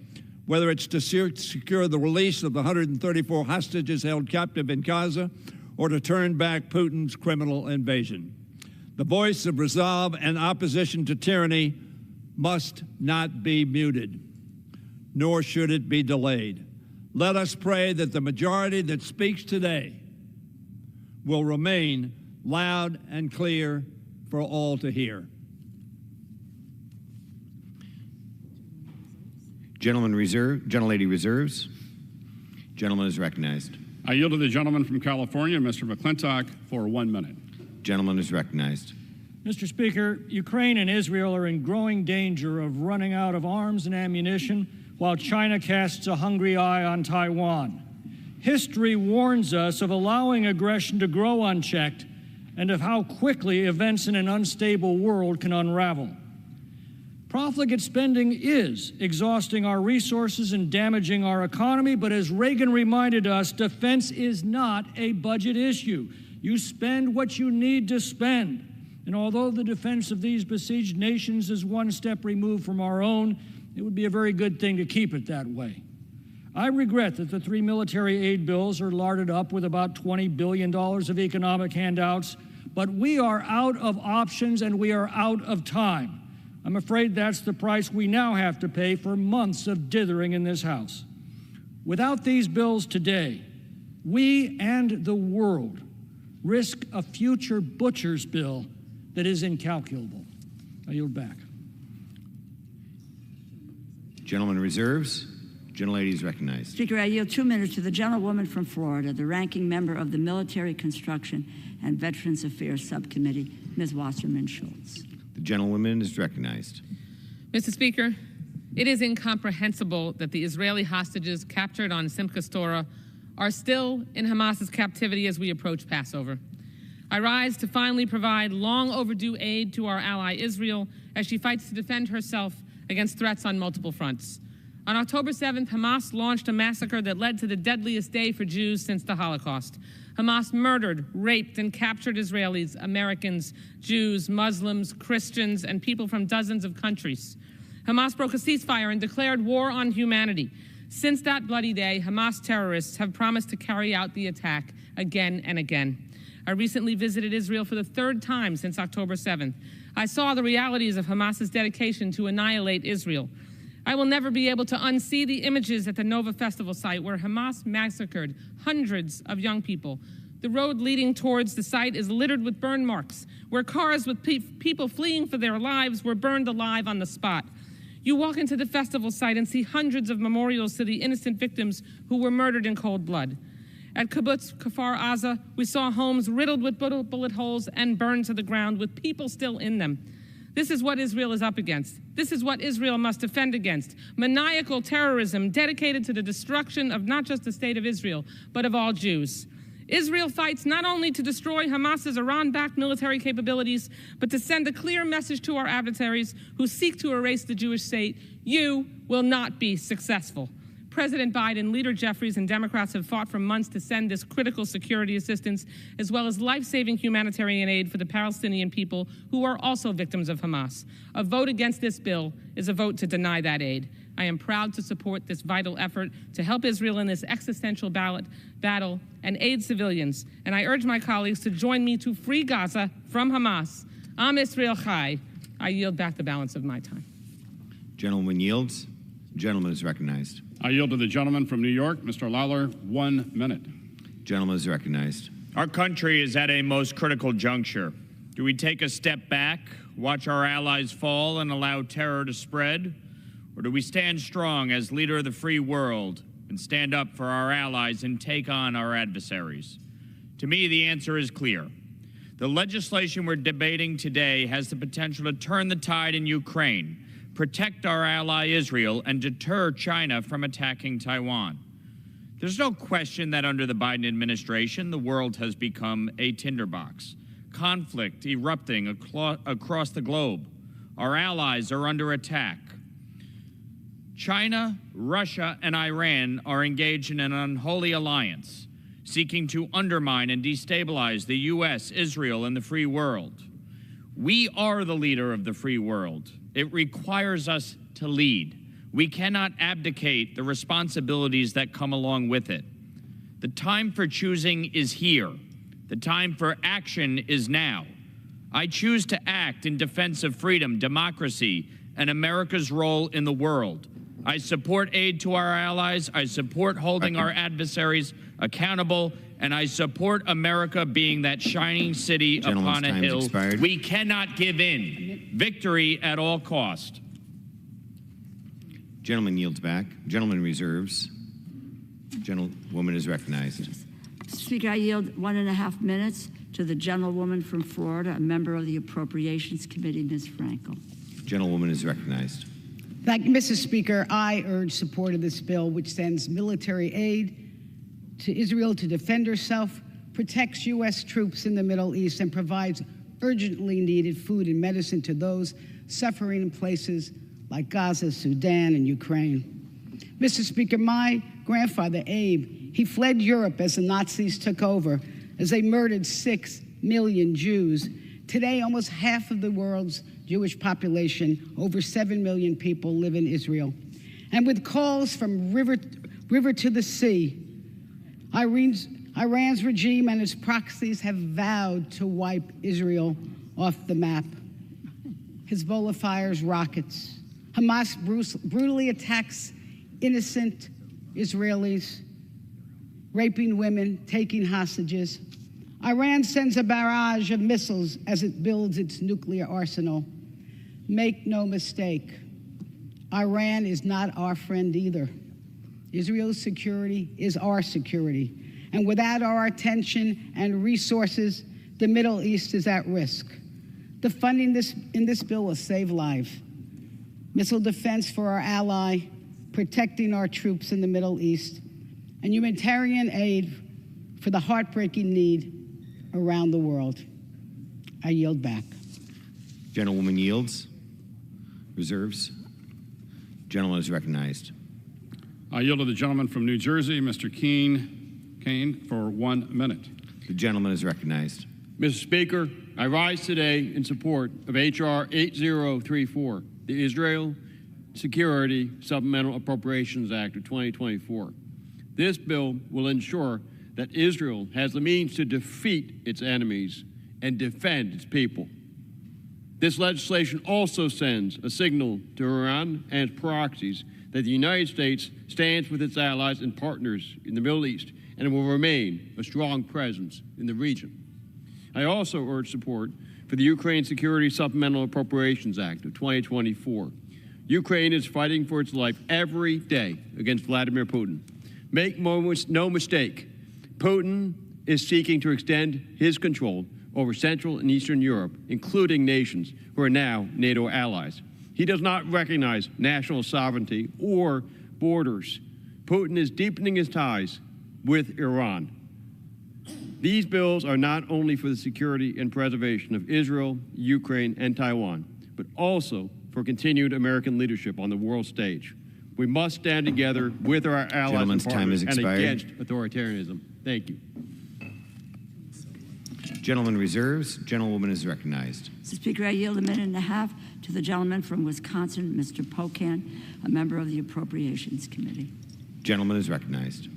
whether it's to secure the release of the 134 hostages held captive in Gaza or to turn back Putin's criminal invasion. The voice of resolve and opposition to tyranny must not be muted, nor should it be delayed. Let us pray that the majority that speaks today will remain loud and clear for all to hear. Gentlelady reserves. Gentleman is recognized. I yield to the gentleman from California, Mr. McClintock, for 1 minute. Gentleman is recognized. Mr. Speaker, Ukraine and Israel are in growing danger of running out of arms and ammunition while China casts a hungry eye on Taiwan. History warns us of allowing aggression to grow unchecked and of how quickly events in an unstable world can unravel. Profligate spending is exhausting our resources and damaging our economy, but as Reagan reminded us, defense is not a budget issue. You spend what you need to spend. And although the defense of these besieged nations is one step removed from our own, it would be a very good thing to keep it that way. I regret that the 3 military aid bills are larded up with about $20 billion of economic handouts, but we are out of options and we are out of time. I'm afraid that's the price we now have to pay for months of dithering in this House. Without these bills today, we and the world risk a future butcher's bill that is incalculable. I yield back. Gentleman reserves. Gentlelady is recognized. Speaker, I yield 2 minutes to the gentlewoman from Florida, the ranking member of the Military Construction and Veterans Affairs Subcommittee, Ms. Wasserman Schultz. The gentlewoman is recognized. Mr. Speaker, it is incomprehensible that the Israeli hostages captured on Simchat Torah are still in Hamas's captivity as we approach Passover. I rise to finally provide long overdue aid to our ally Israel as she fights to defend herself against threats on multiple fronts. On October 7th, Hamas launched a massacre that led to the deadliest day for Jews since the Holocaust. Hamas murdered, raped, and captured Israelis, Americans, Jews, Muslims, Christians, and people from dozens of countries. Hamas broke a ceasefire and declared war on humanity. Since that bloody day, Hamas terrorists have promised to carry out the attack again and again. I recently visited Israel for the 3rd time since October 7th. I saw the realities of Hamas's dedication to annihilate Israel. I will never be able to unsee the images at the Nova Festival site where Hamas massacred hundreds of young people. The road leading towards the site is littered with burn marks, where cars with people fleeing for their lives were burned alive on the spot. You walk into the festival site and see hundreds of memorials to the innocent victims who were murdered in cold blood. At Kibbutz Kfar Aza, we saw homes riddled with bullet holes and burned to the ground with people still in them. This is what Israel is up against. This is what Israel must defend against. Maniacal terrorism dedicated to the destruction of not just the state of Israel, but of all Jews. Israel fights not only to destroy Hamas's Iran-backed military capabilities, but to send a clear message to our adversaries who seek to erase the Jewish state: you will not be successful. President Biden, Leader Jeffries, and Democrats have fought for months to send this critical security assistance, as well as life-saving humanitarian aid for the Palestinian people who are also victims of Hamas. A vote against this bill is a vote to deny that aid. I am proud to support this vital effort to help Israel in this existential battle and aid civilians. And I urge my colleagues to join me to free Gaza from Hamas. Am Israel Chai. I yield back the balance of my time. Gentleman yields. Gentleman is recognized. I yield to the gentleman from New York, Mr. Lawler, 1 minute. Gentleman is recognized. Our country is at a most critical juncture. Do we take a step back, watch our allies fall, and allow terror to spread? Or do we stand strong as leader of the free world and stand up for our allies and take on our adversaries? To me, the answer is clear. The legislation we're debating today has the potential to turn the tide in Ukraine, protect our ally Israel, and deter China from attacking Taiwan. There's no question that under the Biden administration, the world has become a tinderbox. Conflict erupting across the globe. Our allies are under attack. China, Russia, and Iran are engaged in an unholy alliance, seeking to undermine and destabilize the U.S., Israel, and the free world. We are the leader of the free world. It requires us to lead. We cannot abdicate the responsibilities that come along with it. The time for choosing is here. The time for action is now. I choose to act in defense of freedom, democracy, and America's role in the world. I support aid to our allies. I support holding our adversaries accountable, and I support America being that shining city upon a hill. We cannot give in. Victory at all cost. Gentleman yields back. Gentleman reserves. Gentlewoman is recognized. Speaker, I yield 1.5 minutes to the gentlewoman from Florida, a member of the Appropriations Committee, Ms. Frankel. Gentlewoman is recognized. Thank you, Mr. Speaker. I urge support of this bill, which sends military aid to Israel to defend herself, protects U.S. troops in the Middle East, and provides urgently needed food and medicine to those suffering in places like Gaza, Sudan, and Ukraine. Mr. Speaker, my grandfather, Abe, he fled Europe as the Nazis took over, as they murdered 6 million Jews. Today, almost half of the world's Jewish population, over 7 million people, live in Israel. And with calls from river to the sea, Iran's regime and its proxies have vowed to wipe Israel off the map. Hezbollah fires rockets. Hamas brutally attacks innocent Israelis, raping women, taking hostages. Iran sends a barrage of missiles as it builds its nuclear arsenal. Make no mistake, Iran is not our friend either. Israel's security is our security. And without our attention and resources, the Middle East is at risk. The funding in this bill will save lives. Missile defense for our ally, protecting our troops in the Middle East, and humanitarian aid for the heartbreaking need around the world. I yield back. Gentlewoman yields. Reserves. Gentleman is recognized. I yield to the gentleman from New Jersey, Mr. Kane, for 1 minute. The gentleman is recognized. Mr. Speaker, I rise today in support of H.R. 8034, the Israel Security Supplemental Appropriations Act of 2024. This bill will ensure that Israel has the means to defeat its enemies and defend its people. This legislation also sends a signal to Iran and its proxies that the United States stands with its allies and partners in the Middle East and will remain a strong presence in the region. I also urge support for the Ukraine Security Supplemental Appropriations Act of 2024. Ukraine is fighting for its life every day against Vladimir Putin. Make no mistake, Putin is seeking to extend his control over Central and Eastern Europe, including nations who are now NATO allies. He does not recognize national sovereignty or borders. Putin is deepening his ties with Iran. These bills are not only for the security and preservation of Israel, Ukraine, and Taiwan, but also for continued American leadership on the world stage. We must stand together with our allies Gentleman's and time partners has and expired. against authoritarianism. Thank you. Gentleman reserves. Gentlewoman is recognized. Mr. Speaker, I yield a minute and a half to the gentleman from Wisconsin, Mr. Pocan, a member of the Appropriations Committee. Gentleman is recognized.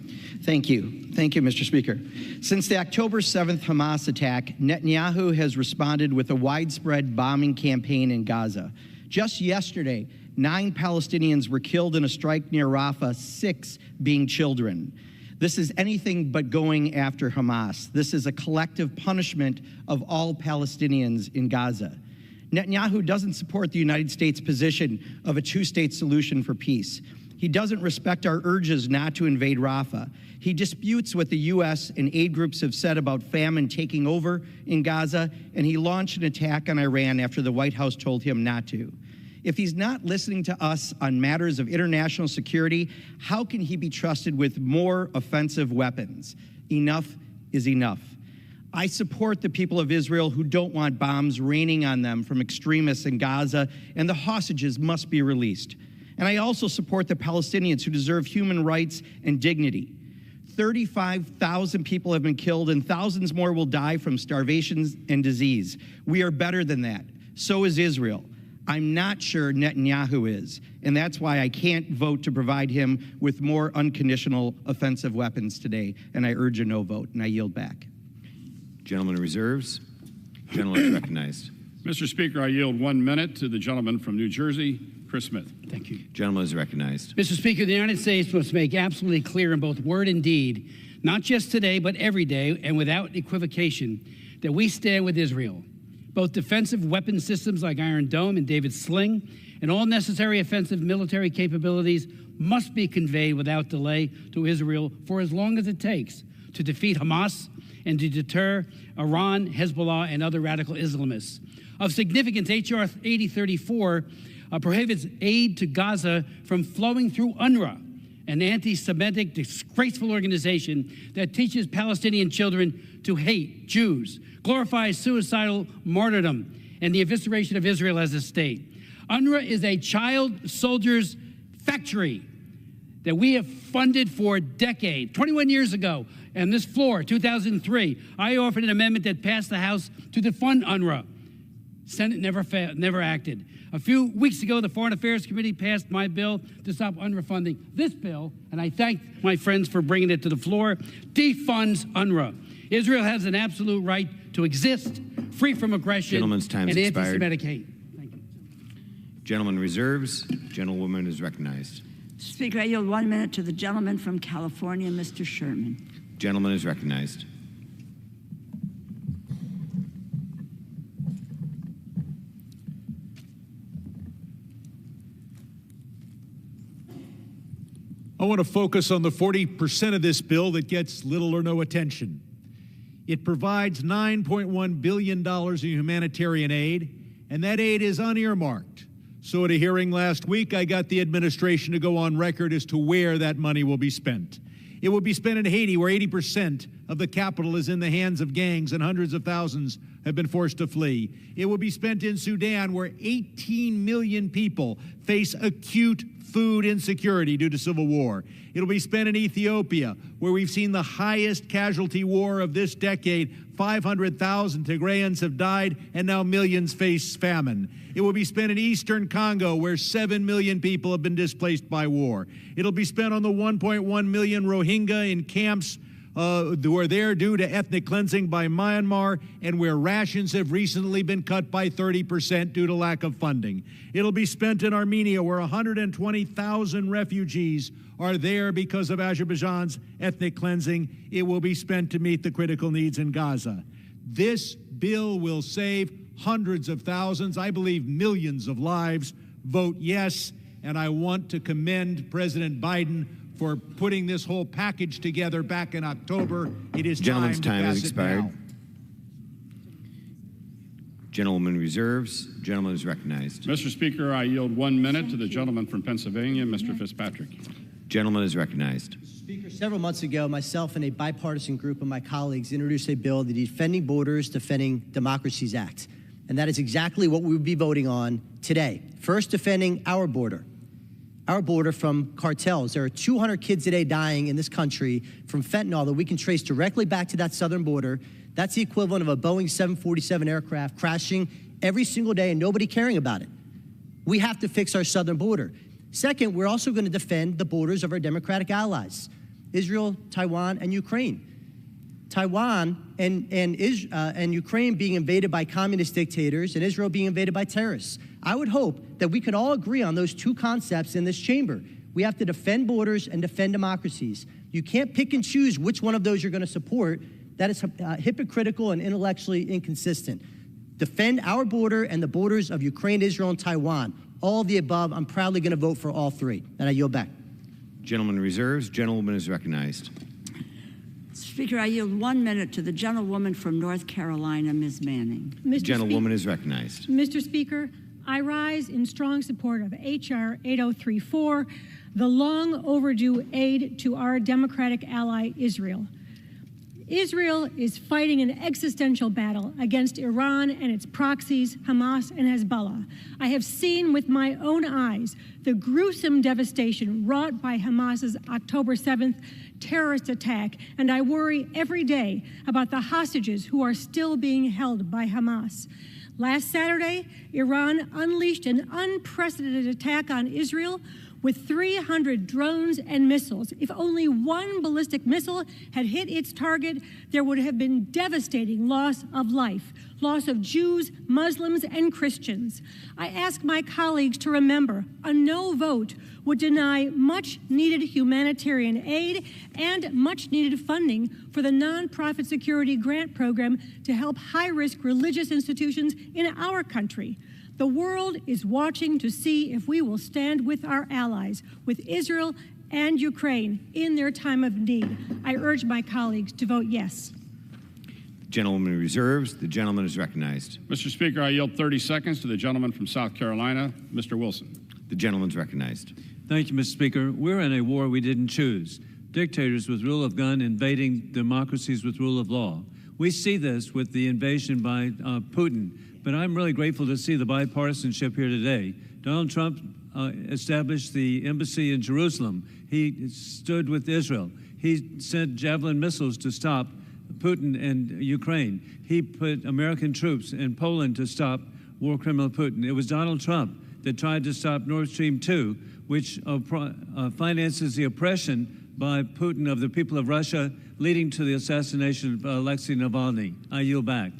Thank you. Thank you, Mr. Speaker. Since the October 7th Hamas attack, Netanyahu has responded with a widespread bombing campaign in Gaza. Just yesterday, 9 Palestinians were killed in a strike near Rafah, 6 being children. This is anything but going after Hamas. This is a collective punishment of all Palestinians in Gaza. Netanyahu doesn't support the United States' position of a two-state solution for peace. He doesn't respect our urges not to invade Rafah. He disputes what the U.S. and aid groups have said about famine taking over in Gaza, and he launched an attack on Iran after the White House told him not to. If he's not listening to us on matters of international security, how can he be trusted with more offensive weapons? Enough is enough. I support the people of Israel who don't want bombs raining on them from extremists in Gaza, and the hostages must be released. And I also support the Palestinians who deserve human rights and dignity. 35,000 people have been killed and thousands more will die from starvation and disease. We are better than that. So is Israel. I'm not sure Netanyahu is, and that's why I can't vote to provide him with more unconditional offensive weapons today, and I urge a no vote, and I yield back. Gentleman reserves. Gentleman is recognized. Mr. Speaker, I yield 1 minute to the gentleman from New Jersey, Chris Smith. Thank you. Gentleman is recognized. Mr. Speaker, the United States must make absolutely clear in both word and deed, not just today, but every day, and without equivocation, that we stand with Israel. Both defensive weapon systems like Iron Dome and David's Sling and all necessary offensive military capabilities must be conveyed without delay to Israel for as long as it takes to defeat Hamas and to deter Iran, Hezbollah, and other radical Islamists. Of significance, H.R. 8034 prohibits aid to Gaza from flowing through UNRWA, an anti-Semitic, disgraceful organization that teaches Palestinian children to hate Jews, glorifies suicidal martyrdom, and the evisceration of Israel as a state. UNRWA is a child soldiers factory that we have funded for decades. 21 years ago, on this floor, 2003, I offered an amendment that passed the House to defund UNRWA. Senate never acted. A few weeks ago, the Foreign Affairs Committee passed my bill to stop UNRWA funding. This bill, and I thank my friends for bringing it to the floor, defunds UNRWA. Israel has an absolute right to exist, free from aggression Gentleman's time and has expired. anti-Semitic hate. Thank you. Gentleman reserves. Gentlewoman is recognized. Speaker, I yield 1 minute to the gentleman from California, Mr. Sherman. Gentleman is recognized. I want to focus on the 40% of this bill that gets little or no attention. It provides $9.1 billion in humanitarian aid, and that aid is unearmarked. So at a hearing last week, I got the administration to go on record as to where that money will be spent. It will be spent in Haiti, where 80% of the capital is in the hands of gangs and hundreds of thousands have been forced to flee. It will be spent in Sudan, where 18 million people face acute food insecurity due to civil war. It'll be spent in Ethiopia, where we've seen the highest casualty war of this decade. 500,000 Tigrayans have died, and now millions face famine. It will be spent in eastern Congo, where 7 million people have been displaced by war. It'll be spent on the 1.1 million Rohingya in camps who are there due to ethnic cleansing by Myanmar, and where rations have recently been cut by 30% due to lack of funding. It'll be spent in Armenia, where 120,000 refugees are there because of Azerbaijan's ethnic cleansing. It will be spent to meet the critical needs in Gaza. This bill will save hundreds of thousands, I believe millions of lives. Vote yes, and I want to commend President Biden for putting this whole package together back in October. It is Gentleman's time has pass it expired. now. Gentleman reserves. Gentleman is recognized. Mr. Speaker, I yield 1 minute to the gentleman from Pennsylvania, Mr. Fitzpatrick. Gentleman is recognized. Speaker, several months ago, myself and a bipartisan group of my colleagues introduced a bill, the Defending Borders, Defending Democracies Act. And that is exactly what we will be voting on today. First, defending our border. our border from cartels. There are 200 kids a day dying in this country from fentanyl that we can trace directly back to that southern border. That's the equivalent of a Boeing 747 aircraft crashing every single day and nobody caring about it. We have to fix our southern border. Second, we're also going to defend the borders of our democratic allies, Israel, Taiwan, and Ukraine. Taiwan and Ukraine being invaded by communist dictators and Israel being invaded by terrorists. I would hope that we could all agree on those two concepts in this chamber. We have to defend borders and defend democracies. You can't pick and choose which one of those you're going to support. That is hypocritical and intellectually inconsistent. Defend our border and the borders of Ukraine, Israel, and Taiwan. All of the above, I'm proudly going to vote for all three. And I yield back. Gentleman reserves. Gentlewoman is recognized. Speaker, I yield 1 minute to the gentlewoman from North Carolina, Ms. Manning. Gentlewoman is recognized. Mr. Speaker, I rise in strong support of H.R. 8034, the long overdue aid to our democratic ally, Israel. Israel is fighting an existential battle against Iran and its proxies, Hamas and Hezbollah. I have seen with my own eyes the gruesome devastation wrought by Hamas's October 7th terrorist attack, and I worry every day about the hostages who are still being held by Hamas. Last Saturday, Iran unleashed an unprecedented attack on Israel with 300 drones and missiles. If only one ballistic missile had hit its target, there would have been devastating loss of life, loss of Jews, Muslims, and Christians. I ask my colleagues to remember a no vote would deny much-needed humanitarian aid and much-needed funding for the nonprofit security grant program to help high-risk religious institutions in our country. The world is watching to see if we will stand with our allies, with Israel and Ukraine in their time of need. I urge my colleagues to vote yes. Gentlewoman reserves. The gentleman is recognized. Mr. Speaker, I yield 30 seconds to the gentleman from South Carolina, Mr. Wilson. The gentleman's recognized. Thank you, Mr. Speaker. We're in a war we didn't choose. Dictators with rule of gun invading democracies with rule of law. We see this with the invasion by Putin, but I'm really grateful to see the bipartisanship here today. Donald Trump established the embassy in Jerusalem. He stood with Israel. He sent Javelin missiles to stop Putin and Ukraine. He put American troops in Poland to stop war criminal Putin. It was Donald Trump that tried to stop Nord Stream 2, which finances the oppression by Putin of the people of Russia, leading to the assassination of Alexei Navalny. I yield back.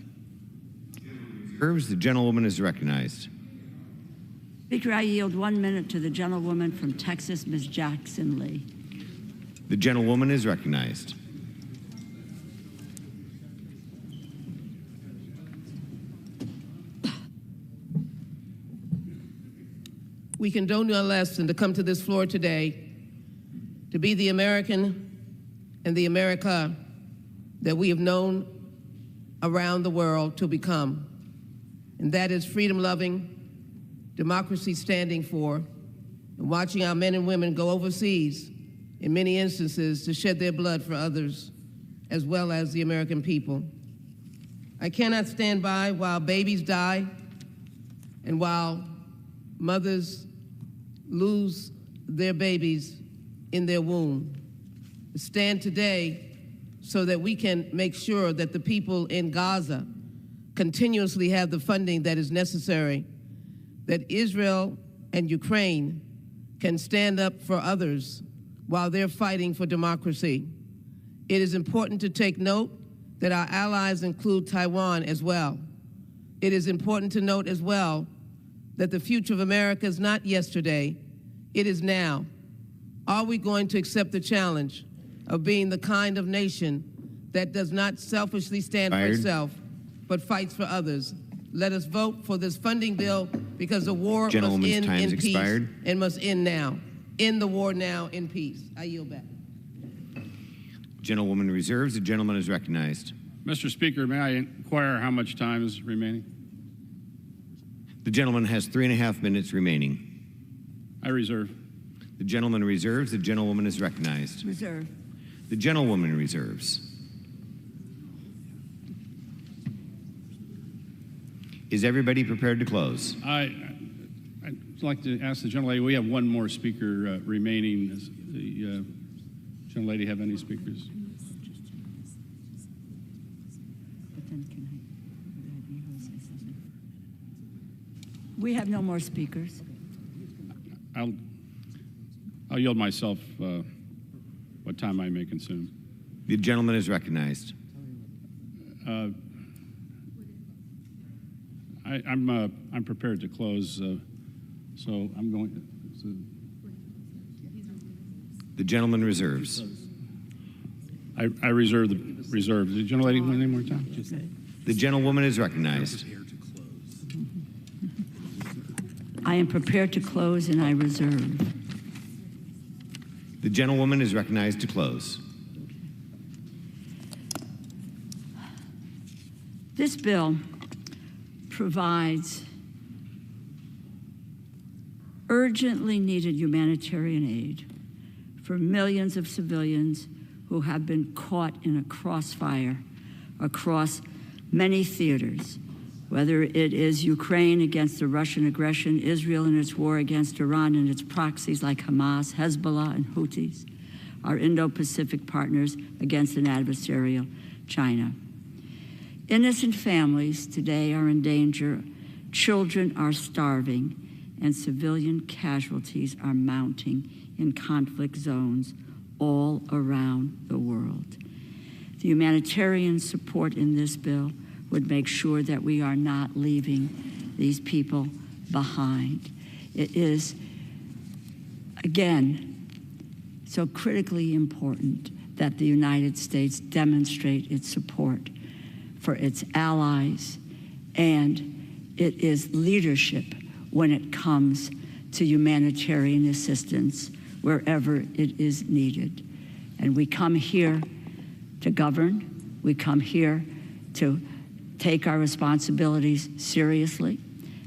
The gentlewoman is recognized. Speaker, I yield 1 minute to the gentlewoman from Texas, Ms. Jackson Lee. The gentlewoman is recognized. We can do no less than to come to this floor today to be the American and the America that we have known around the world to become. And that is freedom-loving, democracy standing for, and watching our men and women go overseas, in many instances, to shed their blood for others, as well as the American people. I cannot stand by while babies die and while mothers lose their babies in their womb. Stand today so that we can make sure that the people in Gaza continuously have the funding that is necessary, that Israel and Ukraine can stand up for others while they're fighting for democracy. It is important to take note that our allies include Taiwan as well. It is important to note as well that the future of America is not yesterday, it is now. Are we going to accept the challenge of being the kind of nation that does not selfishly stand for itself, but fights for others? Let us vote for this funding bill because the war must end in peace and must end now. End the war now in peace. I yield back. Gentlewoman reserves. The gentleman is recognized. Mr. Speaker, may I inquire how much time is remaining? The gentleman has 3.5 minutes remaining. I reserve. The gentleman reserves. The gentlewoman is recognized. Reserve. The gentlewoman reserves. Is everybody prepared to close? like to ask the gentlelady, we have one more speaker remaining. Does the gentlelady have any speakers? We have no more speakers. I'll yield myself what time I may consume. The gentleman is recognized. I'm prepared to close, so I'm going. The gentleman reserves. I reserve the reserve. The gentlelady, one name more time. The gentlewoman is recognized. I am prepared to close, and I reserve. The gentlewoman is recognized to close. This bill provides urgently needed humanitarian aid for millions of civilians who have been caught in a crossfire across many theaters, whether it is Ukraine against the Russian aggression, Israel in its war against Iran and its proxies like Hamas, Hezbollah, and Houthis, our Indo-Pacific partners against an adversarial China. Innocent families today are in danger, children are starving, and civilian casualties are mounting in conflict zones all around the world. The humanitarian support in this bill would make sure that we are not leaving these people behind. It is, again, so critically important that the United States demonstrate its support for its allies, and it is leadership when it comes to humanitarian assistance wherever it is needed. And we come here to govern, we come here to take our responsibilities seriously,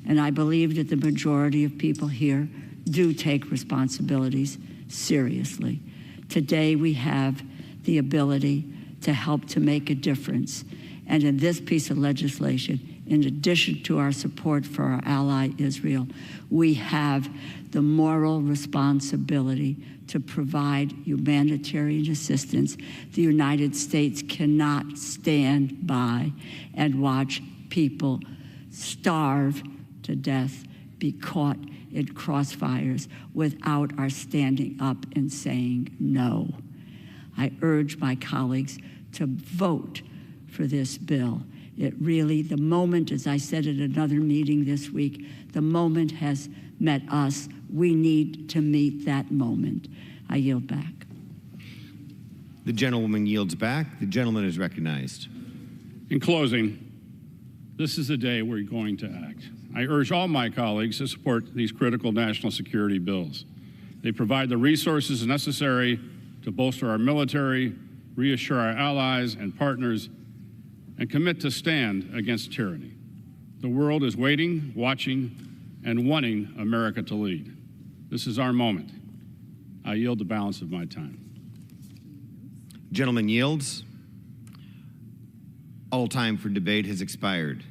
and I believe that the majority of people here do take responsibilities seriously. Today we have the ability to help to make a difference, and in this piece of legislation, in addition to our support for our ally Israel, we have the moral responsibility to provide humanitarian assistance. The United States cannot stand by and watch people starve to death, be caught in crossfires without our standing up and saying no. I urge my colleagues to vote for this bill. It really, the moment, as I said at another meeting this week, the moment has met us. We need to meet that moment. I yield back. The gentlewoman yields back. The gentleman is recognized. In closing, this is the day we're going to act. I urge all my colleagues to support these critical national security bills. They provide the resources necessary to bolster our military, reassure our allies and partners, and commit to stand against tyranny. The world is waiting, watching, and wanting America to lead. This is our moment. I yield the balance of my time. Gentleman yields. All time for debate has expired.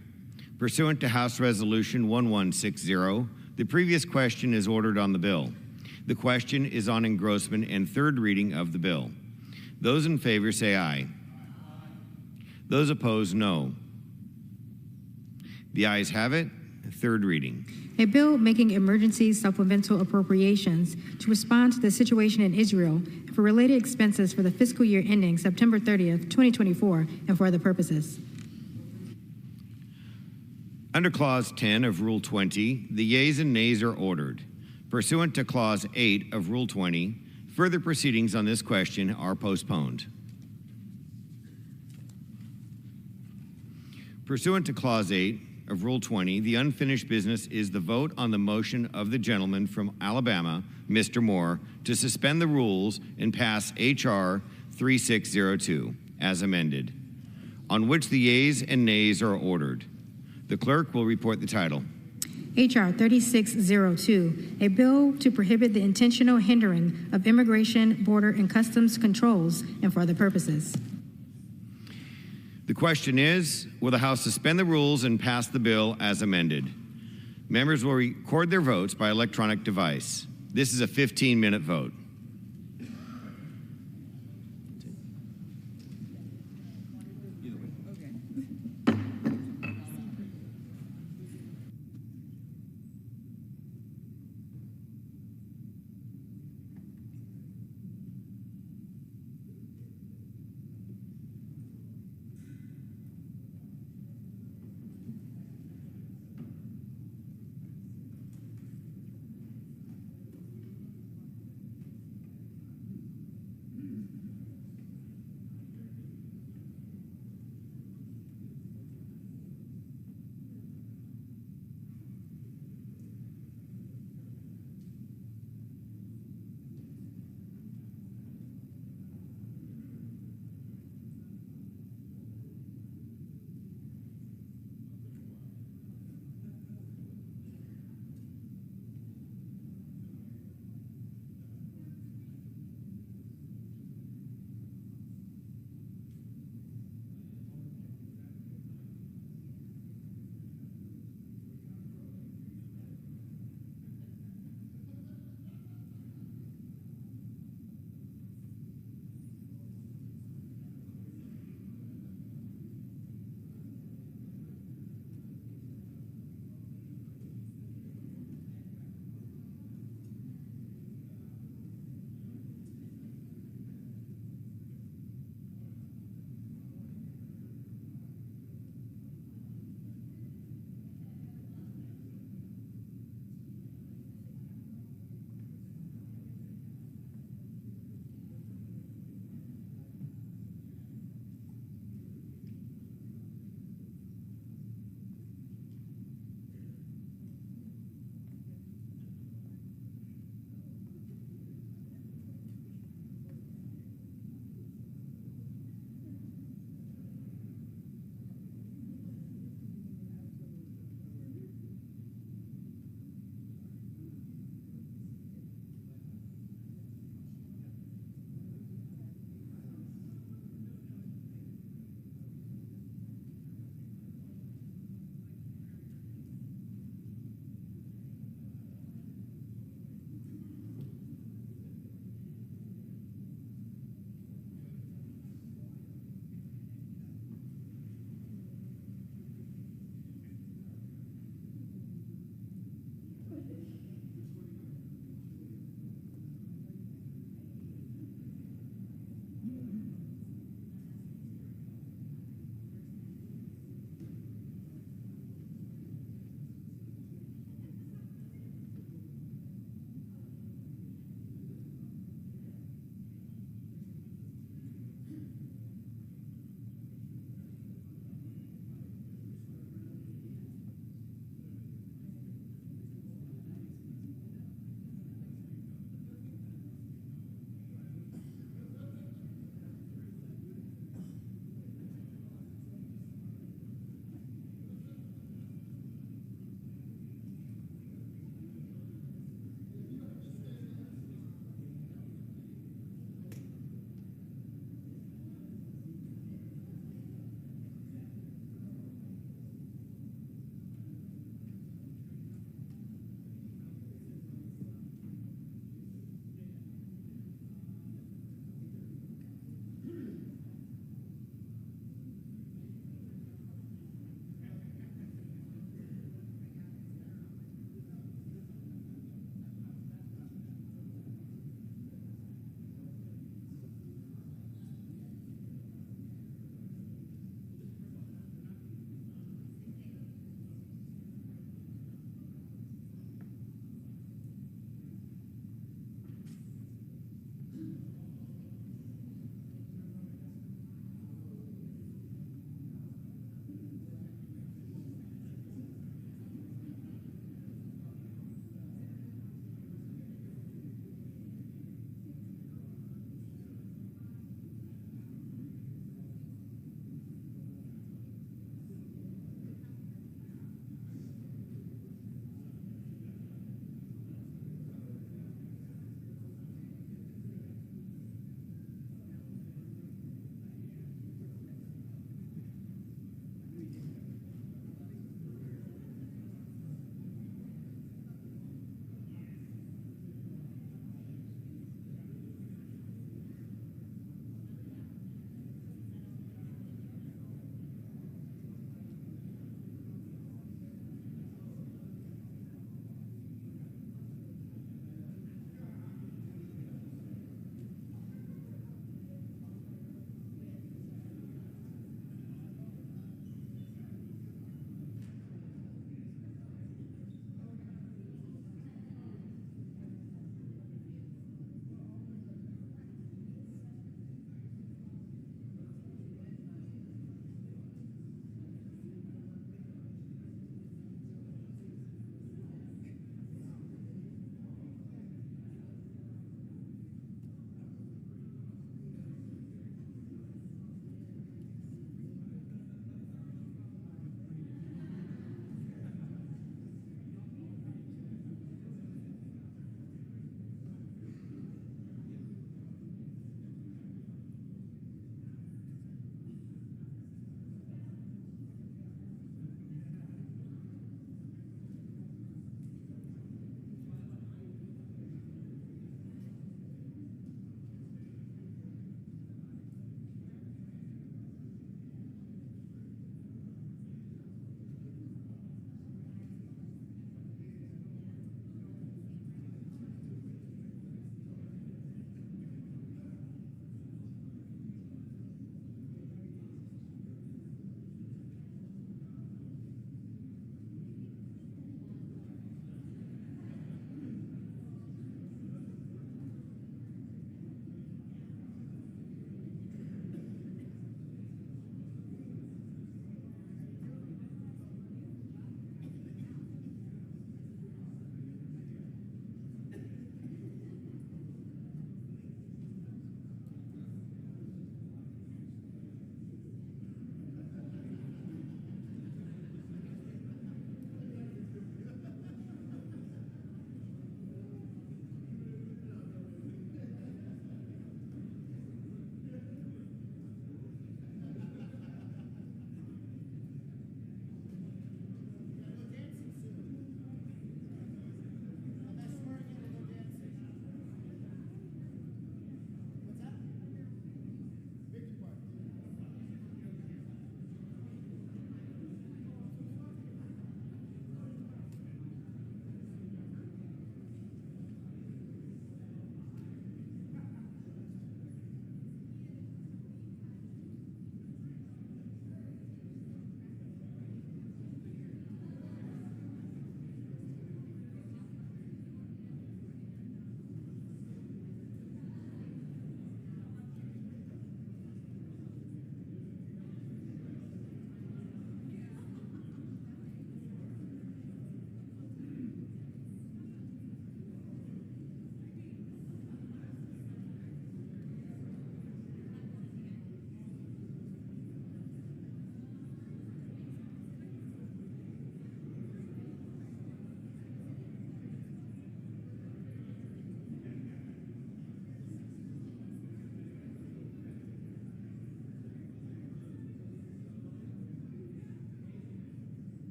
Pursuant to House Resolution 1160, the previous question is ordered on the bill. The question is on engrossment and third reading of the bill. Those in favor say aye. Those opposed, no. The ayes have it. Third reading. A bill making emergency supplemental appropriations to respond to the situation in Israel and for related expenses for the fiscal year ending September 30th, 2024, and for other purposes. Under Clause 10 of Rule 20, the yeas and nays are ordered. Pursuant to Clause 8 of Rule 20, further proceedings on this question are postponed. Pursuant to Clause 8 of Rule 20, the unfinished business is the vote on the motion of the gentleman from Alabama, Mr. Moore, to suspend the rules and pass H.R. 3602 as amended, on which the yeas and nays are ordered. The clerk will report the title. H.R. 3602, a bill to prohibit the intentional hindering of immigration, border, and customs controls and for other purposes. The question is, will the House suspend the rules and pass the bill as amended? Members will record their votes by electronic device. This is a 15-minute vote.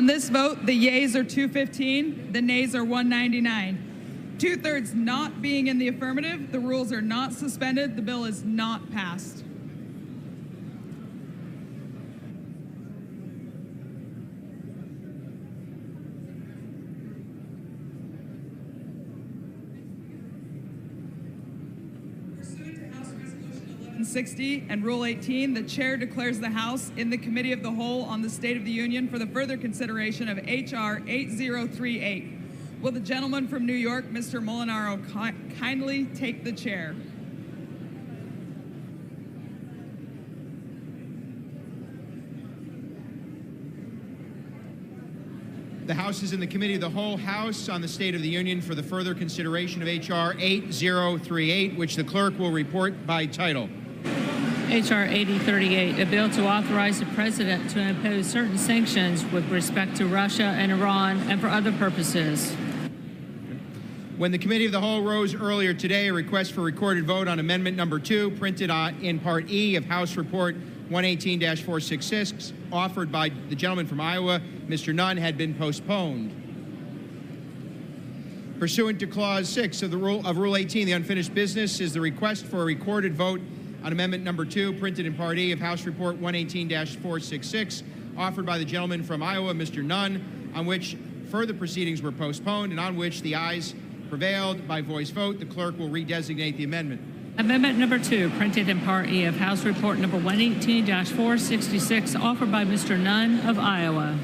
On this vote, the yeas are 215, the nays are 199. Two-thirds not being in the affirmative, the rules are not suspended, the bill is not passed. Pursuant to House Resolution 1160 and Rule 18, the chair declares the House in the Committee of the Whole on the State of the Union for the further consideration of H.R. 8038. Will the gentleman from New York, Mr. Molinaro, kindly take the chair? The House is in the Committee of the Whole House on the State of the Union for the further consideration of H.R. 8038, which the clerk will report by title. H.R. 8038, a bill to authorize the President to impose certain sanctions with respect to Russia and Iran and for other purposes. When the Committee of the Whole rose earlier today, a request for recorded vote on Amendment Number 2, printed in Part E of House Report 118-466, offered by the gentleman from Iowa, Mr. Nunn, had been postponed. Pursuant to Clause 6 of Rule 18, the unfinished business is the request for a recorded vote on Amendment Number 2, printed in Part E of House Report 118-466, offered by the gentleman from Iowa, Mr. Nunn, on which further proceedings were postponed and on which the ayes prevailed by voice vote. The clerk will redesignate the amendment. Amendment Number 2, printed in Part E of House Report Number 118-466, offered by Mr. Nunn of Iowa.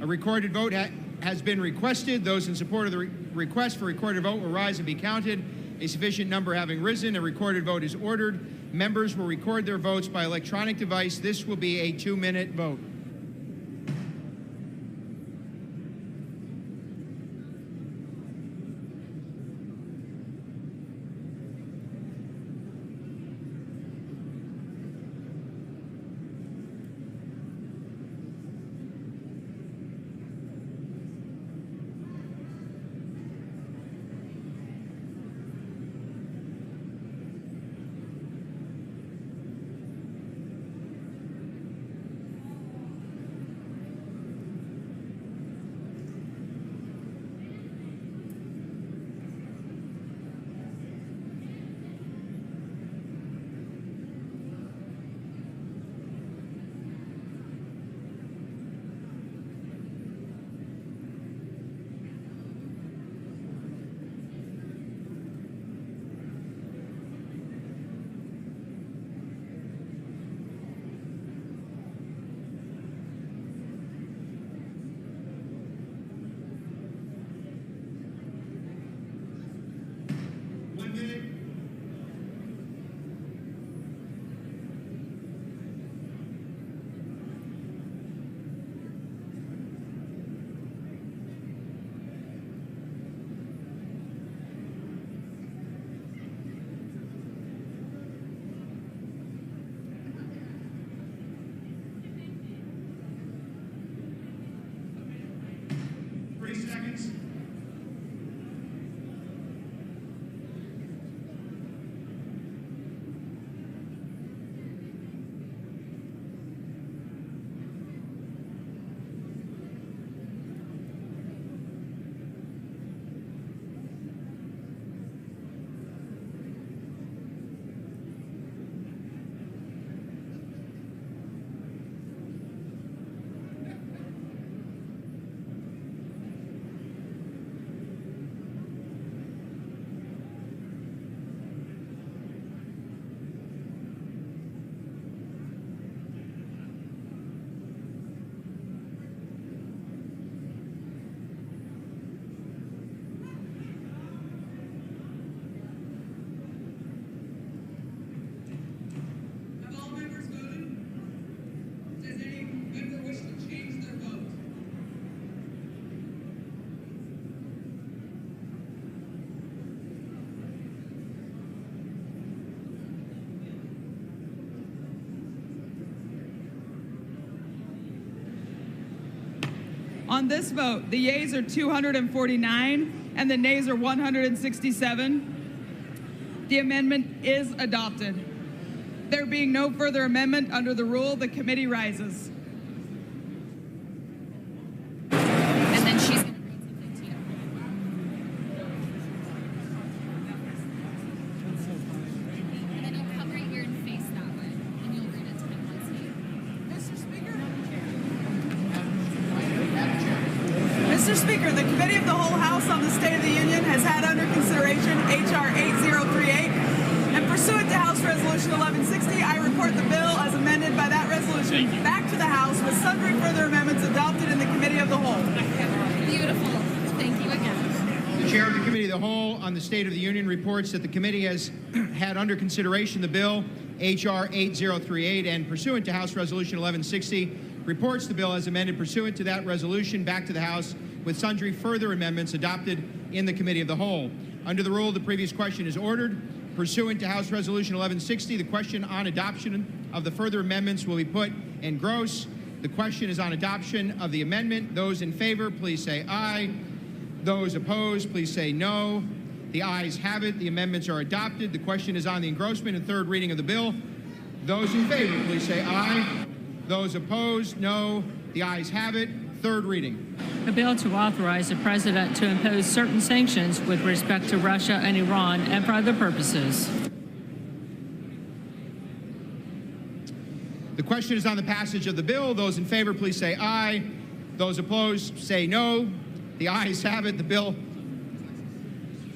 A recorded vote has been requested. Those in support of the request for recorded vote will rise and be counted. A sufficient number having risen, a recorded vote is ordered. Members will record their votes by electronic device. This will be a 2-minute vote. On this vote, the yeas are 249 and the nays are 167. The amendment is adopted. There being no further amendment under the rule, the committee rises. on the State of the Union has had under consideration H.R. 8038, and pursuant to House Resolution 1160, I report the bill as amended by that resolution back to the House with sundry further amendments adopted in the Committee of the Whole. Beautiful. Thank you again. The Chair of the Committee of the Whole on the State of the Union reports that the committee has had under consideration the bill H.R. 8038 and pursuant to House Resolution 1160 reports the bill as amended pursuant to that resolution back to the House with sundry further amendments adopted in the Committee of the Whole. Under the rule, the previous question is ordered. Pursuant to House Resolution 1160, the question on adoption of the further amendments will be put en gross. The question is on adoption of the amendment. Those in favor, please say aye. Those opposed, please say no. The ayes have it. The amendments are adopted. The question is on the engrossment and third reading of the bill. Those in favor, please say aye. Those opposed, no. The ayes have it. Third reading. A bill to authorize the President to impose certain sanctions with respect to Russia and Iran and for other purposes. The question is on the passage of the bill. Those in favor, please say aye. Those opposed, say no. The ayes have it. The bill.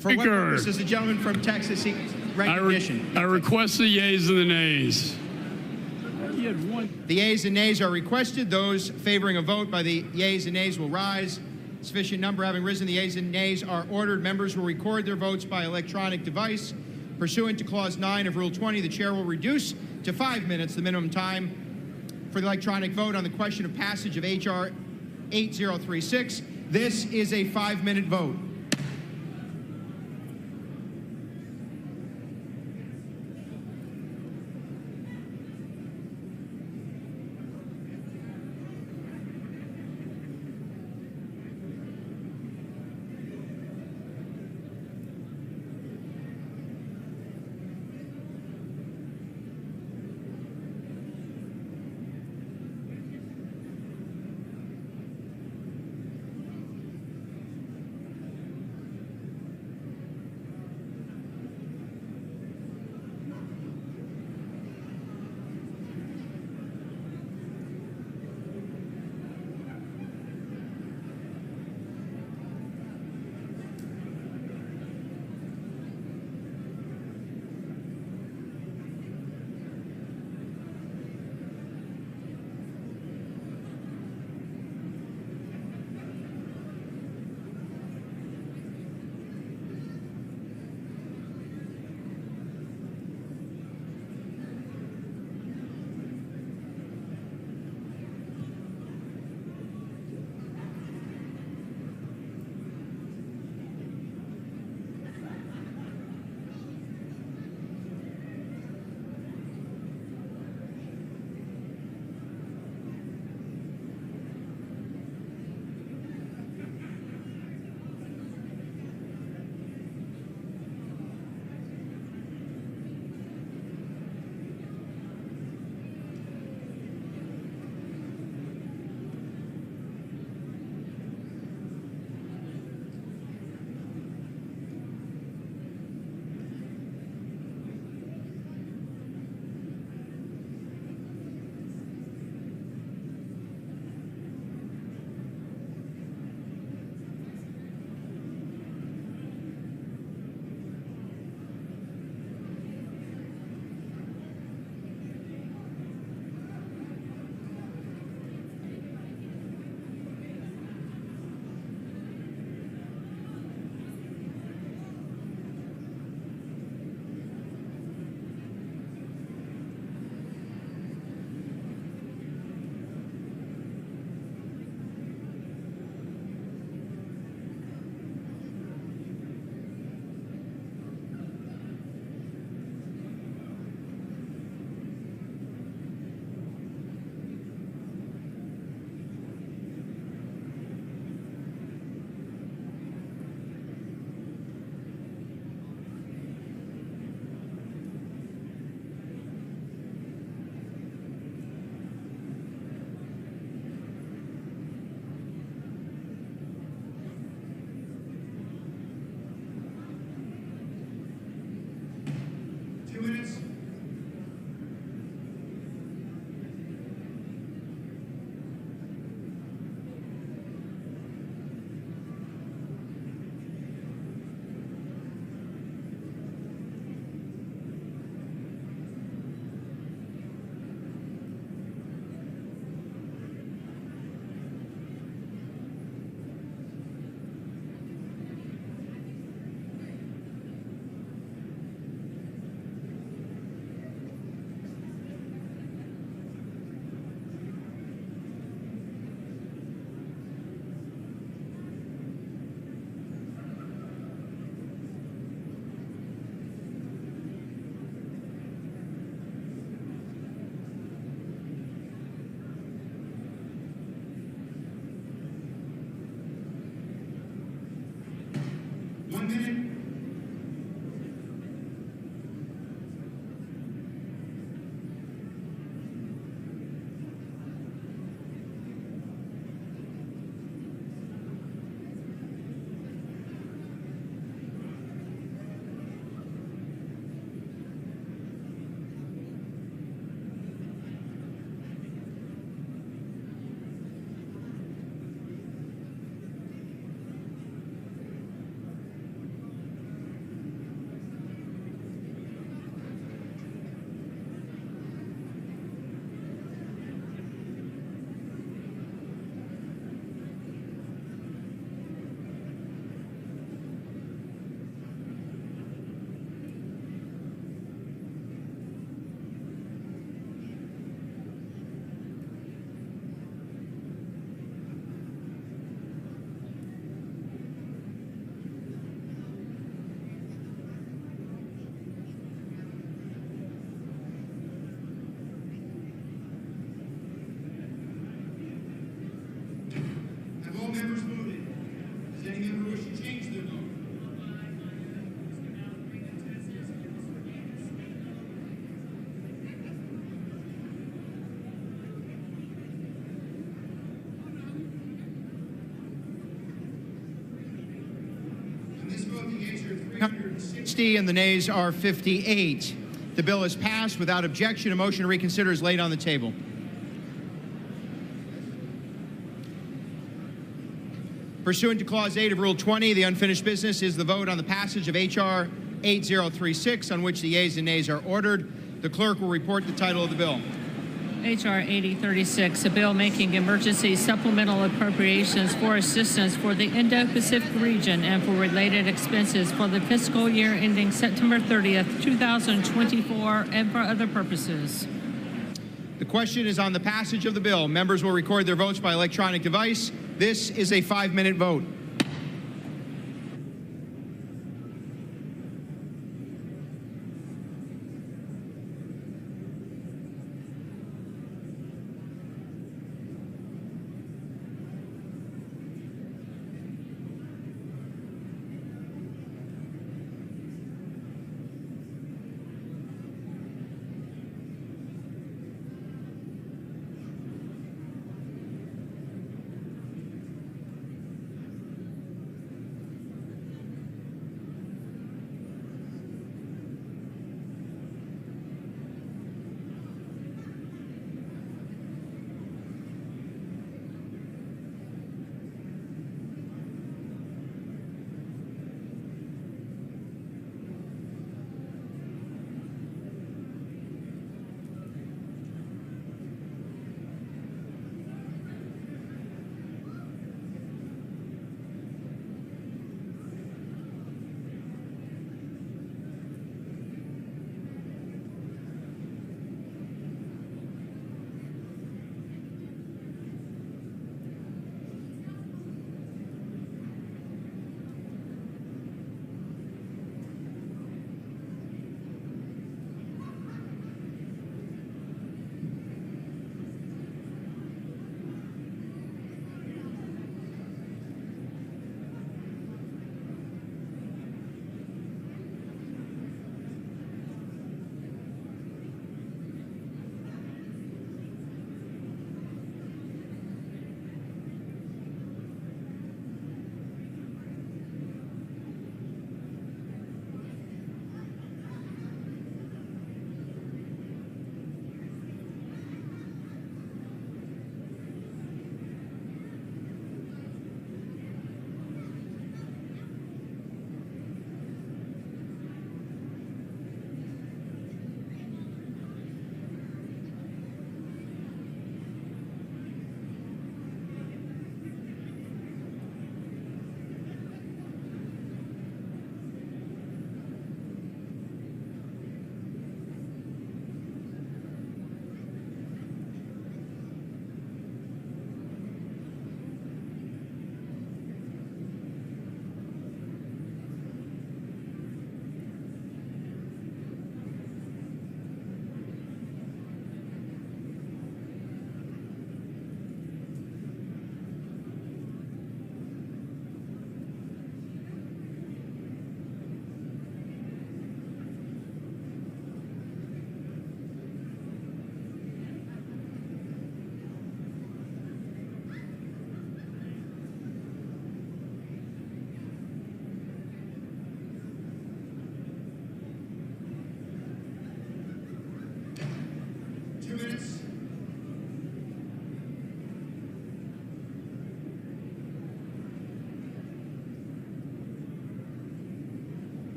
For what purpose does the gentleman from Texas seek recognition? I request the yeas and the nays. The yeas and nays are requested. Those favoring a vote by the yeas and nays will rise. Sufficient number having risen, the yeas and nays are ordered. Members will record their votes by electronic device. Pursuant to Clause 9 of Rule 20, the chair will reduce to 5 minutes the minimum time for the electronic vote on the question of passage of H.R. 8036. This is a 5-minute vote. 60 and the nays are 58. The bill is passed without objection. A motion to reconsider is laid on the table. Pursuant to Clause 8 of Rule 20, the unfinished business is the vote on the passage of H.R. 8036, on which the yeas and nays are ordered. The clerk will report the title of the bill. H.R. 8036, a bill making emergency supplemental appropriations for assistance for the Indo-Pacific region and for related expenses for the fiscal year ending September 30th, 2024, and for other purposes. The question is on the passage of the bill. Members will record their votes by electronic device. This is a 5-minute vote.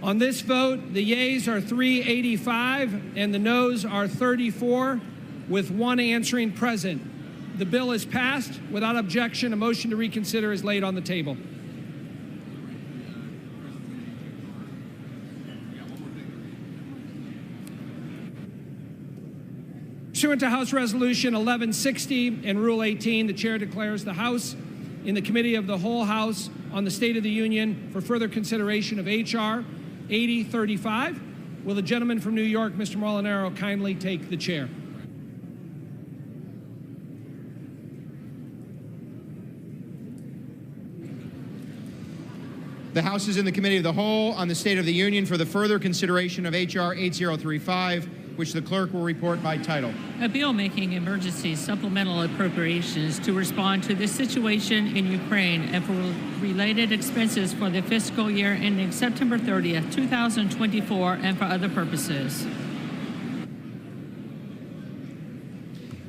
On this vote, the yeas are 385 and the noes are 34, with one answering present. The bill is passed. Without objection, a motion to reconsider is laid on the table. Pursuant to House Resolution 1160 and Rule 18, the chair declares the House in the Committee of the Whole House on the State of the Union for further consideration of H.R. 8035. Will the gentleman from New York, Mr. Molinaro, kindly take the chair? The House is in the Committee of the Whole on the State of the Union for the further consideration of H.R. 8035, which the clerk will report by title. A bill making emergency supplemental appropriations to respond to the situation in Ukraine and for related expenses for the fiscal year ending September 30th, 2024, and for other purposes.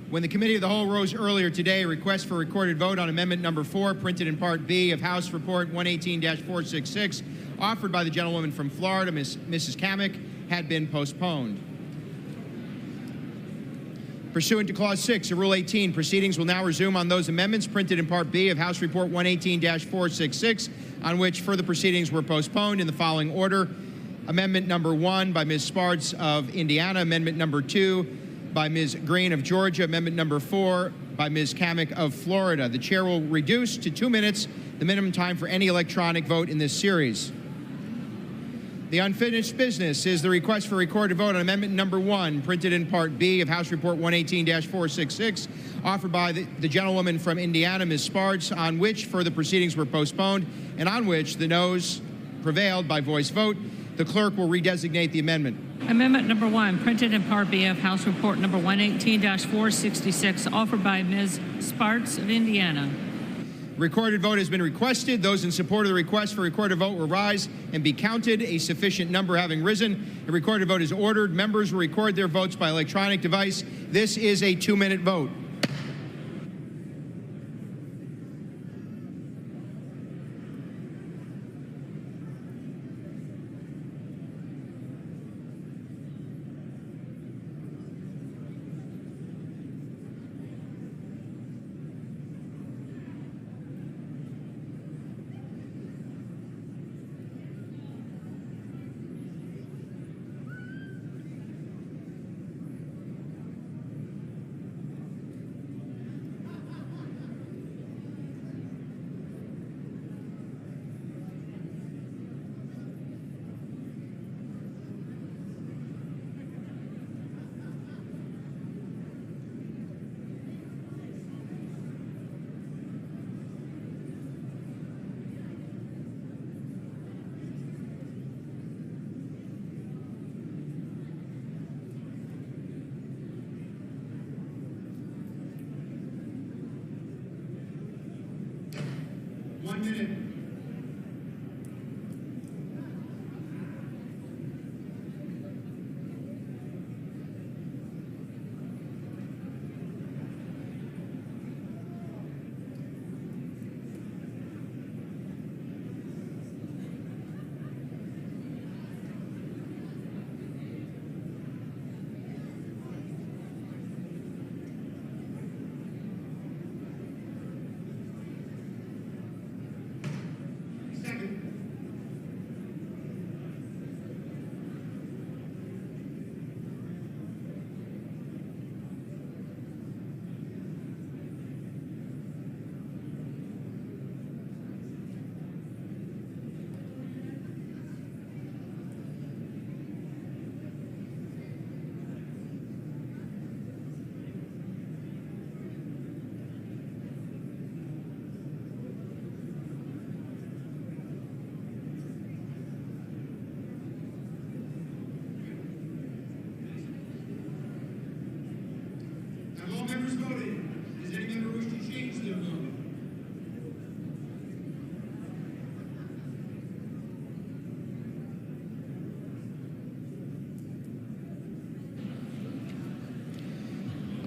When the Committee of the Whole rose earlier today, a request for recorded vote on Amendment Number 4, printed in Part B of House Report 118-466, offered by the gentlewoman from Florida, Mrs. Camack, had been postponed. Pursuant to Clause 6 of Rule 18, proceedings will now resume on those amendments printed in Part B of House Report 118-466, on which further proceedings were postponed in the following order. Amendment Number 1 by Ms. Sparts of Indiana, Amendment Number 2 by Ms. Greene of Georgia, Amendment Number 4 by Ms. Camack of Florida. The chair will reduce to 2 minutes the minimum time for any electronic vote in this series. The unfinished business is the request for recorded vote on Amendment Number 1, printed in Part B of House Report 118-466, offered by the gentlewoman from Indiana, Ms. Sparts, on which further proceedings were postponed and on which the noes prevailed by voice vote. The clerk will redesignate the amendment. Amendment Number 1, printed in Part B of House Report Number 118-466, offered by Ms. Sparts of Indiana. Recorded vote has been requested. Those in support of the request for recorded vote will rise and be counted. A sufficient number having risen, a recorded vote is ordered. Members will record their votes by electronic device. This is a 2-minute vote.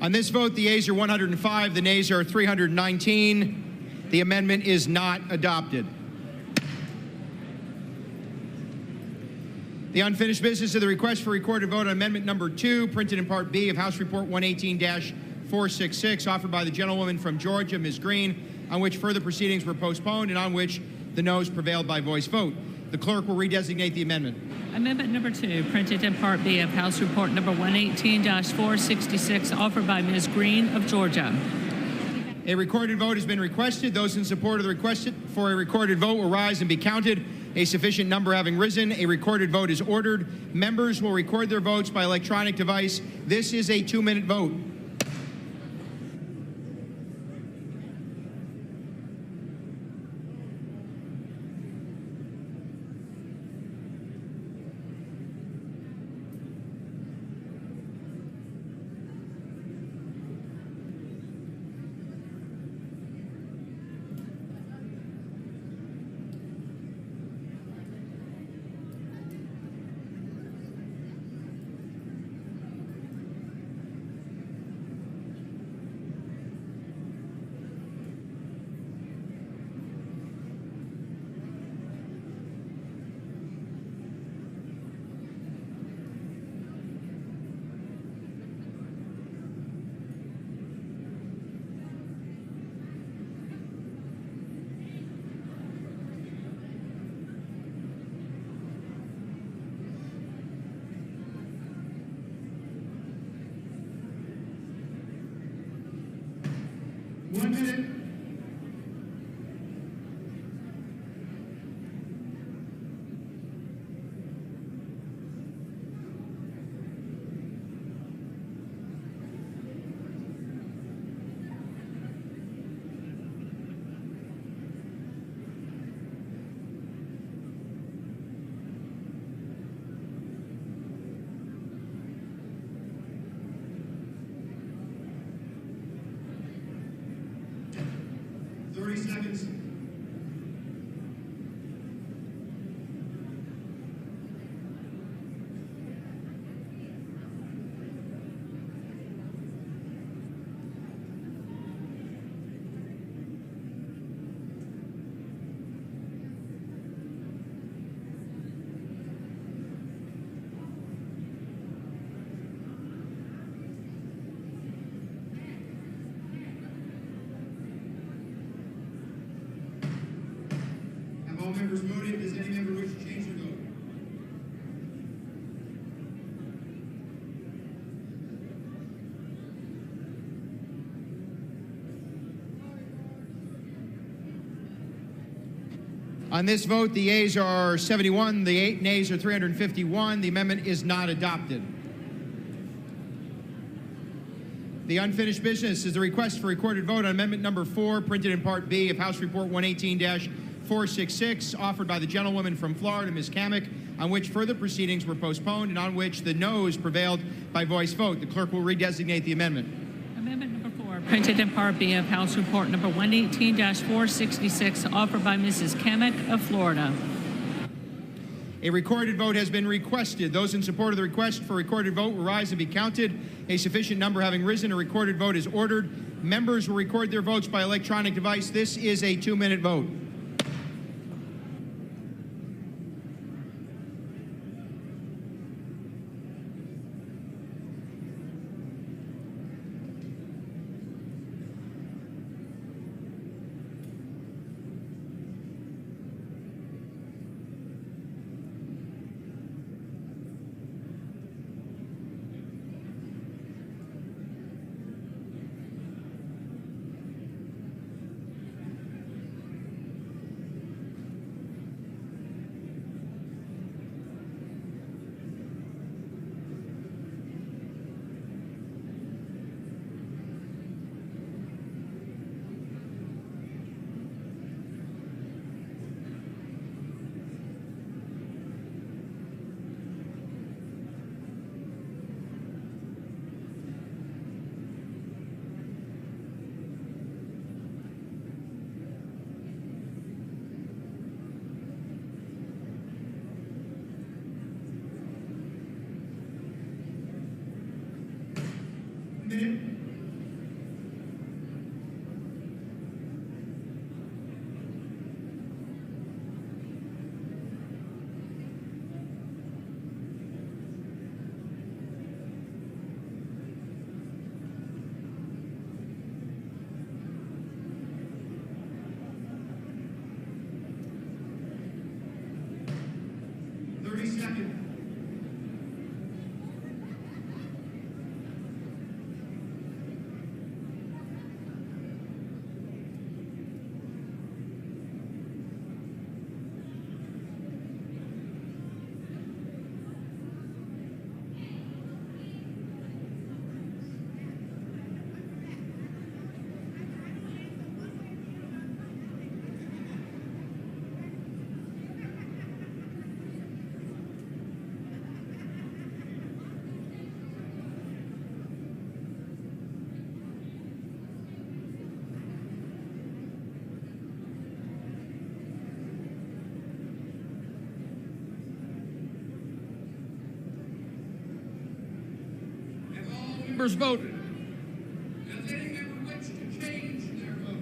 On this vote, the yeas are 105, the nays are 319. The amendment is not adopted. The unfinished business of the request for recorded vote on amendment number 2, printed in Part B of House Report 118-466, offered by the gentlewoman from Georgia, Ms. Greene, on which further proceedings were postponed and on which the noes prevailed by voice vote. The clerk will redesignate the amendment. Amendment number 2, printed in Part B of House Report number 118-466, offered by Ms. Greene of Georgia. A recorded vote has been requested. Those in support of the request for a recorded vote will rise and be counted. A sufficient number having risen, a recorded vote is ordered. Members will record their votes by electronic device. This is a 2-minute vote. All members voted. Does any member wish to change their vote? On this vote, the yeas are 71, the nays are 351. The amendment is not adopted. The unfinished business is the request for recorded vote on amendment number 4, printed in Part B of House Report 118-466, offered by the gentlewoman from Florida, Ms. Camack, on which further proceedings were postponed and on which the noes prevailed by voice vote. The clerk will redesignate the amendment. Amendment number 4, printed in Part B of House Report number 118-466, offered by Mrs. Camack of Florida. A recorded vote has been requested. Those in support of the request for recorded vote will rise and be counted. A sufficient number having risen, a recorded vote is ordered. Members will record their votes by electronic device. This is a 2-minute vote. members voted? Does any member wish to change their vote?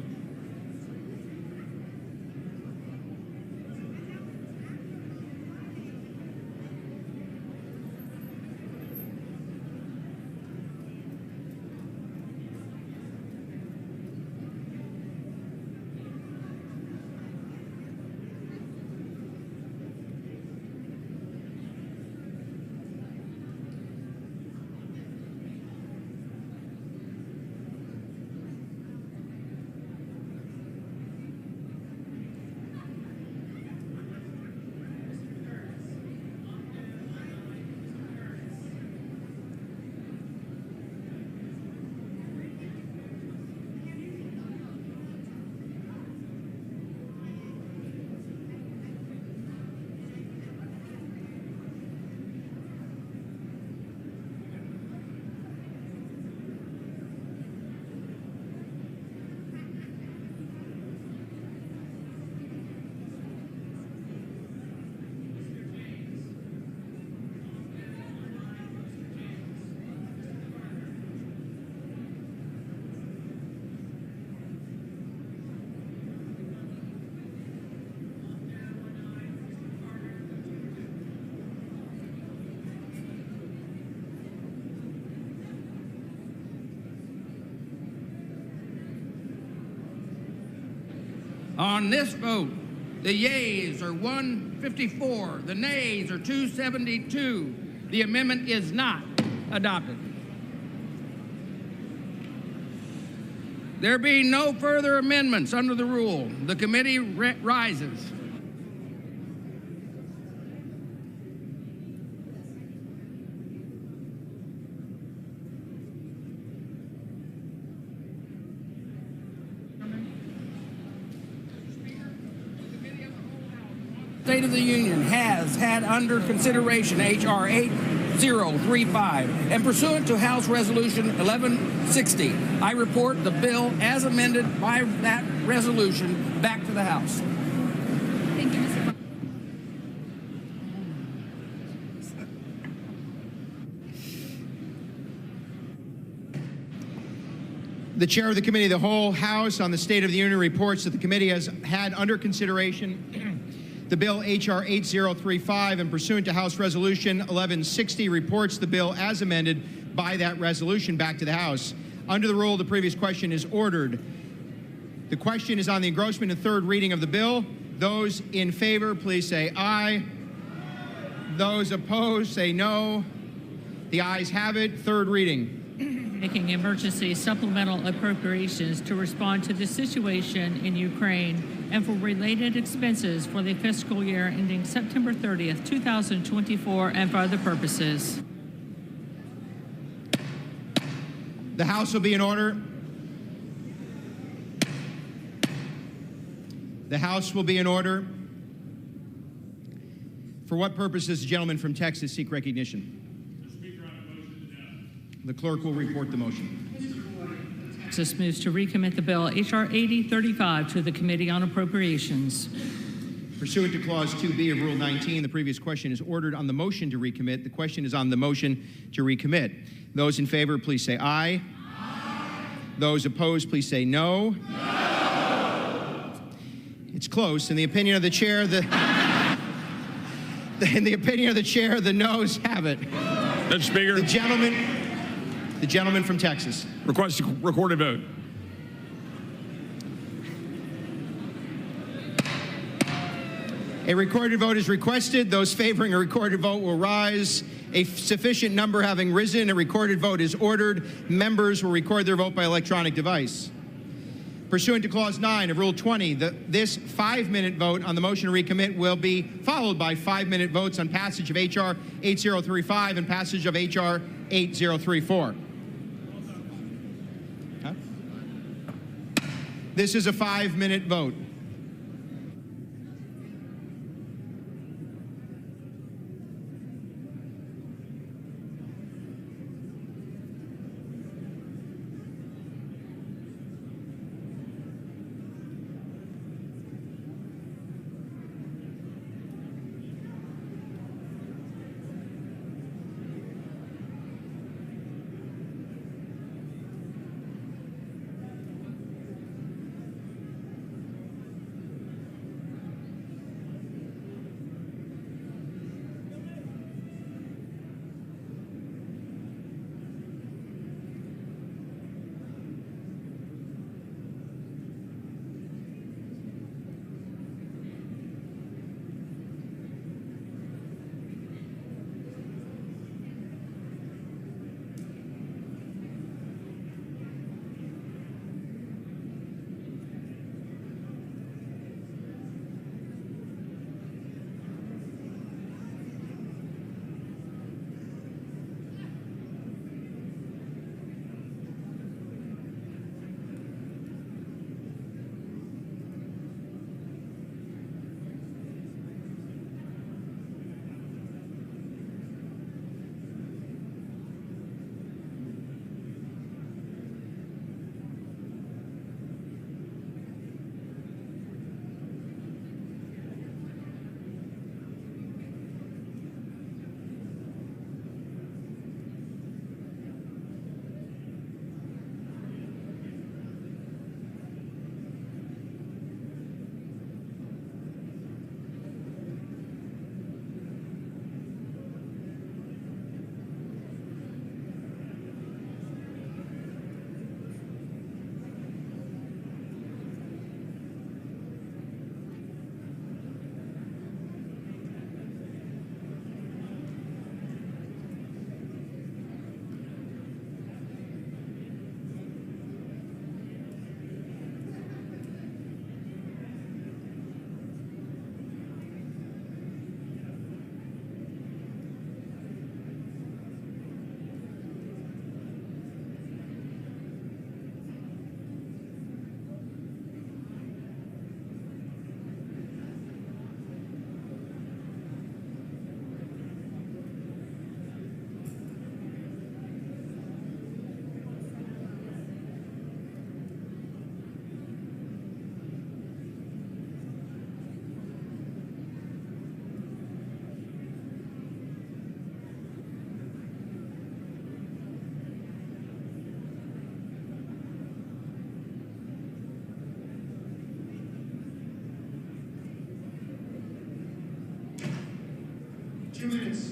On this vote, the yeas are 154, the nays are 272. The amendment is not adopted. There being no further amendments under the rule, the committee rises. State of the Union has had under consideration H.R. 8035, and pursuant to House Resolution 1160, I report the bill as amended by that resolution back to the House. Thank you, Mr. The chair of the Committee of the Whole House on the State of the Union reports that the committee has had under consideration the bill H.R. 8035, and pursuant to House Resolution 1160, reports the bill as amended by that resolution back to the House. Under the rule, the previous question is ordered. The question is on the engrossment and third reading of the bill. Those in favor, please say aye. Those opposed, say no. The ayes have it. Third reading. Making emergency supplemental appropriations to respond to the situation in Ukraine and for related expenses for the fiscal year ending September 30th, 2024, and for other purposes. The House will be in order. The House will be in order. For what purpose does the gentleman from Texas seek recognition? The clerk will report the motion. Texas moves to recommit the bill H.R. 8035 to the Committee on Appropriations. Pursuant to Clause 2B of Rule 19, the previous question is ordered on the motion to recommit. The question is on the motion to recommit. Those in favor, please say aye. Aye. Those opposed, please say no. No. It's close. In the opinion of the chair, in the opinion of the chair, the noes have it. Mr. Speaker. The gentleman from Texas. Request a recorded vote. A recorded vote is requested. Those favoring a recorded vote will rise. A sufficient number having risen, a recorded vote is ordered. Members will record their vote by electronic device. Pursuant to Clause 9 of Rule 20, this 5-minute vote on the motion to recommit will be followed by 5-minute votes on passage of H.R. 8035 and passage of H.R. 8034. This is a 5-minute vote. 2 minutes.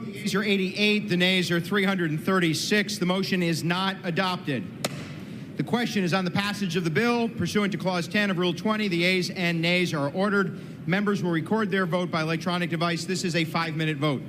The ayes are 88, the nays are 336. The motion is not adopted. The question is on the passage of the bill. Pursuant to Clause 10 of Rule 20, the ayes and nays are ordered. Members will record their vote by electronic device. This is a 5-minute vote.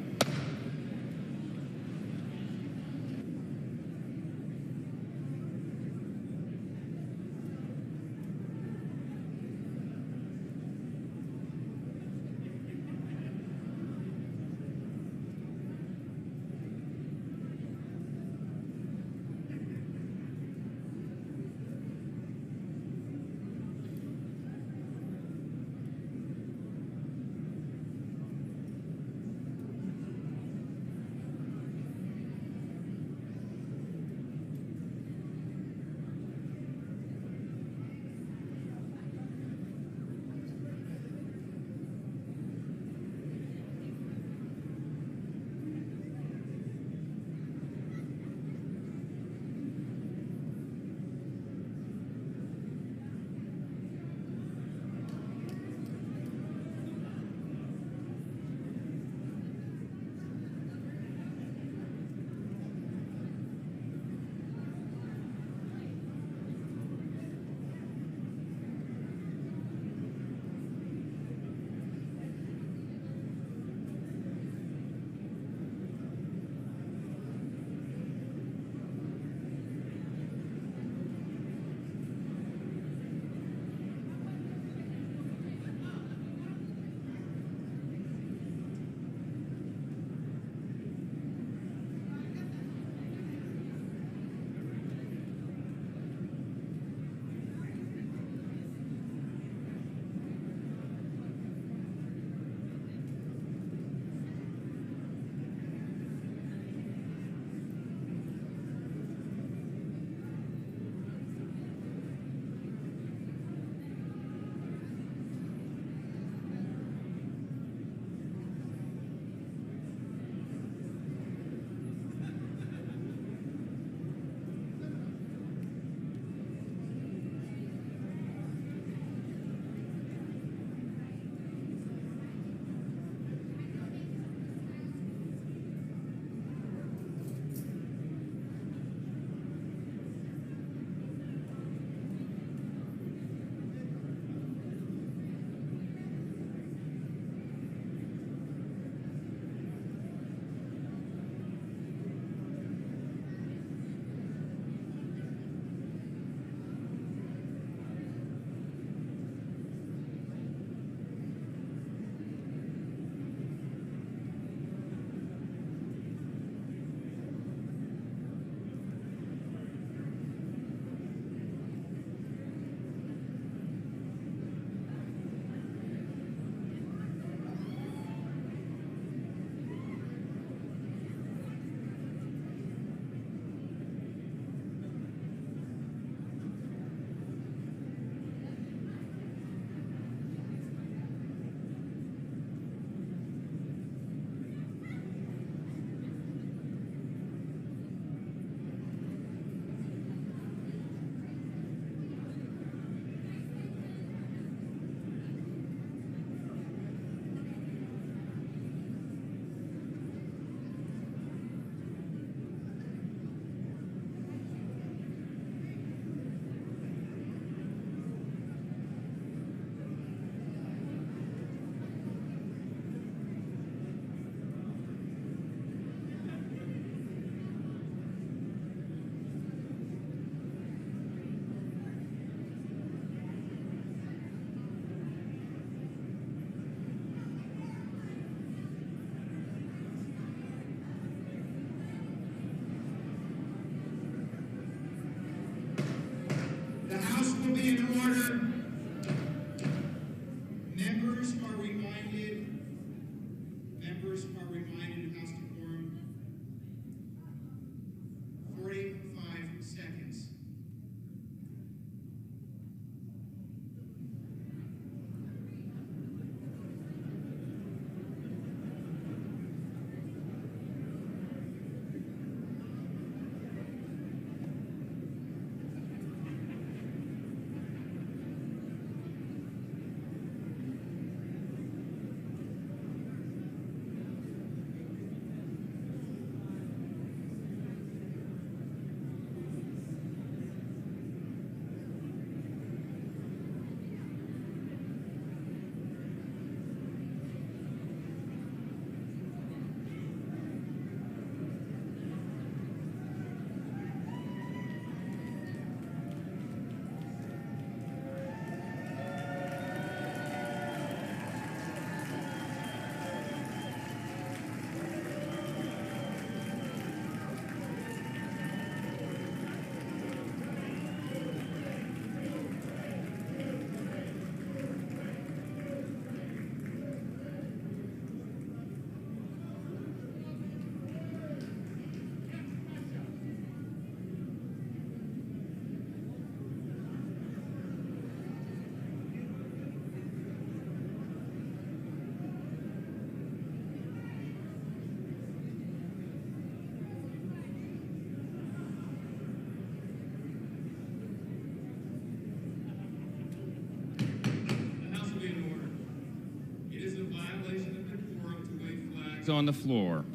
flags on the floor.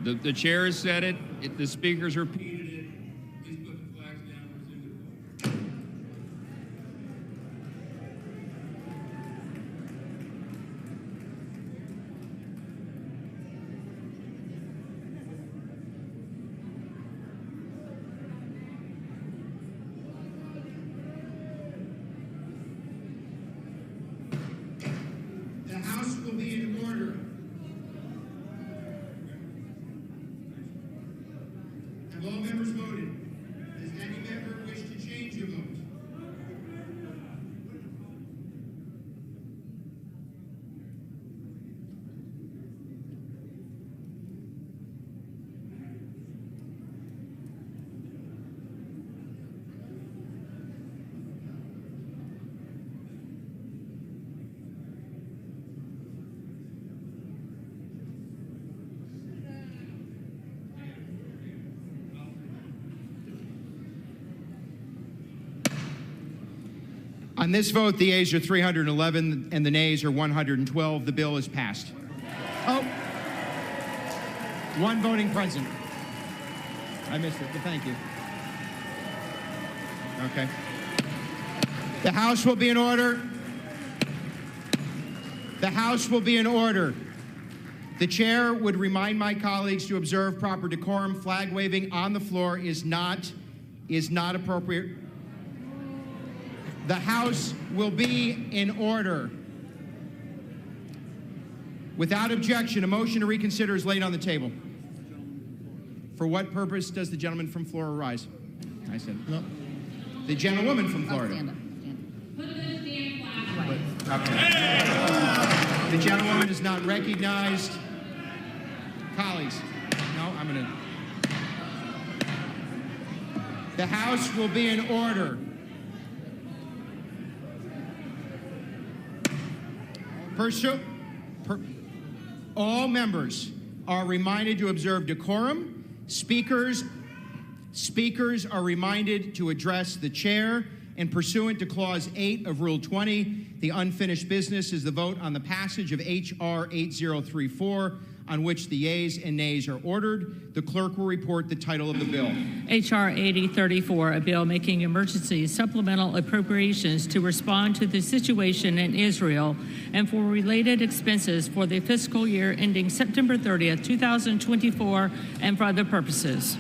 The chair has said it, the speakers repeated it. Please put the flags down and resume the vote. The House will be in order. Have all members voted? Does any member wish to change your vote? On this vote, the ayes are 311 and the nays are 112. The bill is passed. Oh, one voting present. I missed it, but thank you. Okay. The House will be in order. The House will be in order. The chair would remind my colleagues to observe proper decorum. Flag waving on the floor is not appropriate. The House will be in order. Without objection, a motion to reconsider is laid on the table. For what purpose does the gentleman from Florida rise? I said, no. The gentlewoman from Florida. Okay. The gentlewoman is not recognized. Colleagues, no, I'm going to. The House will be in order. All members are reminded to observe decorum. Speakers are reminded to address the chair. And pursuant to Clause 8 of Rule 20, the unfinished business is the vote on the passage of H.R. 8034, on which the yeas and nays are ordered. The clerk will report the title of the bill. H.R. 8034, a bill making emergency supplemental appropriations to respond to the situation in Israel and for related expenses for the fiscal year ending September 30th, 2024, and for other purposes.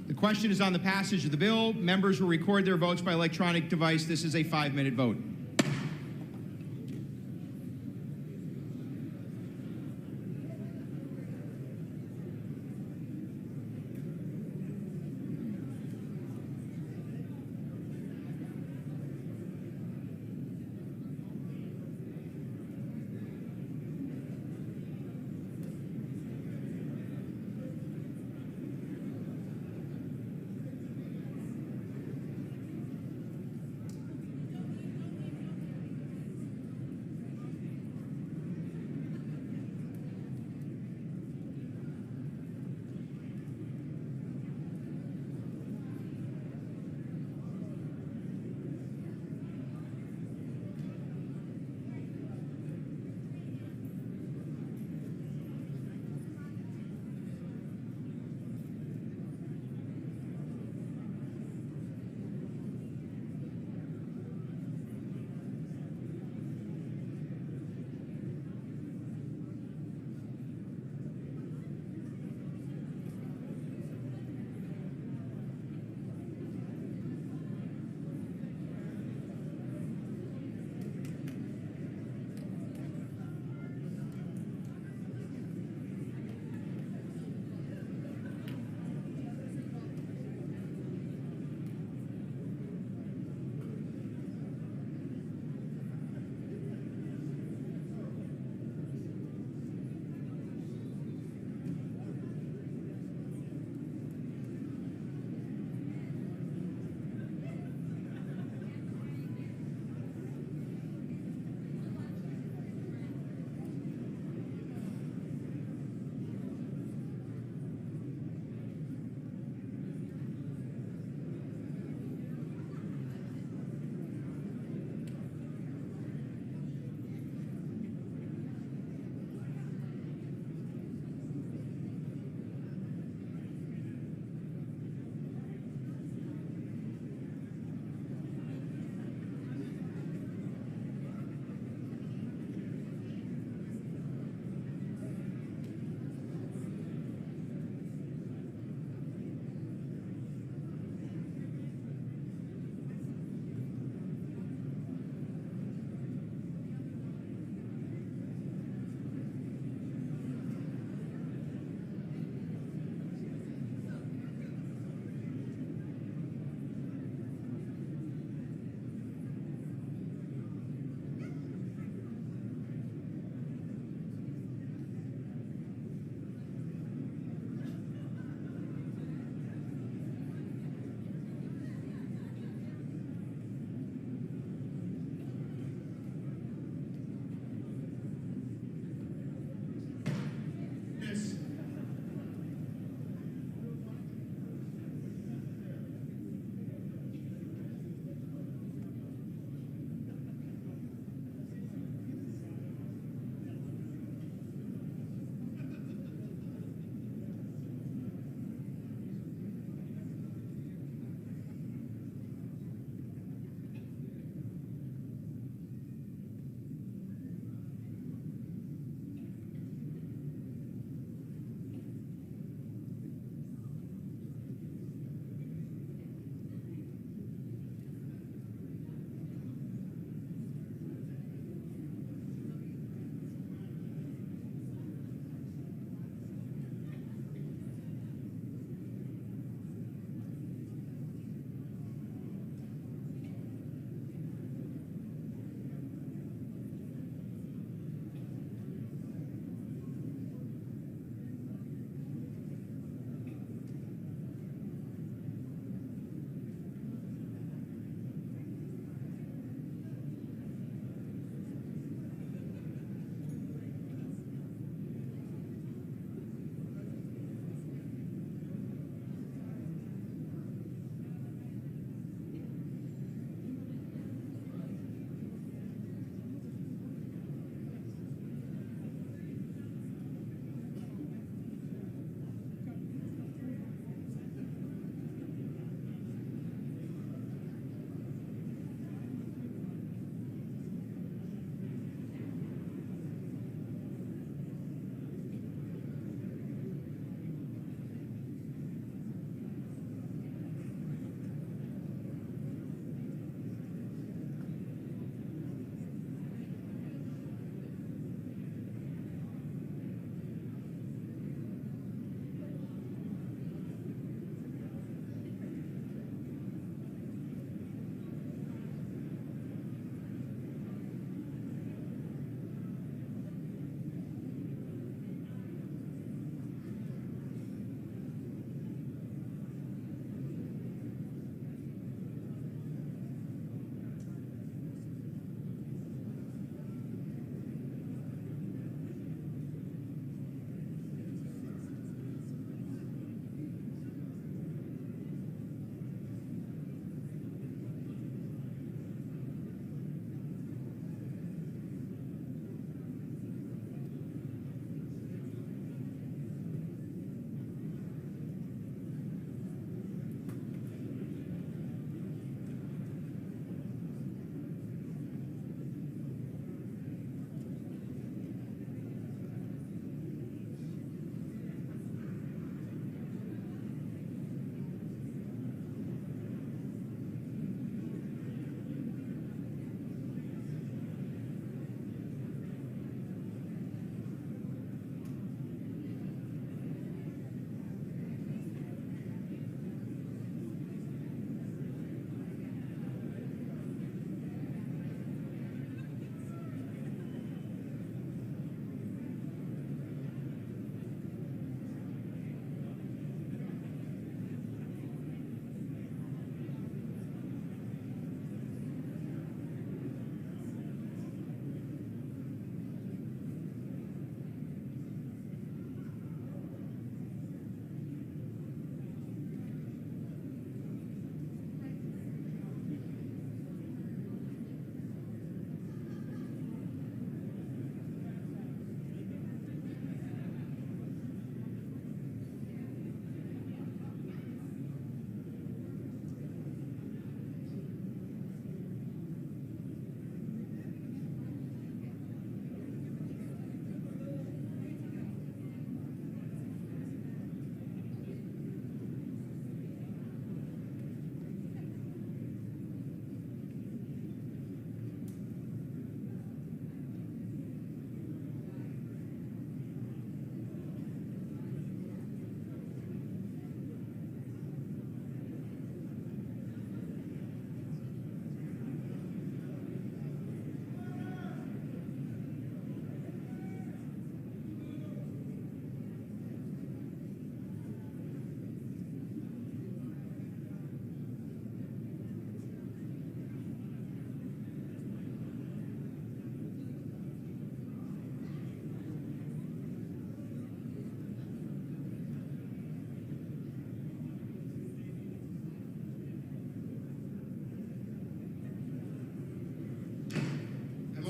The question is on the passage of the bill. Members will record their votes by electronic device. This is a 5-minute vote.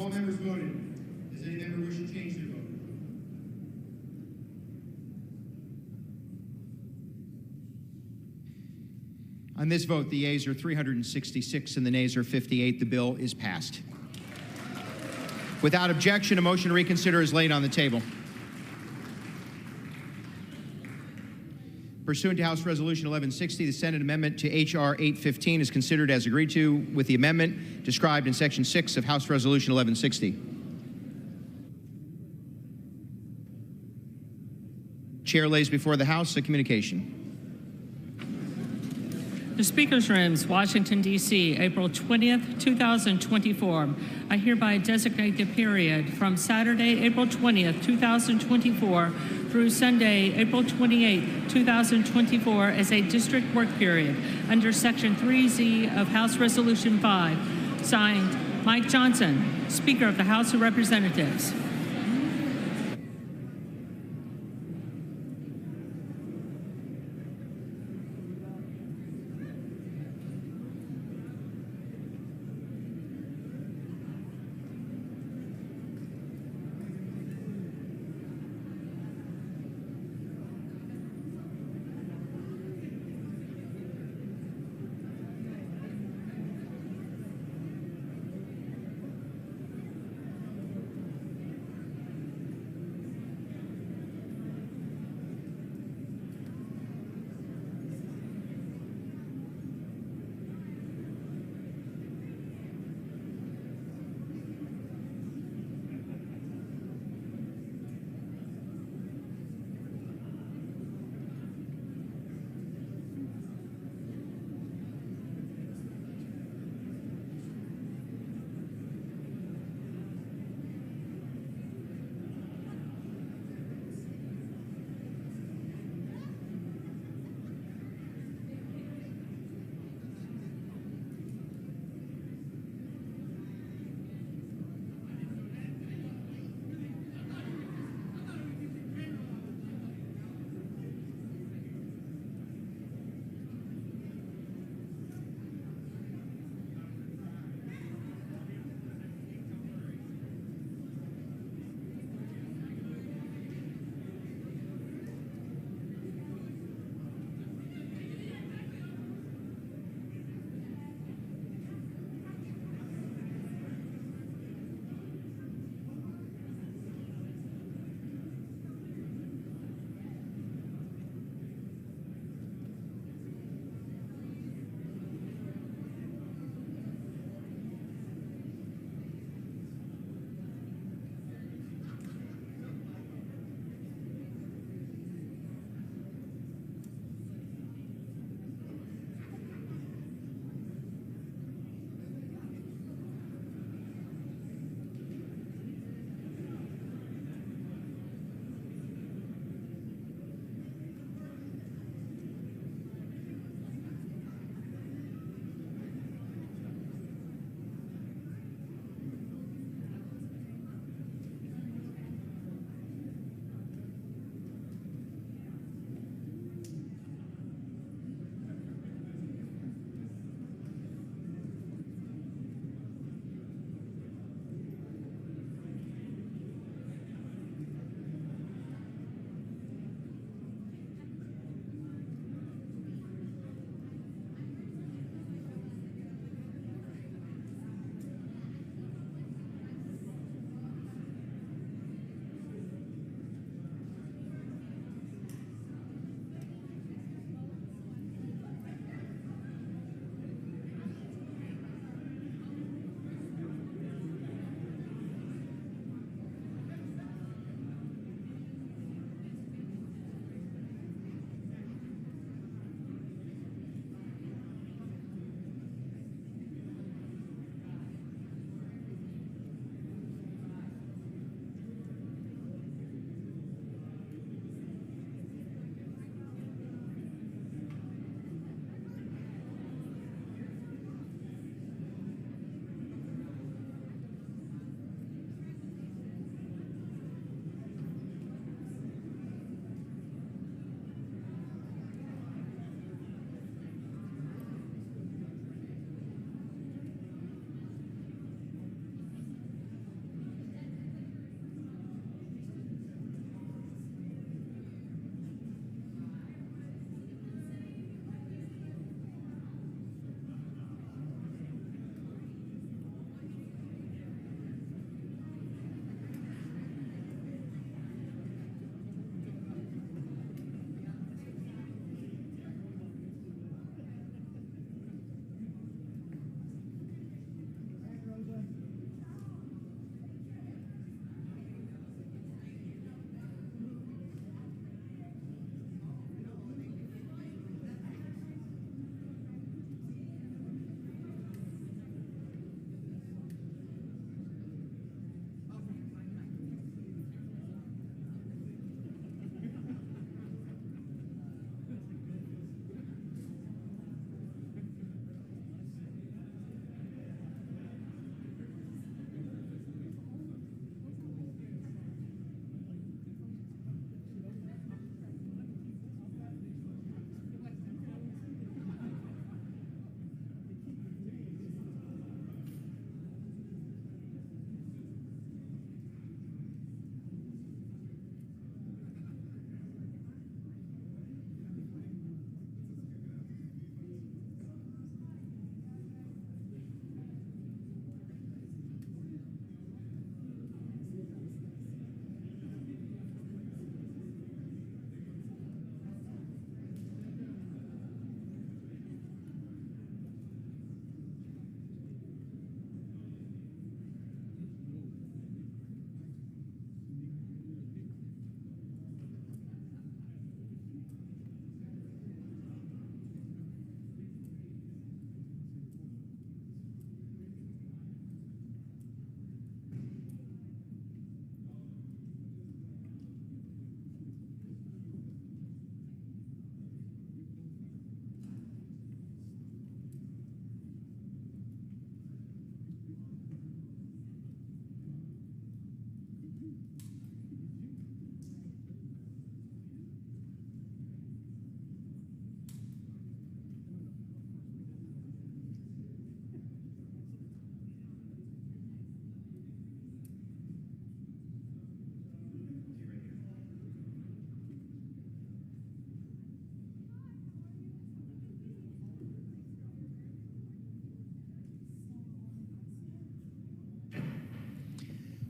all members voted? Does any member wish to change their vote? On this vote, the yeas are 366 and the nays are 58. The bill is passed. Without objection, a motion to reconsider is laid on the table. Pursuant to House Resolution 1160, the Senate amendment to H.R. 815 is considered as agreed to with the amendment described in Section 6 of House Resolution 1160. Chair lays before the House a communication. The Speaker's Rooms, Washington, D.C., April 20th, 2024. I hereby designate the period from Saturday, April 20th, 2024 through Sunday, April 28th, 2024 as a district work period under Section 3Z of House Resolution 5. Signed, Mike Johnson, Speaker of the House of Representatives.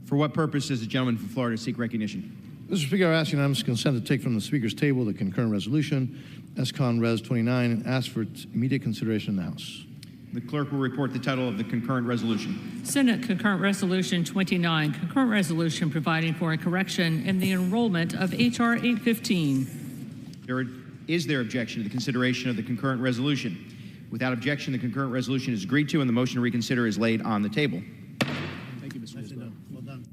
For what purpose does the gentleman from Florida seek recognition? Mr. Speaker, I ask unanimous consent to take from the Speaker's table the concurrent resolution, S-Con Res 29, and ask for its immediate consideration in the House. The clerk will report the title of the concurrent resolution. Senate Concurrent Resolution 29, concurrent resolution providing for a correction in the enrollment of H.R. 815. Is there objection to the consideration of the concurrent resolution? Without objection, the concurrent resolution is agreed to and the motion to reconsider is laid on the table. Thank you, Mr. President. Well done.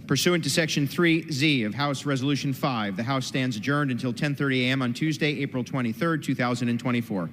Pursuant to Section 3Z of House Resolution 5, the House stands adjourned until 10:30 a.m. on Tuesday, April 23, 2024.